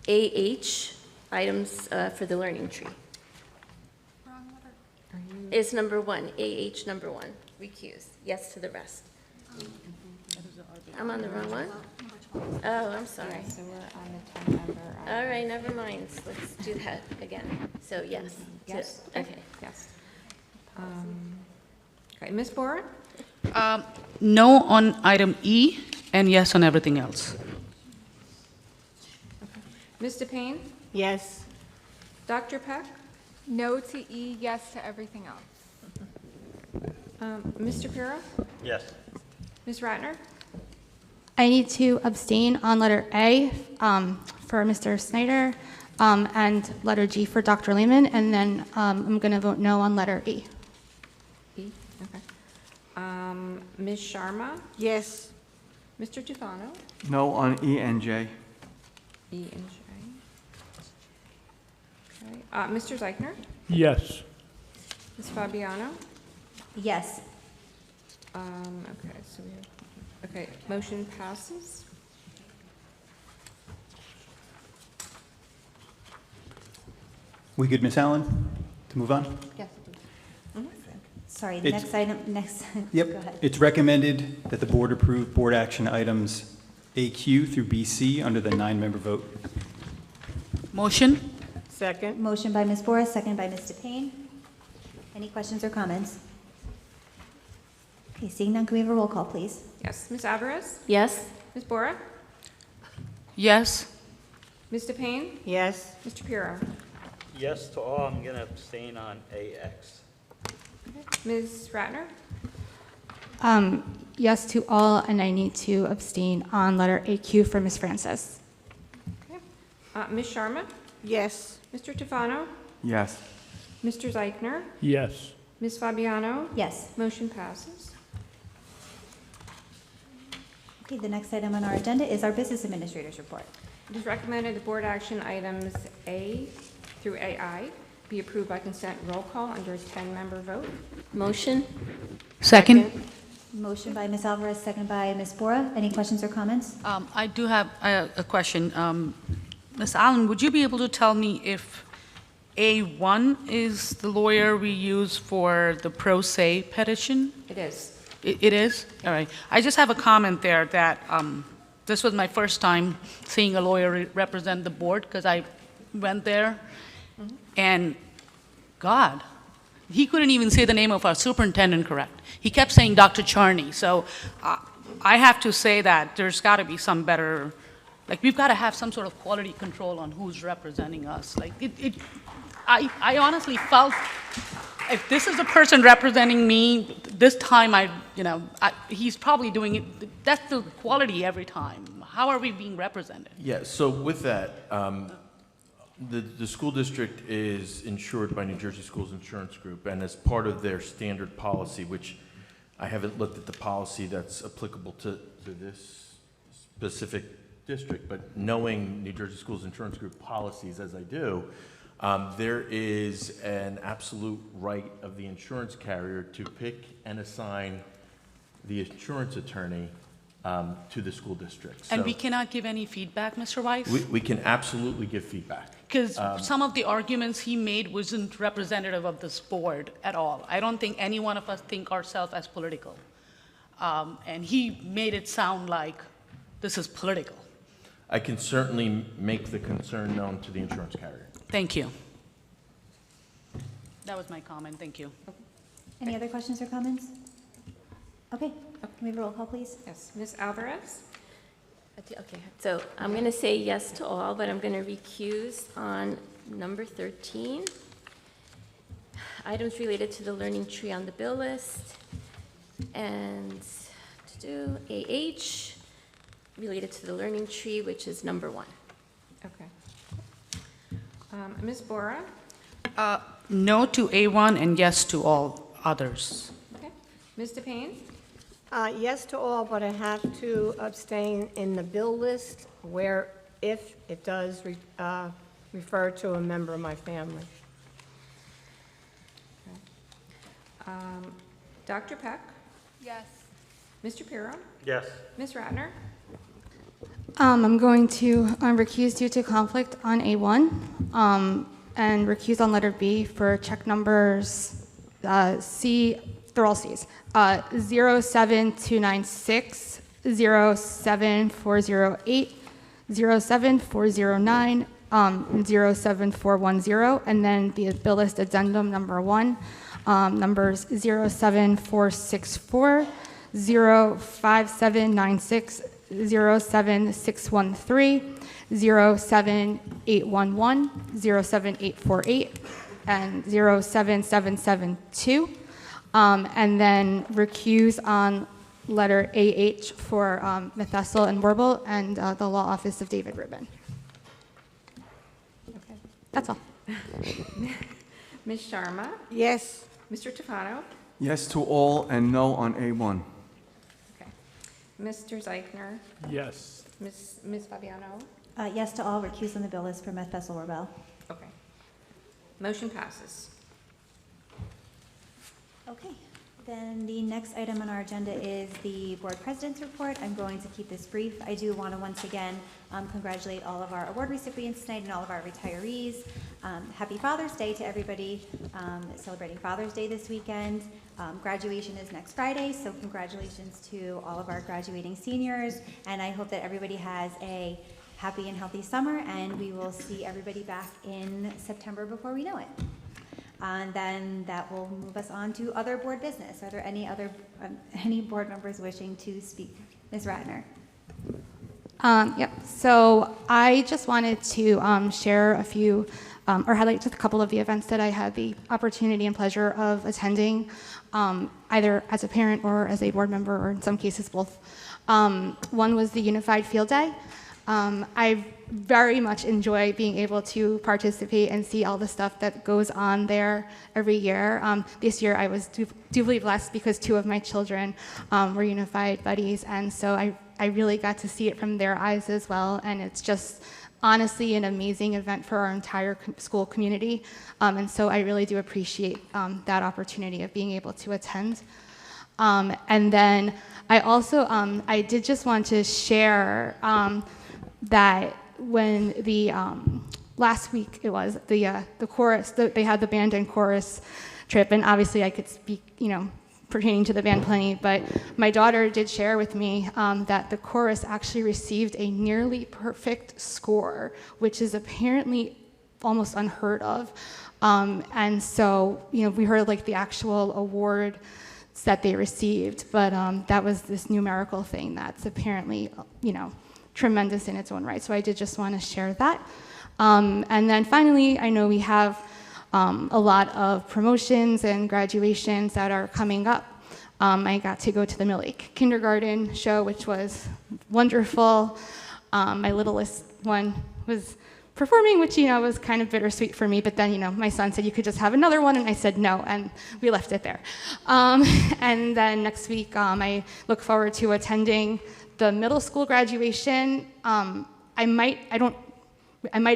AH, items for the learning tree. Is number 1, AH number 1, recuse. Yes to the rest. I'm on the wrong one? Oh, I'm sorry. So we're on the 10-member. All right, never mind. Let's do that again. So yes. Yes. Okay. Yes. Okay, Ms. Bora? No on item E, and yes on everything else. Ms. DePayne? Yes. Dr. Peck? No to E, yes to everything else. Mr. Piro? Yes. Ms. Ratner? I need to abstain on letter A for Mr. Snyder, and letter G for Dr. Lehman, and then I'm going to vote no on letter E. E, okay. Ms. Sharma? Yes. Mr. Tufano? No on E and J. E and J. Okay. Mr. Zeichner? Yes. Ms. Fabiano? Yes. Okay, so we have, okay, motion passes. We good, Ms. Allen, to move on? Yes. Sorry, the next item, next. Yep. Go ahead. It's recommended that the board approve board action items AQ through BC under the 9-member vote. Motion. Second. Motion by Ms. Bora, second by Ms. DePayne. Any questions or comments? Okay, seeing none, can we have a roll call, please? Yes. Ms. Alvarez? Yes. Ms. Bora? Yes. Ms. DePayne? Yes. Mr. Piro? Yes to all. I'm going to abstain on AX. Ms. Ratner? Yes to all, and I need to abstain on letter AQ for Ms. Francis. Okay. Ms. Sharma? Yes. Mr. Tufano? Yes. Mr. Zeichner? Yes. Ms. Fabiano? Yes. Motion passes. Okay, the next item on our agenda is our business administrator's report. It is recommended the board action items A through AI be approved by consent roll call under a 10-member vote. Motion? Second. Motion by Ms. Alvarez, second by Ms. Bora. Any questions or comments? I do have a question. Ms. Allen, would you be able to tell me if A1 is the lawyer we use for the pro se petition? It is. It is? All right. I just have a comment there that this was my first time seeing a lawyer represent the board because I went there and God, he couldn't even say the name of our superintendent correct. He kept saying Dr. Charney. So I have to say that there's got to be some better Like, we've got to have some sort of quality control on who's representing us. Like, I honestly felt if this is a person representing me, this time he's probably doing it, that's the quality every time. How are we being represented? Yeah, so with that, the school district is insured by New Jersey Schools Insurance Group, and as part of their standard policy, which I haven't looked at the policy that's applicable to this specific district, but knowing New Jersey Schools Insurance Group policies as I do, there is an absolute right of the insurance carrier to pick and assign the insurance attorney to the school district. And So we cannot give any feedback, Mr. Weiss? we can absolutely give feedback. Because some of the arguments he made wasn't representative of this board at all. I don't think any one of us think ourselves as political. And he made it sound like this is political. I can certainly make the concern known to the insurance carrier. Thank you. That was my comment. Thank you. Any other questions or comments? Okay, can we have a roll call, please? Yes, Ms. Alvarez? Okay, so I'm going to say yes to all, but I'm going to recuse on number 13. Items related to the learning tree on the bill list. And to do AH, related to the learning tree, which is number 1. Okay. Ms. Bora? No to A1 and yes to all others. Okay. Ms. DePayne? Yes to all, but I have to abstain in the bill list where if it does refer to a member of my family. Dr. Peck? Yes. Mr. Pirro? Yes. Ms. Ratner? I'm going to recuse due to conflict on A1 and recuse on letter B for check numbers C, they're all C's, 07296, 07408, 07409, 07410, and then the bill list addendum number 1, numbers 07464, 05796, 07613, 07811, 07848, and 07772. And then recuse on letter AH for Methessel and Warble and the Law Office of David Rubin. Okay. That's all. Ms. Sharma? Yes. Mr. Tufano? Yes to all and no on A1. Okay. Mr. Zeichner? Yes. Ms. Fabiano? Yes to all, recuse on the bill list for Methessel Rebel. Okay. Motion passes. Okay, then the next item on our agenda is the board president's report. I'm going to keep this brief. I do want to once again congratulate all of our award recipients tonight and all of our retirees. Happy Father's Day to everybody celebrating Father's Day this weekend. Graduation is next Friday, so congratulations to all of our graduating seniors. And I hope that everybody has a happy and healthy summer, and we will see everybody back in September before we know it. And then that will move us on to other board business. Are there any other any board members wishing to speak? Ms. Ratner. Yep. So I just wanted to share a few or highlight just a couple of the events that I had the opportunity and pleasure of attending, either as a parent or as a board member, or in some cases both. One was the Unified Field Day. I very much enjoy being able to participate and see all the stuff that goes on there every year. This year I was duly blessed because 2 of my children were Unified buddies, and so I really got to see it from their eyes as well, and it's just honestly an amazing event for our entire school community, and so I really do appreciate that opportunity of being able to attend. And then I also, I did just want to share that when the last week it was the chorus, they had the band and chorus trip, and obviously I could speak, pertaining to the band plenty, but my daughter did share with me that the chorus actually received a nearly perfect score, which is apparently almost unheard of. And so, we heard like the actual award that they received, but that was this numerical thing that's apparently, tremendous in its own right. So I did just want to share that. And then finally, I know we have a lot of promotions and graduations that are coming up. I got to go to the Mill Lake Kindergarten show, which was wonderful. My littlest one was performing, which, was kind of bittersweet for me, but then, my son said you could just have another one, and I said no, and we left it there. And then next week, I look forward to attending the middle school graduation. I might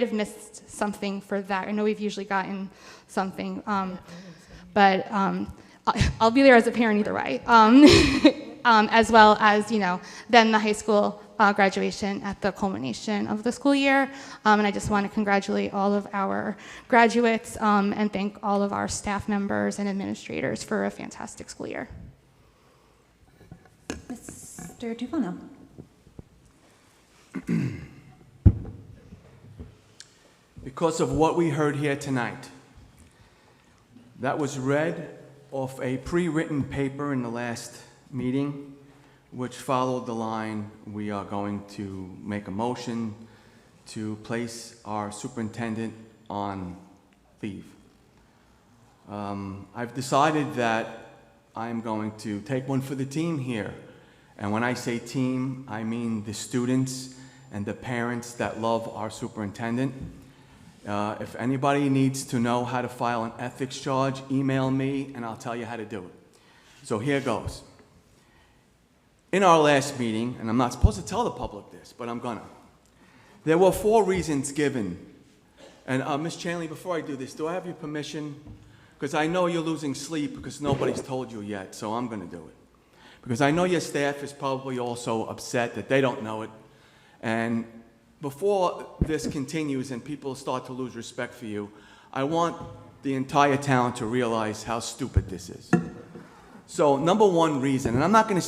have missed something for that. I know we've usually gotten something, but I'll be there as a parent either way, as well as, then the high school graduation at the culmination of the school year. And I just want to congratulate all of our graduates and thank all of our staff members and administrators for a fantastic school year. Mr. Tufano. Because of what we heard here tonight, that was read off a pre-written paper in the last meeting, which followed the line, we are going to make a motion to place our superintendent on leave. I've decided that I'm going to take one for the team here. And when I say team, I mean the students and the parents that love our superintendent. If anybody needs to know how to file an ethics charge, email me and I'll tell you how to do it. So here goes. In our last meeting, and I'm not supposed to tell the public this, but I'm gonna, there were 4 reasons given. And Ms. Chanley, before I do this, do I have your permission? Because I know you're losing sleep because nobody's told you yet, so I'm gonna do it. Because I know your staff is probably also upset that they don't know it. And before this continues and people start to lose respect for you, I want the entire town to realize how stupid this is. So, number 1 reason, and I'm not going to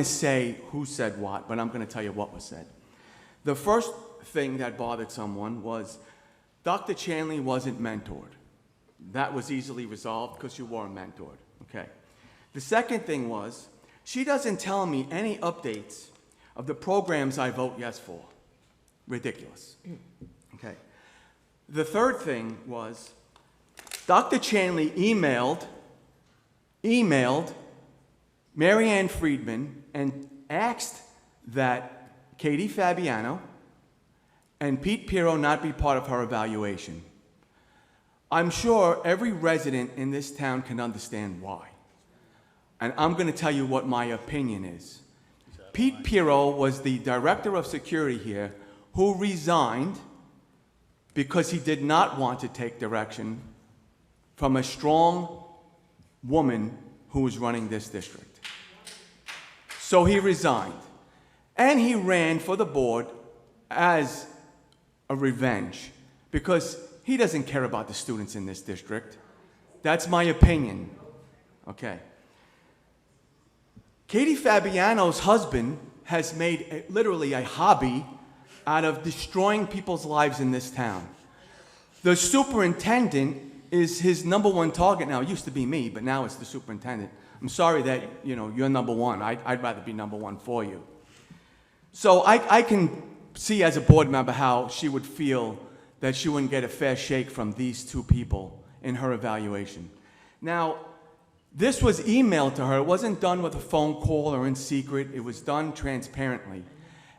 say who said what, but I'm going to tell you what was said. The first thing that bothered someone was Dr. Chanley wasn't mentored. That was easily resolved because you weren't mentored. Okay. The second thing was she doesn't tell me any updates of the programs I vote yes for. Ridiculous. Okay. The third thing was Dr. Chanley emailed Mary Ann Friedman and asked that Katie Fabiano and Pete Pirro not be part of her evaluation. I'm sure every resident in this town can understand why. And I'm going to tell you what my opinion is. Pete Pirro was the director of security here who resigned because he did not want to take direction from a strong woman who was running this district. So he resigned. And he ran for the board as a revenge because he doesn't care about the students in this district. That's my opinion. Okay. Katie Fabiano's husband has made literally a hobby out of destroying people's lives in this town. The superintendent is his number 1 target now. It used to be me, but now it's the superintendent. I'm sorry that, you're number 1. I'd rather be number 1 for you. So I can see as a board member how she would feel that she wouldn't get a fair shake from these 2 people in her evaluation. Now, this was emailed to her. It wasn't done with a phone call or in secret. It was done transparently.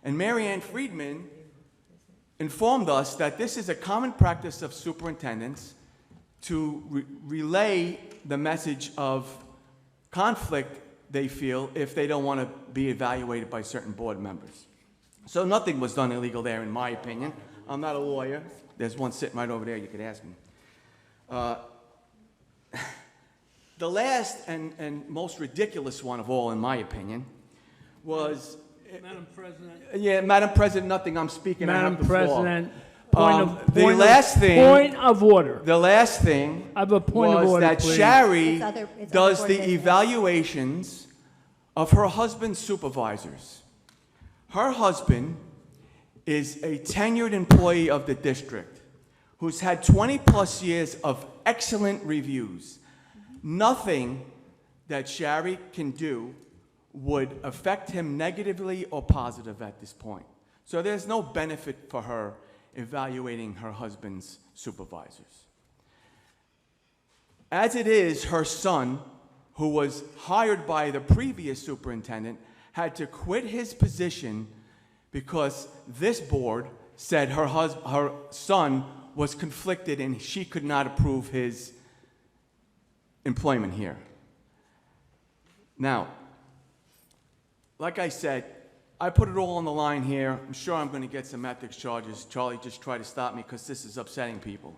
And Mary Ann Friedman informed us that this is a common practice of superintendents to relay the message of conflict they feel if they don't want to be evaluated by certain board members. So nothing was done illegal there, in my opinion. I'm not a lawyer. There's one sitting right over there. You could ask him. The last and most ridiculous one of all, in my opinion, was... Madam President. Yeah, Madam President, nothing. I'm speaking. Madam I have the floor. President, Point of order. The last thing I have a point of was order, that please. Shari It's does other the board business. evaluations of her husband's supervisors. Her husband is a tenured employee of the district who's had 20-plus years of excellent reviews. Nothing that Shari can do would affect him negatively or positive at this point. So there's no benefit for her evaluating her husband's supervisors. As it is, her son, who was hired by the previous superintendent, had to quit his position because this board said her son was conflicted and she could not approve his employment here. Now, like I said, I put it all on the line here. I'm sure I'm going to get some ethics charges. Charlie just tried to stop me because this is upsetting people.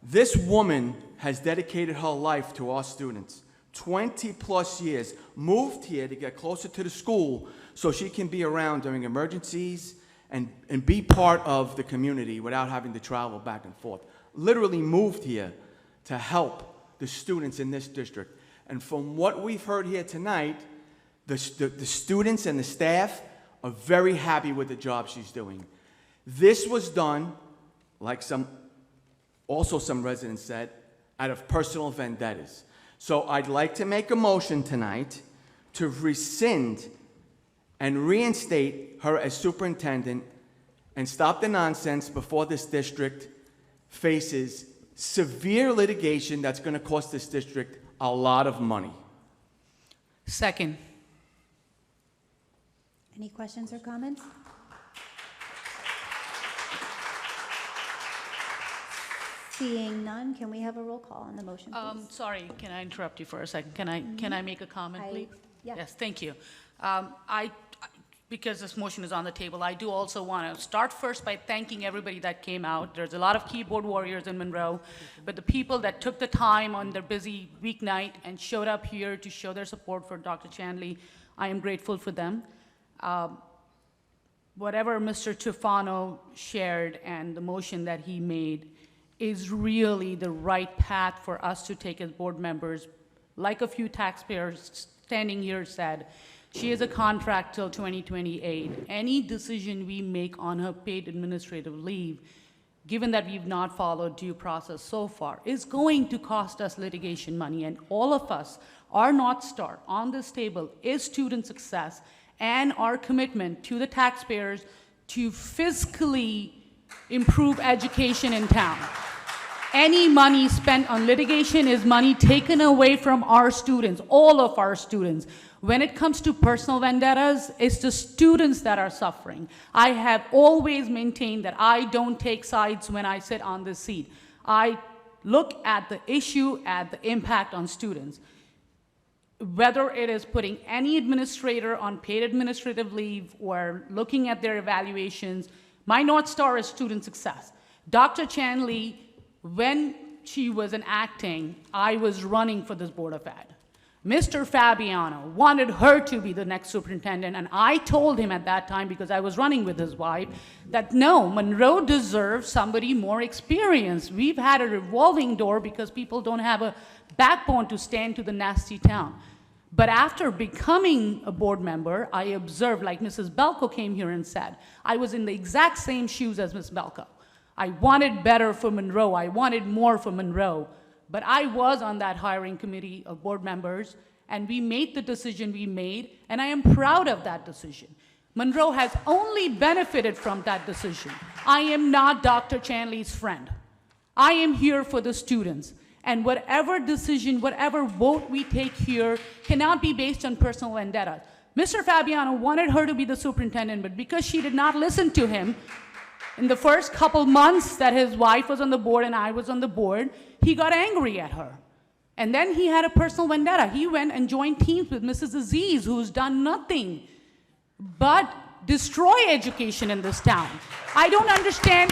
This woman has dedicated her life to our students. 20 plus years, moved here to get closer to the school so she can be around during emergencies and be part of the community without having to travel back and forth. Literally moved here to help the students in this district. And from what we've heard here tonight, the students and the staff are very happy with the job she's doing. This was done, like some residents said, out of personal vendettas. So I'd like to make a motion tonight to rescind and reinstate her as superintendent and stop the nonsense before this district faces severe litigation that's going to cost this district a lot of money. Second. Any questions or comments? Seeing none, can we have a roll call on the motion, please? Sorry, can I interrupt you for a second? Can I make a comment, please? Yeah. Yes, thank you. Because this motion is on the table, I do also want to start first by thanking everybody that came out. There's a lot of keyboard warriors in Monroe, but the people that took the time on their busy weeknight and showed up here to show their support for Dr. Chanley, I am grateful for them. Whatever Mr. Tufano shared and the motion that he made is really the right path for us to take as board members. Like a few taxpayers standing here said, she has a contract till 2028. Any decision we make on her paid administrative leave, given that we've not followed due process so far, is going to cost us litigation money. And all of us, our North Star on this table is student success and our commitment to the taxpayers to fiscally improve education in town. Any money spent on litigation is money taken away from our students, all of our students. When it comes to personal vendettas, it's the students that are suffering. I have always maintained that I don't take sides when I sit on this seat. I look at the issue, at the impact on students. Whether it is putting any administrator on paid administrative leave or looking at their evaluations, my North Star is student success. Dr. Chanley, when she was in acting, I was running for this Board of Ed. Mr. Fabiano wanted her to be the next superintendent, and I told him at that time, because I was running with his wife, that no, Monroe deserves somebody more experienced. We've had a revolving door because people don't have a backbone to stand to the nasty town. But after becoming a board member, I observed, like Mrs. Belko came here and said, I was in the exact same shoes as Ms. Belko. I wanted better for Monroe. I wanted more for Monroe. But I was on that hiring committee of board members, and we made the decision we made, and I am proud of that decision. Monroe has only benefited from that decision. I am not Dr. Chanley's friend. I am here for the students. And whatever decision, whatever vote we take here cannot be based on personal vendetta. Mr. Fabiano wanted her to be the superintendent, but because she did not listen to him, in the first couple months that his wife was on the board and I was on the board, he got angry at her. And then he had a personal vendetta. He went and joined teams with Mrs. Aziz, who's done nothing but destroy education in this town. I don't understand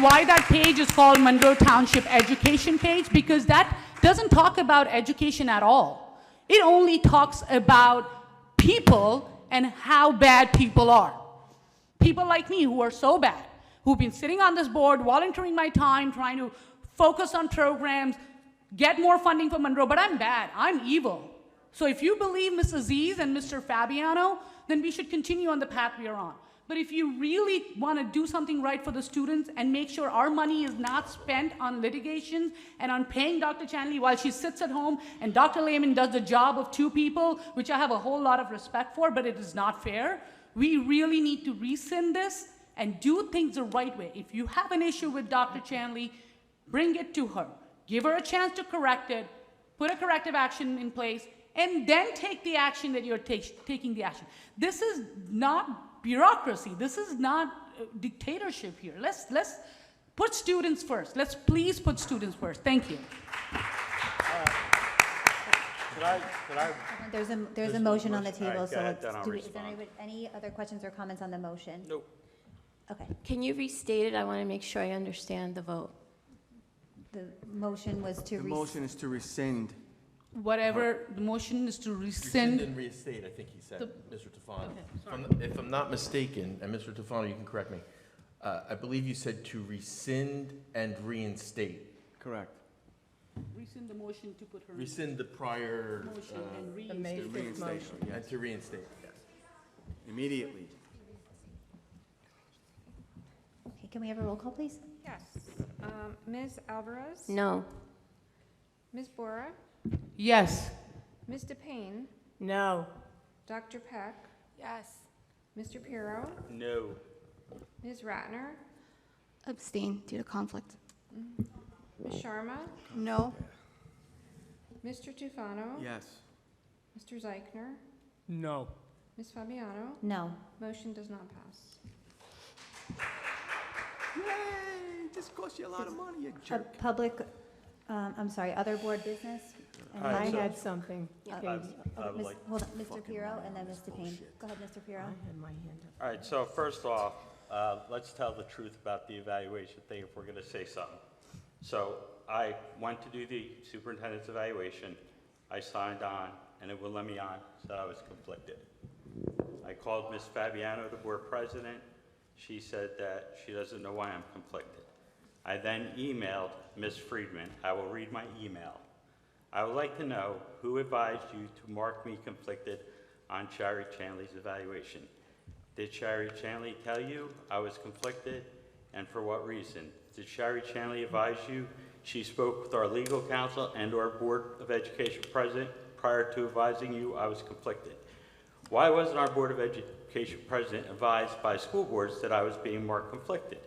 why that page is called Monroe Township Education page, because that doesn't talk about education at all. It only talks about people and how bad people are. People like me who are so bad, who've been sitting on this board, volunteering my time, trying to focus on programs, get more funding for Monroe, but I'm bad, I'm evil. So if you believe Ms. Aziz and Mr. Fabiano, then we should continue on the path we are on. But if you really want to do something right for the students and make sure our money is not spent on litigation and on paying Dr. Chanley while she sits at home and Dr. Lehman does the job of 2 people, which I have a whole lot of respect for, but it is not fair. We really need to rescind this and do things the right way. If you have an issue with Dr. Chanley, bring it to her. Give her a chance to correct it, put a corrective action in place, and then take the action that you're taking the action. This is not bureaucracy. This is not dictatorship here. Let's put students first. Let's please put students first. Thank you. Could I? There's a motion on the All right, table, go so ahead, then I'll is there respond. any other questions or comments on the motion? Nope. Okay. Can you restate it? I want to make sure I understand the vote. The motion was to The motion is to rescind. Whatever, the motion is to Rescind rescind. and reinstate, I think he said, The- Mr. Tufano. Okay, If I'm not mistaken, and Mr. Tufano, you can correct me, I believe you said to rescind and reinstate. Correct. Rescind the motion to put her. Rescind the prior, Motion and The reinstate. May 5th Reinstate, motion. and to reinstate, yes. Immediately. Okay, can we have a roll call, please? Yes. Ms. Alvarez? No. Ms. Bora? Yes. Ms. DePayne? No. Dr. Peck? Yes. Mr. Pirro? No. Ms. Ratner? Abstain due to conflict. Ms. Sharma? No. Mr. Tufano? Yes. Mr. Zeichner? No. Ms. Fabiano? No. Motion does not pass. Yay! This costs you a lot of money, you jerk. Public, I'm sorry, other board business? And All right, I so- had something. Okay. I would like- Hold on, Mr. Pirro and then Mr. Payne. Go ahead, Mr. Pirro. I had my hand up. All right, so first off, let's tell the truth about the evaluation thing if we're going to say something. So I went to do the superintendent's evaluation. I signed on, and it wouldn't let me on, so I was conflicted. I called Ms. Fabiano, the board president. She said that she doesn't know why I'm conflicted. I then emailed Ms. Friedman. I will read my email. I would like to know who advised you to mark me conflicted on Shari Chanley's evaluation. Did Shari Chanley tell you I was conflicted, and for what reason? Did Shari Chanley advise you she spoke with our legal counsel and our Board of Education president prior to advising you I was conflicted? Why wasn't our Board of Education president advised by school boards that I was being marked conflicted?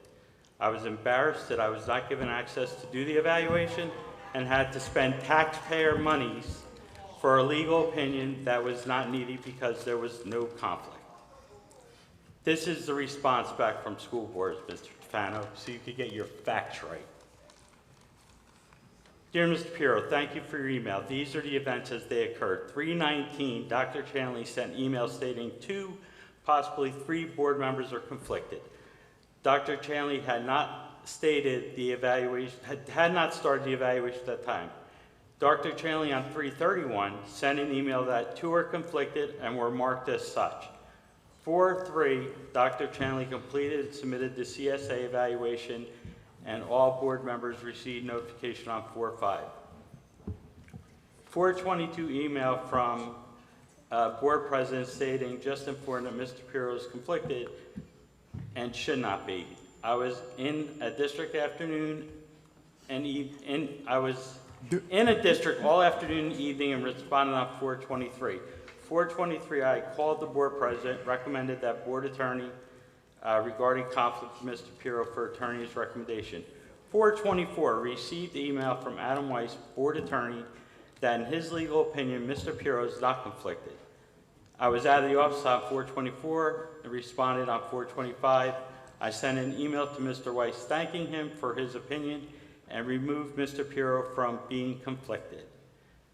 I was embarrassed that I was not given access to do the evaluation and had to spend taxpayer monies for a legal opinion that was not needed because there was no conflict. This is the response back from school boards, Mr. Tufano, so you could get your facts right. Dear Mr. Pirro, thank you for your email. These are the events as they occurred. 3/19, Dr. Chanley sent email stating 2, possibly 3 board members are conflicted. Dr. Chanley had not stated the evaluation, had not started the evaluation at that time. Dr. Chanley on 3/31 sent an email that 2 are conflicted and were marked as such. 4/3, Dr. Chanley completed and submitted the CSA evaluation, and all board members received notification on 4/5. 4/22 email from board president stating, just informed that Mr. Pirro is conflicted and should not be. I was in a district afternoon and I was in a district all afternoon and evening and responded on 4/23. 4/23, I called the board president, recommended that board attorney regarding conflict with Mr. Pirro for attorney's recommendation. 4/24, received email from Adam Weiss, board attorney, that in his legal opinion, Mr. Pirro is not conflicted. I was out of the office on 4/24 and responded on 4/25. I sent an email to Mr. Weiss thanking him for his opinion and removed Mr. Pirro from being conflicted.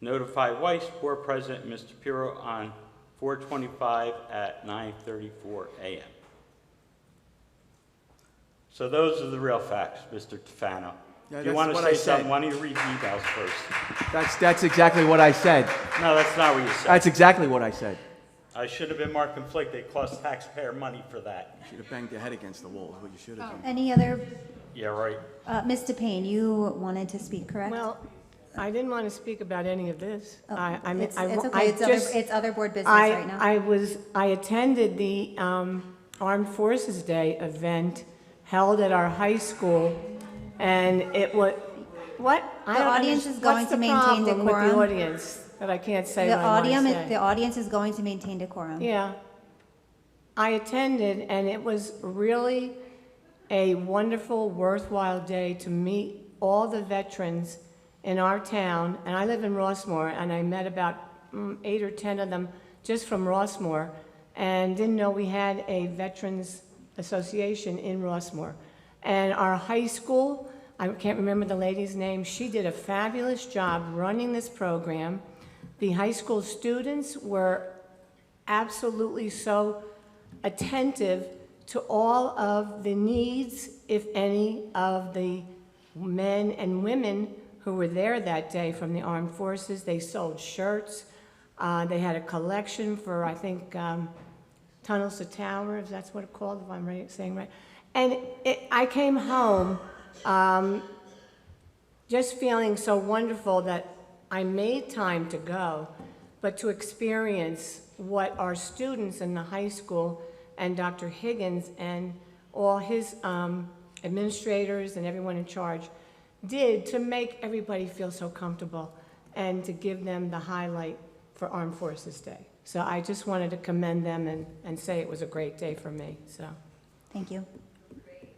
Notify Weiss, board president, Mr. Pirro on 4/25 at 9:34 a.m. So those are the real facts, Mr. Tufano. Yeah, If you that's want to what say I said. something, why don't you read the emails first? That's exactly what I said. No, that's not what you said. That's exactly what I said. I should have been more conflicted. It cost taxpayer money for that. You should have banged your head against the wall, is what you should have done. Any other, Yeah, right. Mr. Payne, you wanted to speak, correct? Well, I didn't want to speak about any of this. Oh, I mean, it's I okay, it's other board business right now. I attended the Armed Forces Day event held at our high school, and it was, what? The audience is going to maintain What's the problem with decorum. the audience that I can't say The what I want to say? audience is going to maintain decorum. Yeah. I attended, and it was really a wonderful, worthwhile day to meet all the veterans in our town. And I live in Rossmore, and I met about 8 or 10 of them just from Rossmore, and didn't know we had a Veterans Association in Rossmore. And our high school, I can't remember the lady's name, she did a fabulous job running this program. The high school students were absolutely so attentive to all of the needs, if any, of the men and women who were there that day from the armed forces. They sold shirts. They had a collection for, I think, Tunnels to Tower, if that's what it's called, if I'm saying right. And I came home just feeling so wonderful that I made time to go, but to experience what our students in the high school and Dr. Higgins and all his administrators and everyone in charge did to make everybody feel so comfortable and to give them the highlight for Armed Forces Day. So I just wanted to commend them and say it was a great day for me, so. Thank you.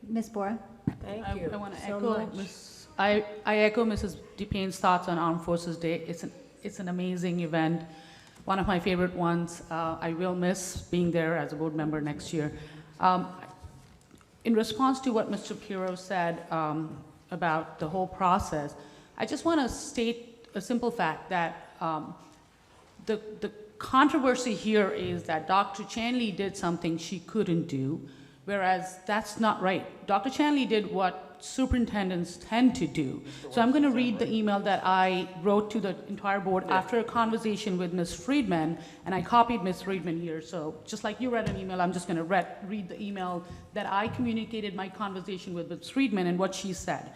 Ms. Bora? Thank you I want to so echo much. I echo Mrs. DePayne's thoughts on Armed Forces Day. It's an amazing event, one of my favorite ones. I will miss being there as a board member next year. In response to what Mr. Pirro said about the whole process, I just want to state a simple fact that the controversy here is that Dr. Chanley did something she couldn't do, whereas that's not right. Dr. Chanley did what superintendents tend to do. So I'm going to read the email that I wrote to the entire board after a conversation with Ms. Friedman, and I copied Ms. Friedman here. So just like you read an email, I'm just going to read the email that I communicated my conversation with Ms. Friedman and what she said.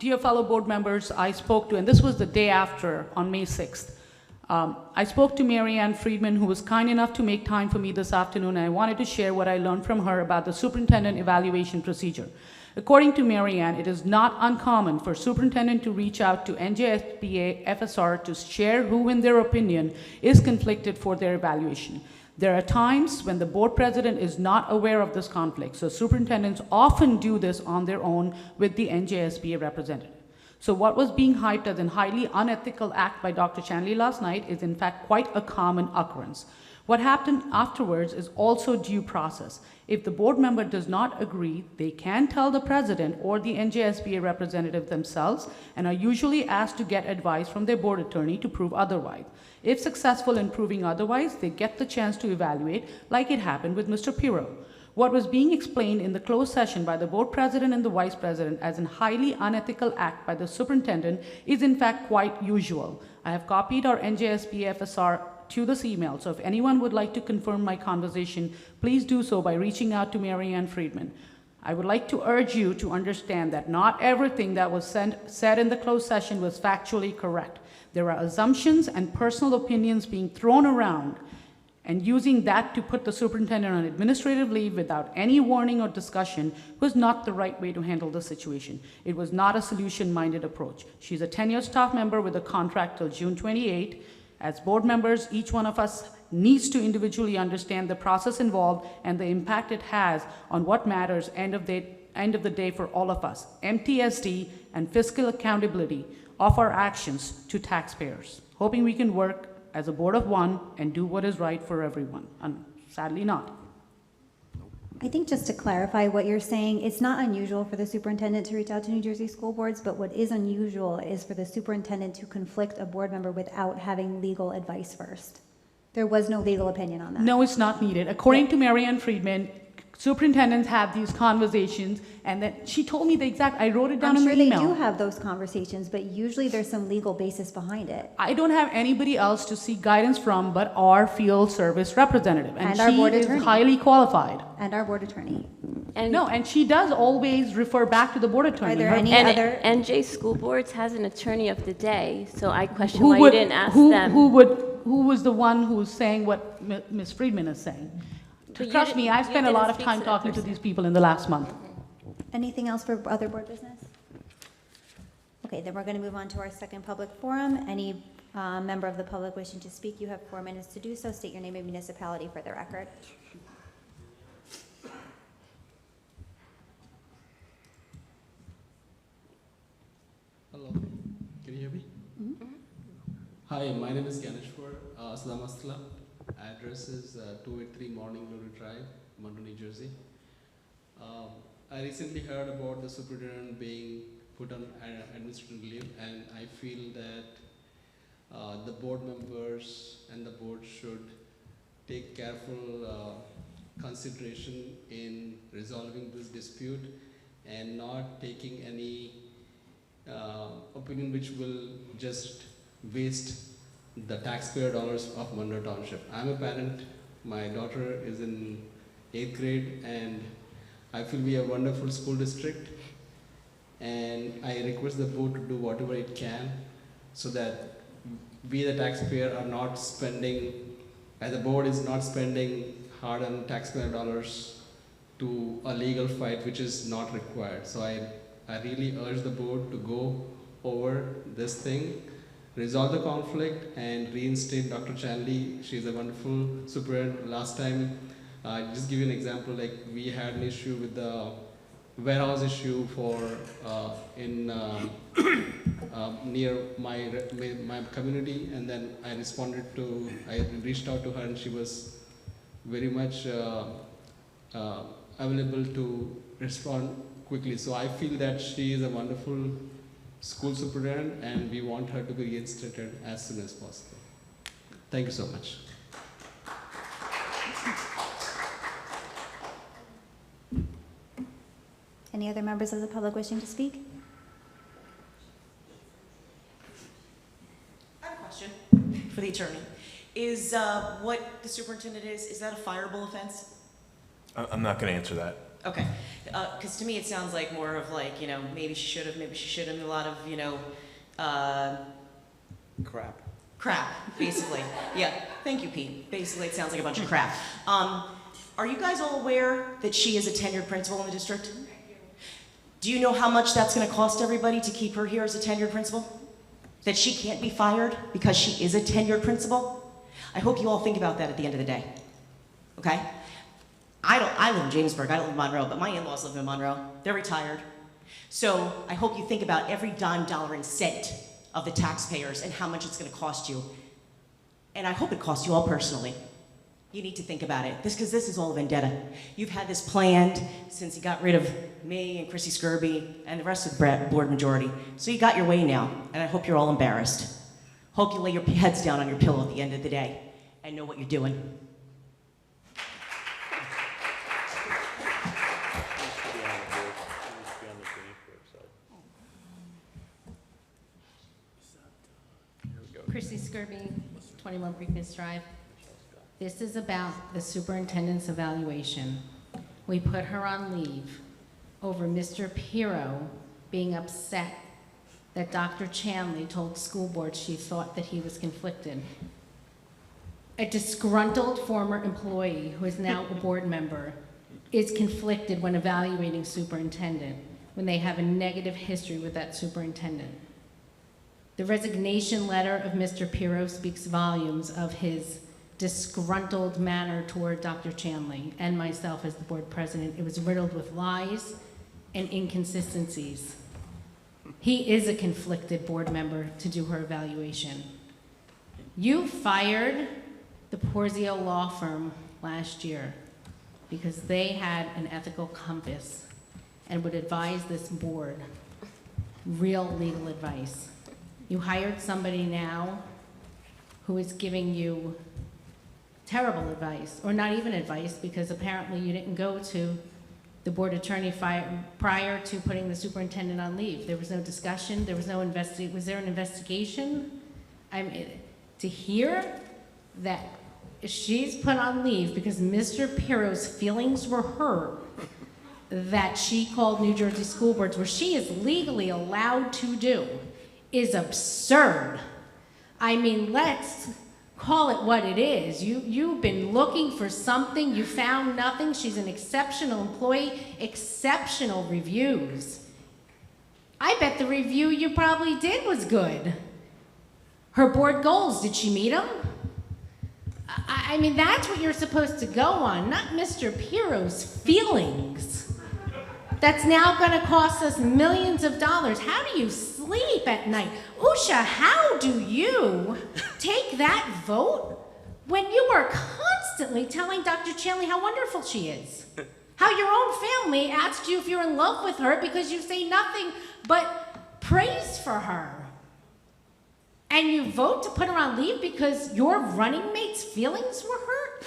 Dear fellow board members, I spoke to, and this was the day after, on May 6th. I spoke to Mary Ann Friedman, who was kind enough to make time for me this afternoon, and I wanted to share what I learned from her about the superintendent evaluation procedure. According to Mary Ann, it is not uncommon for superintendent to reach out to NJSBA FSR to share who, in their opinion, is conflicted for their evaluation. There are times when the board president is not aware of this conflict, so superintendents often do this on their own with the NJSBA representative. So what was being hyped as a highly unethical act by Dr. Chanley last night is in fact quite a common occurrence. What happened afterwards is also due process. If the board member does not agree, they can tell the president or the NJSBA representative themselves and are usually asked to get advice from their board attorney to prove otherwise. If successful in proving otherwise, they get the chance to evaluate, like it happened with Mr. Pirro. What was being explained in the closed session by the board president and the vice president as a highly unethical act by the superintendent is in fact quite usual. I have copied our NJSBA FSR to this email, so if anyone would like to confirm my conversation, please do so by reaching out to Mary Ann Friedman. I would like to urge you to understand that not everything that was said in the closed session was factually correct. There are assumptions and personal opinions being thrown around, and using that to put the superintendent on administrative leave without any warning or discussion was not the right way to handle the situation. It was not a solution-minded approach. She's a tenured staff member with a contract till June 28. As board members, each one of us needs to individually understand the process involved and the impact it has on what matters end of the day for all of us, MTSD and fiscal accountability of our actions to taxpayers. Hoping we can work as a board of one and do what is right for everyone, and sadly not. I think just to clarify what you're saying, it's not unusual for the superintendent to reach out to New Jersey school boards, but what is unusual is for the superintendent to conflict a board member without having legal advice first. There was no legal opinion on that. No, it's not needed. According to Mary Ann Friedman, superintendents have these conversations, and that she told me the exact, I wrote it down in the email. I'm sure they do have those conversations, but usually there's some legal basis behind it. I don't have anybody else to seek guidance from but our field service representative, and our board she is attorney. highly qualified. And our board attorney. And she does always refer back to the board attorney. Are there Her- any And other? NJ School Boards has an attorney of the day, so I question Who why would- you didn't ask who- them. Who was the one who was saying what Ms. Friedman is saying? But you Trust me, I've you spent a didn't lot of speak time to that talking to person. these people in the last month. Anything else for other board business? Okay, then we're going to move on to our second public forum. Any member of the public wishing to speak, you have 4 minutes to do so. State your name and municipality for the record. Hello, can you hear me? Hi, my name is Ganeshwar Aslamastla. Address is 283 Morning Glory Drive, Monroe, New Jersey. I recently heard about the superintendent being put on administrative leave, and I feel that the board members and the board should take careful consideration in resolving this dispute and not taking any opinion which will just waste the taxpayer dollars of Monroe Township. I'm a parent. My daughter is in 8th grade, and I feel we have a wonderful school district, and I request the board to do whatever it can so that we, the taxpayer, are not spending, as the board is not spending hard-earned taxpayer dollars to a legal fight which is not required. So I really urge the board to go over this thing, resolve the conflict, and reinstate Dr. Chanley. She's a wonderful superintendent. Last time, just give you an example, like we had an issue with the warehouse issue for near my community, and then I reached out to her, and she was very much available to respond quickly. So I feel that she is a wonderful school superintendent, and we want her to be reinstated as soon as possible. Thank you so much. Any other members of the public wishing to speak? I have a question for the attorney. Is what the superintendent is that a fireable offense? I'm not going to answer that. Okay, because to me it sounds like more of like, you know, maybe she should have, maybe she shouldn't, a lot of, you know, crap, basically. Yeah, thank you, Pete. Basically, it sounds like a bunch of crap. Are you guys all aware that she is a tenured principal in the district? Do you know how much that's going to cost everybody to keep her here as a tenured principal? That she can't be fired because she is a tenured principal? I hope you all think about that at the end of the day, okay? I live in Jamesburg, I don't live in Monroe, but my in-laws live in Monroe. They're retired. So I hope you think about every dime, dollar, and cent of the taxpayers and how much it's going to cost you. And I hope it costs you all personally. You need to think about it, because this is all a vendetta. You've had this planned since you got rid of me and Chrissy Skirby and the rest of the board majority. So you got your way now, and I hope you're all embarrassed. Hope you lay your heads down on your pillow at the end of the day and know what you're doing. Chrissy Skirby, 21 Preakness Drive. This is about the superintendent's evaluation. We put her on leave over Mr. Pirro being upset that Dr. Chanley told school board she thought that he was conflicted. A disgruntled former employee who is now a board member is conflicted when evaluating superintendent, when they have a negative history with that superintendent. The resignation letter of Mr. Pirro speaks volumes of his disgruntled manner toward Dr. Chanley and myself as the board president. It was riddled with lies and inconsistencies. He is a conflicted board member to do her evaluation. You fired the Porzio law firm last year because they had an ethical compass and would advise this board real legal advice. You hired somebody now who is giving you terrible advice, or not even advice, because apparently you didn't go to the board attorney prior to putting the superintendent on leave. There was no discussion, there was no was there an investigation? I mean, to hear that she's put on leave because Mr. Pirro's feelings were hurt that she called New Jersey school boards, where she is legally allowed to do, is absurd. I mean, let's call it what it is. You've been looking for something, you found nothing. She's an exceptional employee, exceptional reviews. I bet the review you probably did was good. Her board goals, did she meet them? I mean, that's what you're supposed to go on, not Mr. Piro's feelings. That's now gonna cost us millions of dollars. How do you sleep at night? Usha, how do you take that vote when you are constantly telling Dr. Chanley how wonderful she is? How your own family asked you if you're in love with her because you say nothing but praise for her. And you vote to put her on leave because your running mate's feelings were hurt?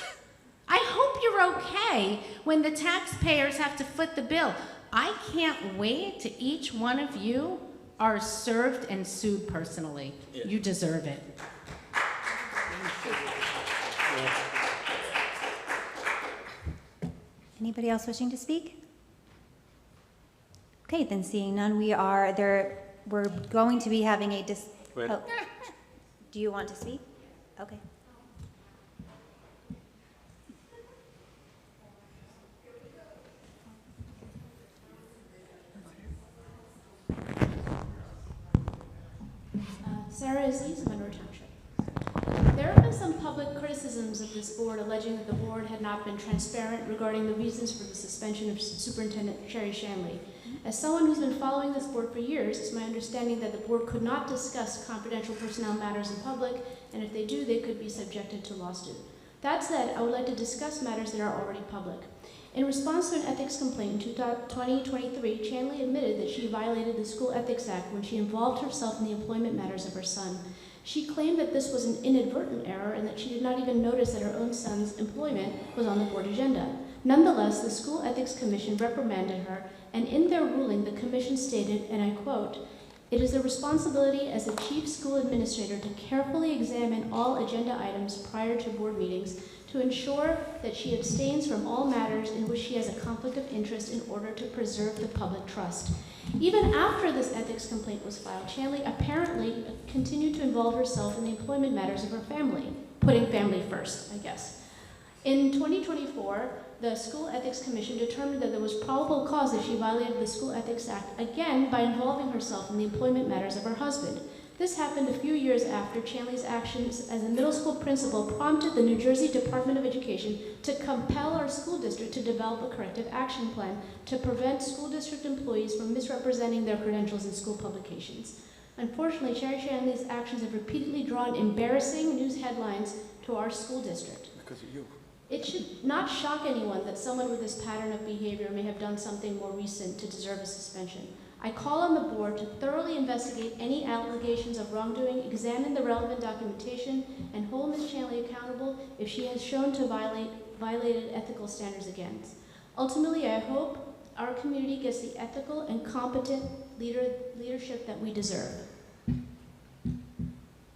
I hope you're okay when the taxpayers have to foot the bill. I can't wait till each one of you are served and sued personally. Yeah. You deserve it. Anybody else wishing to speak? Okay, then seeing none, we're going to be having a oh. Do you want to speak? Okay. Sarah Islees, Monroe Township. There have been some public criticisms of this board alleging that the board had not been transparent regarding the reasons for the suspension of Superintendent Sherry Shanley. As someone who's been following this board for years, it's my understanding that the board could not discuss confidential personnel matters in public, and if they do, they could be subjected to lawsuit. That said, I would like to discuss matters that are already public. In response to an ethics complaint in 2023, Chanley admitted that she violated the School Ethics Act when she involved herself in the employment matters of her son. She claimed that this was an inadvertent error and that she did not even notice that her own son's employment was on the board agenda. Nonetheless, the School Ethics Commission reprimanded her, and in their ruling, the commission stated, and I quote, "It is the responsibility as the chief school administrator to carefully examine all agenda items prior to board meetings to ensure that she abstains from all matters in which she has a conflict of interest in order to preserve the public trust." Even after this ethics complaint was filed, Chanley apparently continued to involve herself in the employment matters of her family, putting family first, I guess. In 2024, the School Ethics Commission determined that there was probable cause that she violated the School Ethics Act, again by involving herself in the employment matters of her husband. This happened a few years after Chanley's actions as a middle school principal prompted the New Jersey Department of Education to compel our school district to develop a corrective action plan to prevent school district employees from misrepresenting their credentials in school publications. Unfortunately, Sherry Chanley's actions have repeatedly drawn embarrassing news headlines to our school district. Because of you. It should not shock anyone that someone with this pattern of behavior may have done something more recent to deserve a suspension. I call on the board to thoroughly investigate any allegations of wrongdoing, examine the relevant documentation, and hold Ms. Chanley accountable if she has shown to violated ethical standards again. Ultimately, I hope our community gets the ethical and competent leadership that we deserve.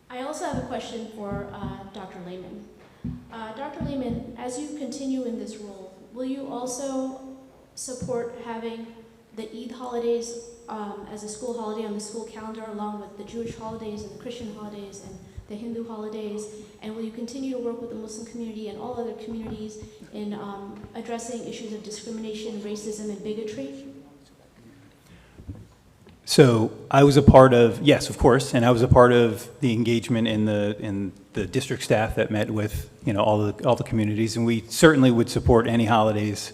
I also have a question for Dr. Lehman. Dr. Lehman, as you continue in this role, will you also support having the Eid holidays as a school holiday on the school calendar, along with the Jewish holidays and the Christian holidays and the Hindu holidays? And will you continue to work with the Muslim community and all other communities in addressing issues of discrimination, racism, and bigotry? So I was a part of, yes, of course, and I was a part of the engagement in the district staff that met with, you know, all the communities, and we certainly would support any holidays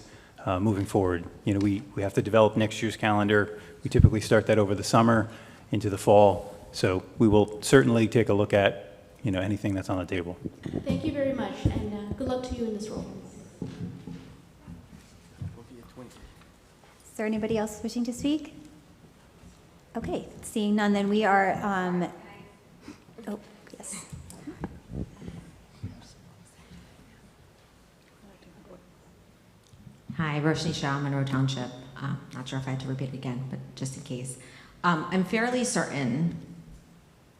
moving forward. You know, we have to develop next year's calendar. We typically start that over the summer into the fall, so we will certainly take a look at, you know, anything that's on the table. Thank you very much, and good luck to you in this role. Is there anybody else wishing to speak? Okay, seeing none, then we are, oh, yes. Hi, Roshni Shah, Monroe Township. Not sure if I had to repeat it again, but just in case. I'm fairly certain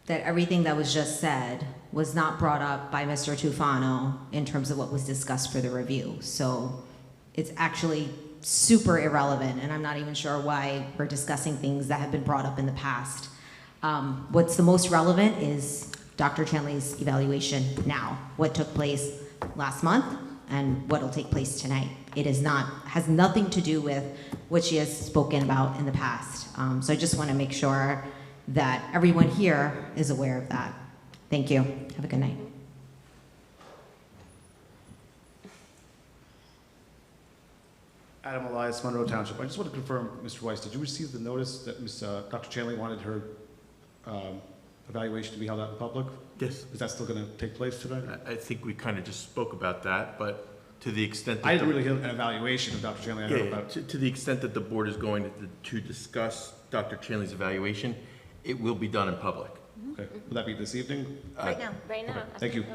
that everything that was just said was not brought up by Mr. Tufano in terms of what was discussed for the review. So it's actually super irrelevant, and I'm not even sure why we're discussing things that have been brought up in the past. What's the most relevant is Dr. Chanley's evaluation now, what took place last month and what will take place tonight. It is not, has nothing to do with what she has spoken about in the past. So I just want to make sure that everyone here is aware of that. Thank you. Have a good night. Adam Elias, Monroe Township. I just want to confirm, Mr. Weiss, did you receive the notice that Dr. Chanley wanted her evaluation to be held out in public? Yes. Is that still going to take place tonight? I think we kind of just spoke about that, but to the extent that I didn't really hear an evaluation of Dr. Chanley. I heard about to the extent that the board is going to discuss Dr. Chanley's evaluation, it will be done in public. Okay. Will that be this evening? Right now. Right now. Okay. Thank you.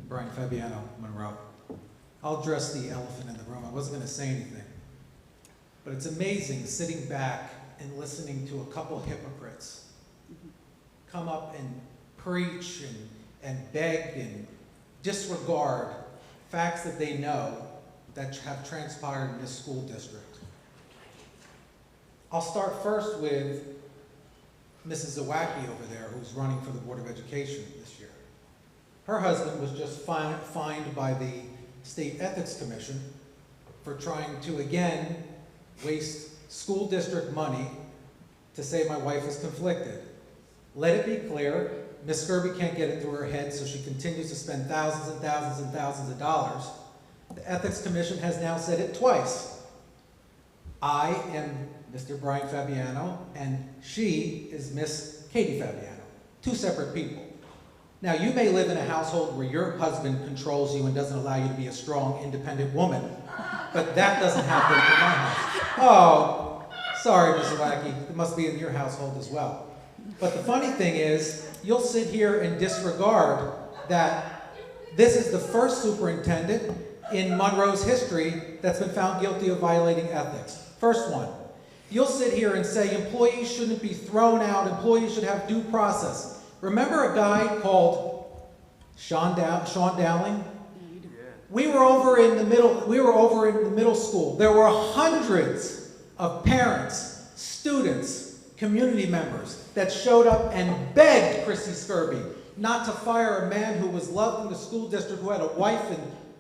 Brian Fabiano, Monroe. I'll address the elephant in the room. I wasn't going to say anything. But it's amazing sitting back and listening to a couple hypocrites come up and preach and beg and disregard facts that they know that have transpired in this school district. I'll start first with Mrs. Zawacki over there, who's running for the Board of Education this year. Her husband was just fined by the State Ethics Commission for trying to, again, waste school district money to say my wife is conflicted. Let it be clear, Ms. Skirby can't get it through her head, so she continues to spend thousands and thousands and thousands of dollars. The Ethics Commission has now said it twice. I am Mr. Brian Fabiano, and she is Miss Katie Fabiano. Two separate people. Now, you may live in a household where your husband controls you and doesn't allow you to be a strong, independent woman, but that doesn't happen in my house. Oh, sorry, Ms. Zawacki, it must be in your household as well. But the funny thing is, you'll sit here and disregard that this is the first superintendent in Monroe's history that's been found guilty of violating ethics. First one. You'll sit here and say employees shouldn't be thrown out, employees should have due process. Remember a guy called Sean Dowling? We were over in the middle school. There were hundreds of parents, students, community members that showed up and begged Chrissy Skirby not to fire a man who was loved in the school district, who had a wife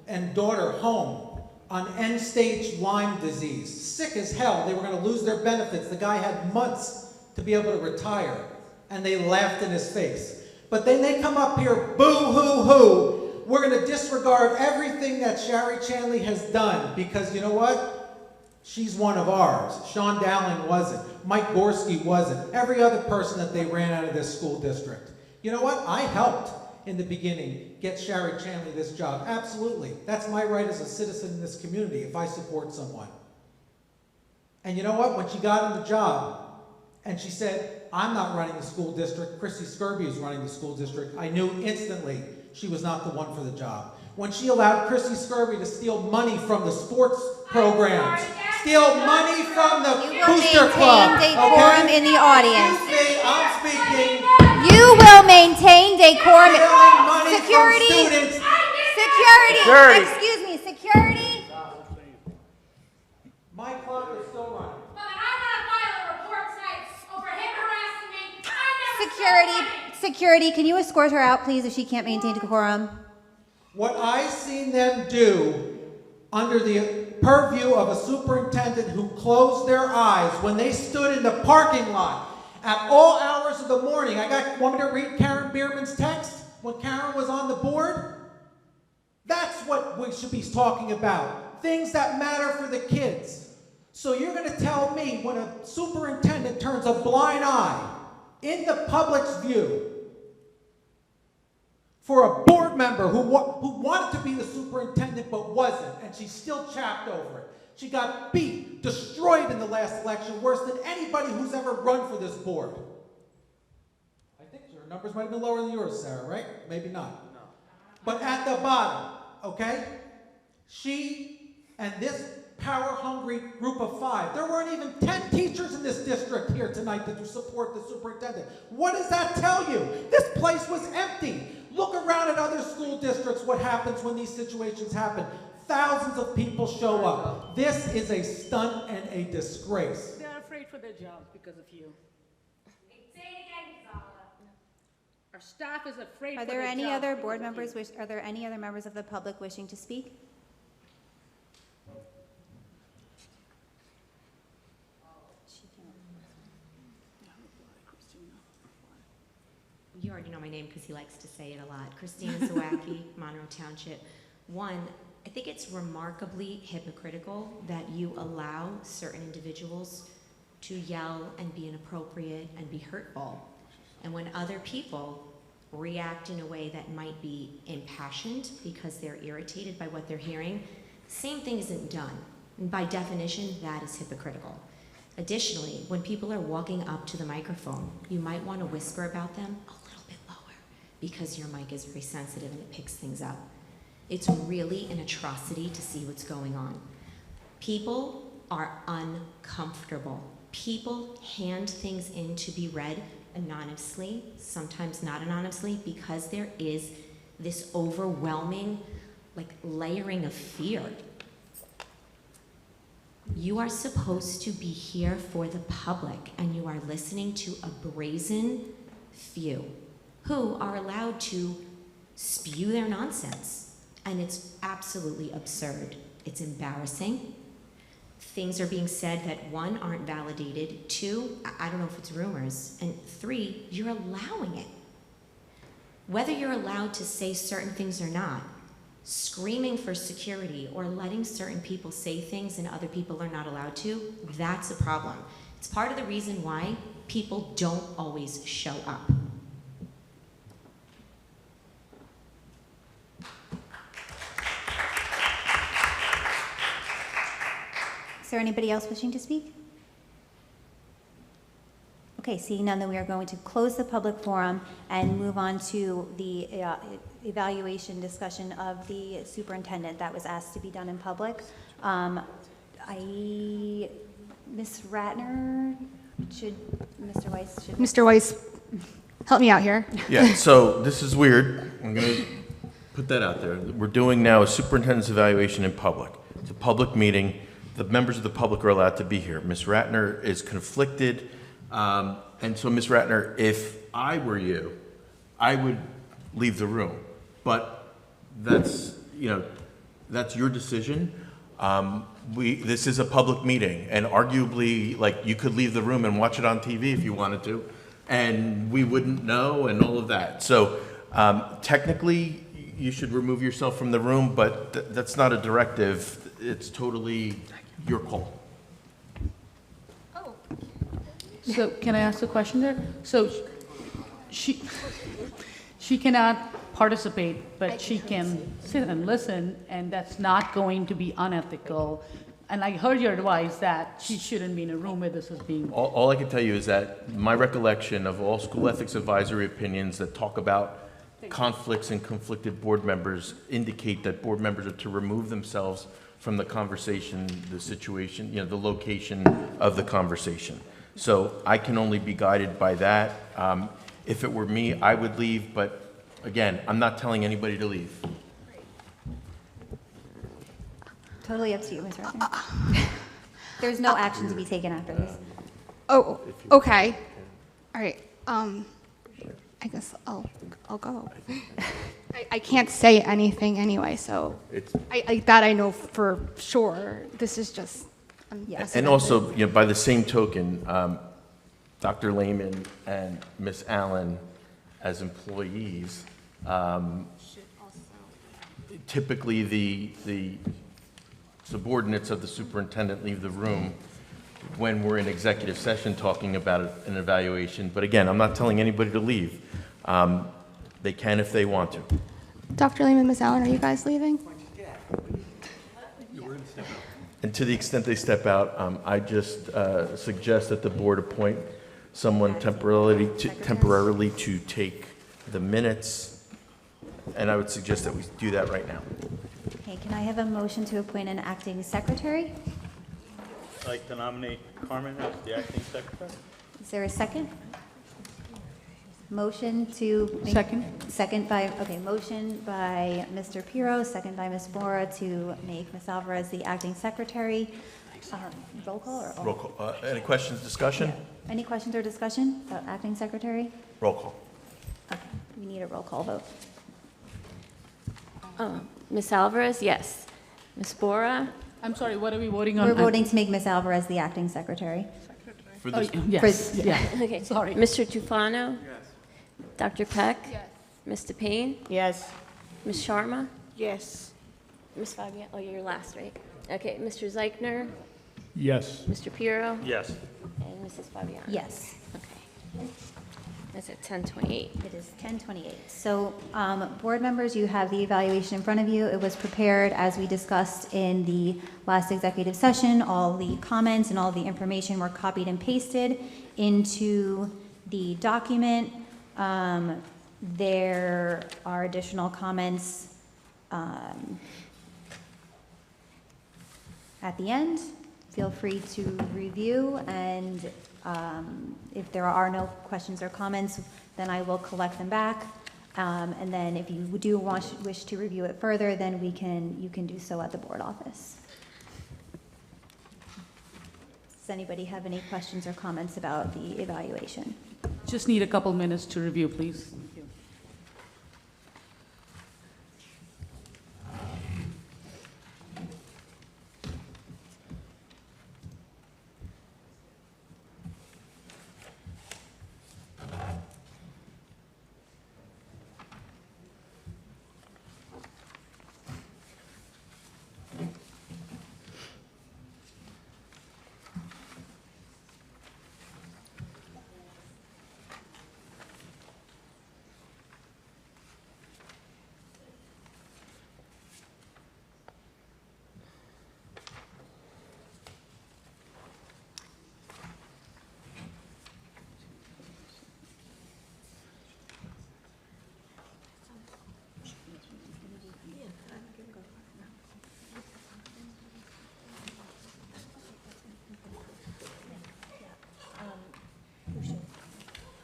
and daughter home on end-stage Lyme disease. Sick as hell. They were going to lose their benefits. The guy had months to be able to retire. And they laughed in his face. But then they come up here, boo-hoo-hoo. We're going to disregard everything that Shari Chanley has done because you know what? She's one of ours. Sean Dowling wasn't. Mike Gorski wasn't. Every other person that they ran out of this school district. You know what? I helped in the beginning get Shari Chanley this job. Absolutely. That's my right as a citizen in this community if I support someone. And you know what? When she got in the job and she said, I'm not running the school district, Chrissy Skirby is running the school district, I knew instantly she was not the one for the job. When she allowed Chrissy Skirby to steal money from the sports programs, steal money from the booster club, decorum in the audience. Excuse me, I'm speaking. You will maintain decorum. Stealing money Security. from students. Security. Excuse me, security. My clock is still running. Security, can you escort her out, please, if she can't maintain decorum? What I seen them do under the purview of a superintendent who closed their eyes when they stood in the parking lot at all hours of the morning. Want me to read Karen Bierman's text when Karen was on the board? That's what we should be talking about. Things that matter for the kids. So you're going to tell me when a superintendent turns a blind eye in the public's view for a board member who wanted to be the superintendent but wasn't, and she still chapped over it. She got beat, destroyed in the last election, worse than anybody who's ever run for this board. I think your numbers might have been lower than yours, Sarah, right? Maybe not. No. But at the bottom, okay? She and this power-hungry group of 5. There weren't even 10 teachers in this district here tonight to support the superintendent. What does that tell you? This place was empty. Look around at other school districts, what happens when these situations happen. Thousands of people show up. This is a stunt and a disgrace. They're afraid for their jobs because of you. Our staff is afraid Are for there their any jobs other because board of members, you. are there any other members of the public wishing to speak? You already know my name because he likes to say it a lot. Christina Zawacki, Monroe Township. One, I think it's remarkably hypocritical that you allow certain individuals to yell and be inappropriate and be hurtful. And when other people react in a way that might be impassioned because they're irritated by what they're hearing, same thing isn't done. And by definition, that is hypocritical. Additionally, when people are walking up to the microphone, you might want to whisper about them a little bit lower because your mic is very sensitive and it picks things up. It's really an atrocity to see what's going on. People are uncomfortable. People hand things in to be read anonymously, sometimes not anonymously, because there is this overwhelming, layering of fear. You are supposed to be here for the public, and you are listening to a brazen few who are allowed to spew their nonsense. And it's absolutely absurd. It's embarrassing. Things are being said that, one, aren't validated, two, I don't know if it's rumors, and three, you're allowing it. Whether you're allowed to say certain things or not, screaming for security or letting certain people say things and other people are not allowed to, that's a problem. It's part of the reason why people don't always show up. Is there anybody else wishing to speak? Okay, seeing none, then we are going to close the public forum and move on to the evaluation discussion of the superintendent that was asked to be done in public. Ms. Ratner, Mr. Weiss should... Mr. Weiss, help me out here. Yeah, so this is weird. I'm going to put that out there. We're doing now a superintendent's evaluation in public. It's a public meeting. The members of the public are allowed to be here. Ms. Ratner is conflicted. And so, Ms. Ratner, if I were you, I would leave the room. But that's, that's your decision. This is a public meeting, and arguably, you could leave the room and watch it on TV if you wanted to, and we wouldn't know, and all of that. So, technically, you should remove yourself from the room, but that's not a directive. It's totally your call. So can I ask a question there? So she cannot participate, but she can sit and listen, and that's not going to be unethical. And I heard your advice that she shouldn't be in a room where this is being... All I can tell you is that my recollection of all school ethics advisory opinions that talk about conflicts and conflicted board members indicate that board members are to remove themselves from the conversation, the situation, the location of the conversation. So I can only be guided by that. If it were me, I would leave, but again, I'm not telling anybody to leave. Totally up to you, Ms. Ratner. There's no action to be taken after this. Oh, okay. All right. I guess I'll go. I can't say anything anyway, so I know for sure. This is just... yes. And also, by the same token, Dr. Lehman and Ms. Allen, as employees, typically the subordinates of the superintendent leave the room when we're in executive session talking about an evaluation. But again, I'm not telling anybody to leave. They can if they want to. Dr. Lehman, Ms. Allen, are you guys leaving? And to the extent they step out, I just suggest that the board appoint someone temporarily to take the minutes, and I would suggest that we do that right now. Okay, Okay, can I have a motion to appoint an acting secretary? I'd like to nominate Carmen as the acting secretary. Is there a second? Motion to make. Second. Second by, okay, motion by Mr. Pirro, second by Ms. Bora to make Ms. Alvarez the acting secretary. Roll call or? Roll call. Any questions, discussion? Yeah. Any questions or discussion about acting secretary? Roll call. Okay, we need a roll call vote. Ms. Alvarez, yes. Ms. Bora? I'm sorry, what are we voting on? We're voting to make Ms. Alvarez the acting secretary. For this, Yes, For- yeah. Okay. Sorry. Mr. Tufano? Yes. Dr. Peck? Yes. Mr. Payne? Yes. Ms. Sharma? Yes. Ms. Fabian? Oh, you're last, right? Okay, Mr. Zeichner? Yes. Mr. Pirro? Yes. And Mrs. Fabian? Yes. Okay. That's at 10:28. It is 10:28. So, board members, you have the evaluation in front of you. It was prepared as we discussed in the last executive session. All the comments and all the information were copied and pasted into the document. There are additional comments at the end. Feel free to review, and if there are no questions or comments, then I will collect them back. And then if you do wish to review it further, then you can do so at the board office. Does anybody have any questions or comments about the evaluation? Just need a couple minutes to review, please.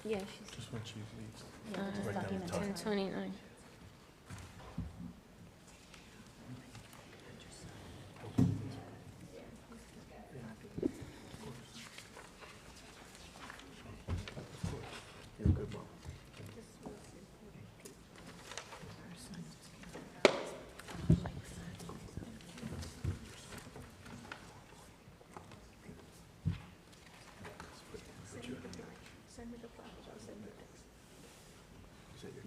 Yeah, she's Just when she leaves. Just document it. 10:29. You're a good mom. Send me the flowers, I'll send you a text. Is that your-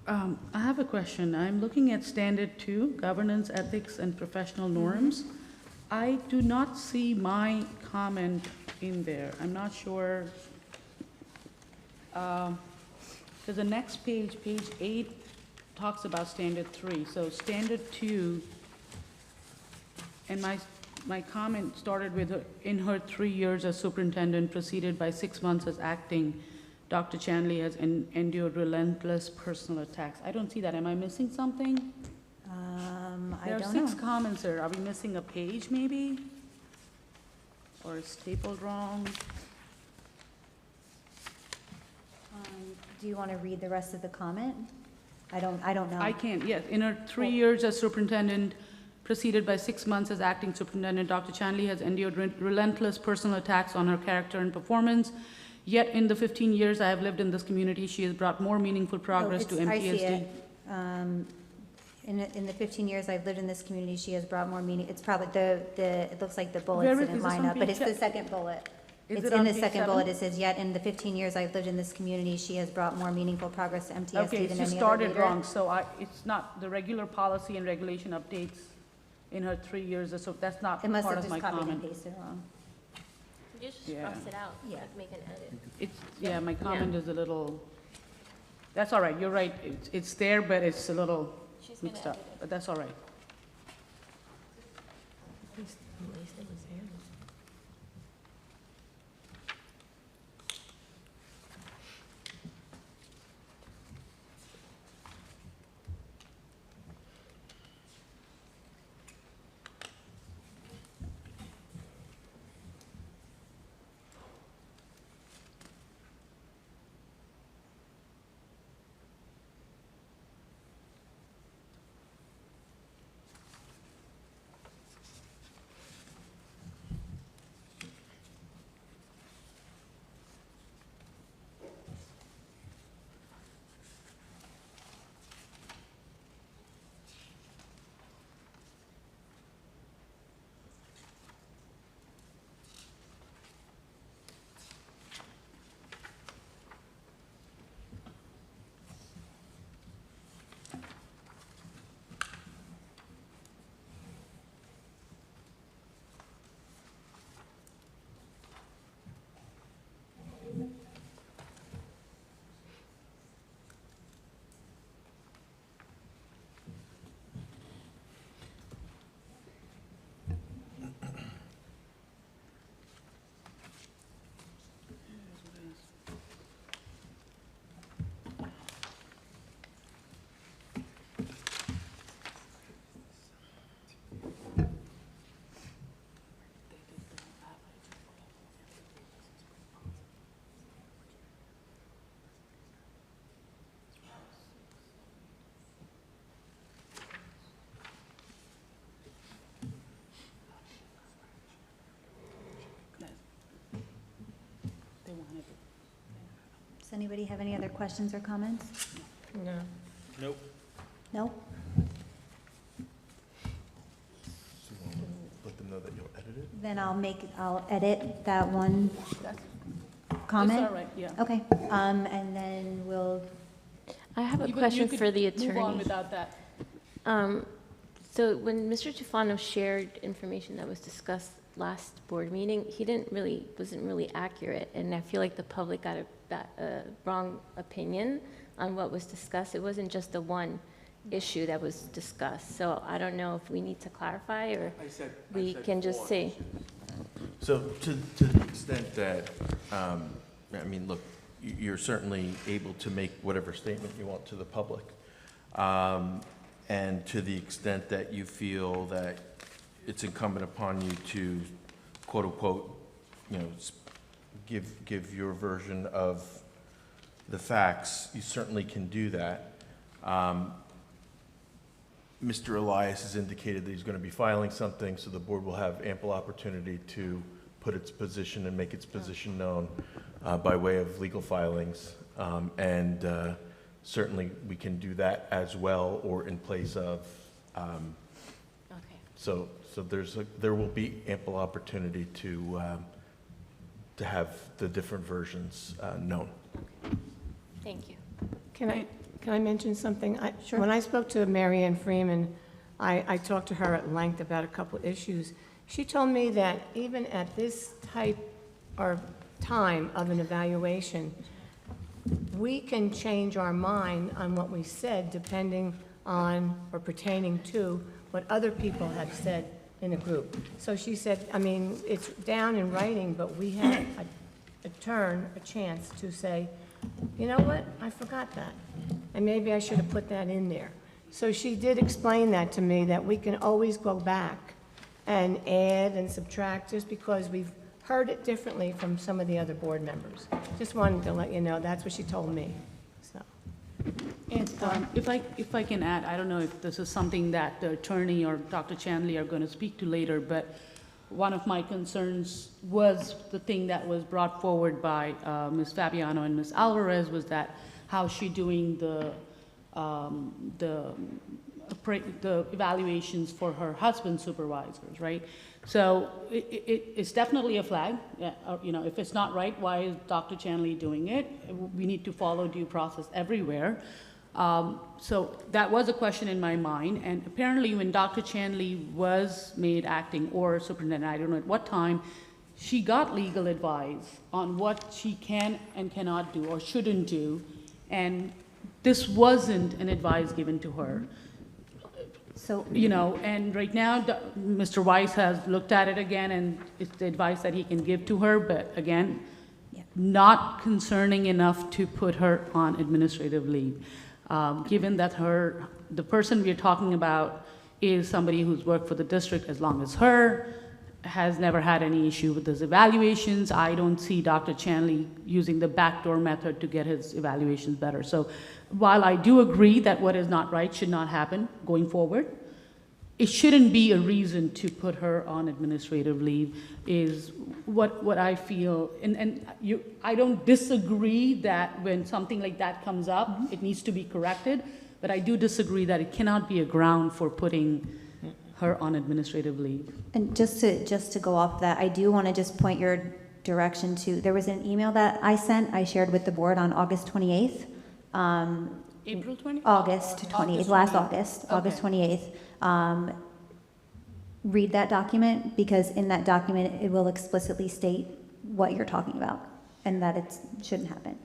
I have a question. I'm looking at Standard 2, Governance, Ethics, and Professional Norms. I do not see my comment in there. I'm not sure. Because the next page, page 8, talks about Standard 3. So Standard 2, and my comment started with, in her 3 years as superintendent, preceded by 6 months as acting, Dr. Chanley has endured relentless personal attacks. I don't see that. Am I missing something? I There don't are know. 6 comments there. Are we missing a page maybe? Or it's stapled wrong? Do you want to read the rest of the comment? I don't know. I can't, yes. In her 3 years as superintendent, preceded by 6 months as acting superintendent, Dr. Chanley has endured relentless personal attacks on her character and performance. Yet in the 15 years I have lived in this community, she has brought more meaningful progress to MTSD. I see it. In the 15 years I've lived in this community, she has brought more meaning. It's probably it looks like the bullets Where is didn't this line on up, but page it's the second bullet. Is It's it in on the page second 7? bullet. It says, yet in the 15 years I've lived in this community, she has brought more meaningful progress to MTSD Okay, than she any other started leader. wrong, so it's not the regular policy and regulation updates in her 3 years, so that's not It must part have of just my copied and comment. pasted wrong. You just Yeah. cross it out, Yeah. like make an edit. It's, yeah, my comment is a little, that's all right, you're right, it's there, but it's a little She's gonna mixed up, edit it. but that's all right. Does anybody have any other questions or comments? No. Nope. No? So you want to let them know that you'll edit it? Then I'll edit that one comment. It's all right, yeah. Okay, and then we'll, I have a You question could for the Move on attorney. without that. So when Mr. Tufano shared information that was discussed last board meeting, he wasn't really accurate, and I feel like the public got a wrong opinion on what was discussed. It wasn't just the one issue that was discussed, so I don't know if we need to clarify, or we can just see. So to the extent that, I mean, look, you're certainly able to make whatever statement you want to the public. And to the extent that you feel that it's incumbent upon you to, quote unquote, give your version of the facts, you certainly can do that. Mr. Elias has indicated that he's going to be filing something, so the board will have ample opportunity to put its position and make its position known by way of legal filings. And certainly we can do that as well, or in place of. Okay. So there will be ample opportunity to have the different versions known. Thank you. Can I, Can I mention something? Sure. When I spoke to Mary Ann Freeman, I talked to her at length about a couple issues. She told me that even at this type or time of an evaluation, we can change our mind on what we said depending on or pertaining to what other people have said in a group. So she said, I mean, it's down in writing, but we had a chance to say, you know what, I forgot that, and maybe I should have put that in there. So she did explain that to me, that we can always go back and add and subtract just because we've heard it differently from some of the other board members. Just wanted to let you know, that's what she told me, so. And if I can add, I don't know if this is something that the attorney or Dr. Chanley are going to speak to later, but one of my concerns was the thing that was brought forward by Ms. Fabiano and Ms. Alvarez, was that how's she doing the evaluations for her husband's supervisors, right? So it's definitely a flag. You know, if it's not right, why is Dr. Chanley doing it? We need to follow due process everywhere. So that was a question in my mind, and apparently when Dr. Chanley was made acting or superintendent, I don't know at what time, she got legal advice on what she can and cannot do or shouldn't do, and this wasn't an advice given to her. So, you know, and right now, Mr. Weiss has looked at it again, and it's the advice that he can give to her, but again, not concerning enough to put her on administrative leave. Given that the person we're talking about is somebody who's worked for the district as long as her, has never had any issue with his evaluations. I don't see Dr. Chanley using the backdoor method to get his evaluations better. So while I do agree that what is not right should not happen going forward, it shouldn't be a reason to put her on administrative leave is what I feel. And I don't disagree that when something like that comes up, it needs to be corrected, but I do disagree that it cannot be a ground for putting her on administrative leave. and just to go off that, I do want to just point your direction to, there was an email that I shared with the board on August 28th. April 20th? August 28th, last August, August 28th. Read that document, because in that document, it will explicitly state what you're talking about and that it shouldn't happen.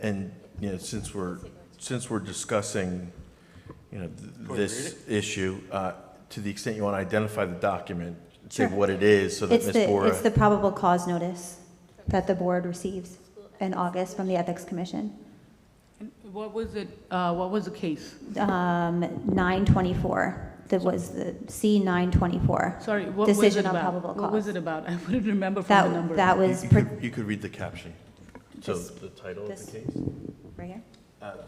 And, you know, since we're discussing, you know, this issue, to the extent you want to identify the document, say Sure. what it is, so that Ms. Bora. It's the probable cause notice that the board receives in August from the Ethics Commission. What was it? What was the case? 924. That was the C924. Sorry, what was it Decision on about? probable cause. What was it about? I wouldn't remember from the number. That was You could read the caption. So the title of the case? right here.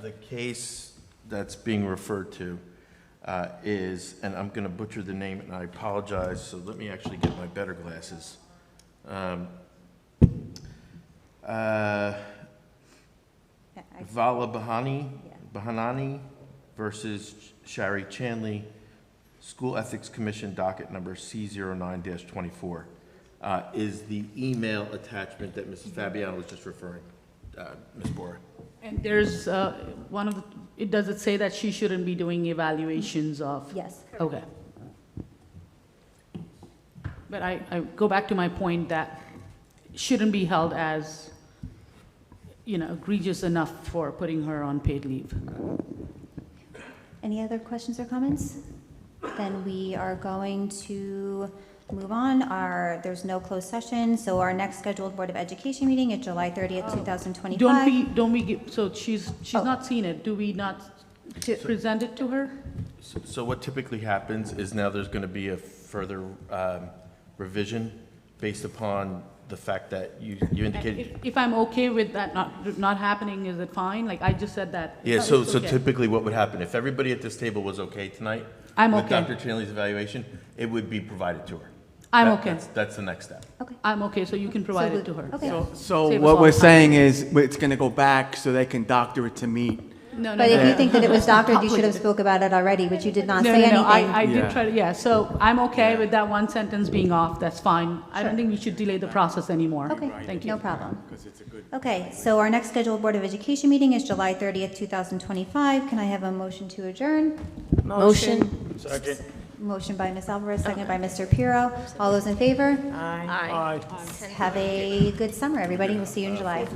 The case that's being referred to is, and I'm going to butcher the name, and I apologize, so let me actually get my better glasses. Vala Bahanani versus Shari Chanley, School Ethics Commission docket number C09-24, is the email attachment that Mrs. Fabiano was just referring, Ms. Bora. And there's one of the, does it say that she shouldn't be doing evaluations of? Yes. Okay. But I go back to my point that shouldn't be held as, you know, egregious enough for putting her on paid leave. Any other questions or comments? Then we are going to move on. There's no closed session, so our next scheduled Board of Education meeting is July 30th, 2025. Don't we give, so she's not seen it, do we not present it to her? So what typically happens is now there's going to be a further revision based upon the fact that you indicated. If I'm okay with that not happening, is it fine? Like, I just said that. Yeah, Oh, so it's okay. typically what would happen, if everybody at this table was okay tonight I'm with okay. Dr. Chanley's evaluation, it would be provided to her. I'm okay. That's the next step. I'm okay, so you can provide So it to her. okay. So Save us what all we're time. saying is, it's going to go back so they can doctor it to meet No, no, But if no. you think that it was doctored, you should have Complicated. spoke about it already, but you did not No, say no, no, anything. I did Yeah. try to, yeah, so I'm okay with that one sentence being off, that's fine. I don't Sure. think we should delay the process anymore. Okay, Thank you. no problem. Okay, so our next scheduled Board of Education meeting is July 30th, 2025. Can I have a motion to adjourn? Motion. Second. Motion by Ms. Alvarez, second by Mr. Pirro. All those in favor? Aye. Have a good summer, everybody. We'll see you in July.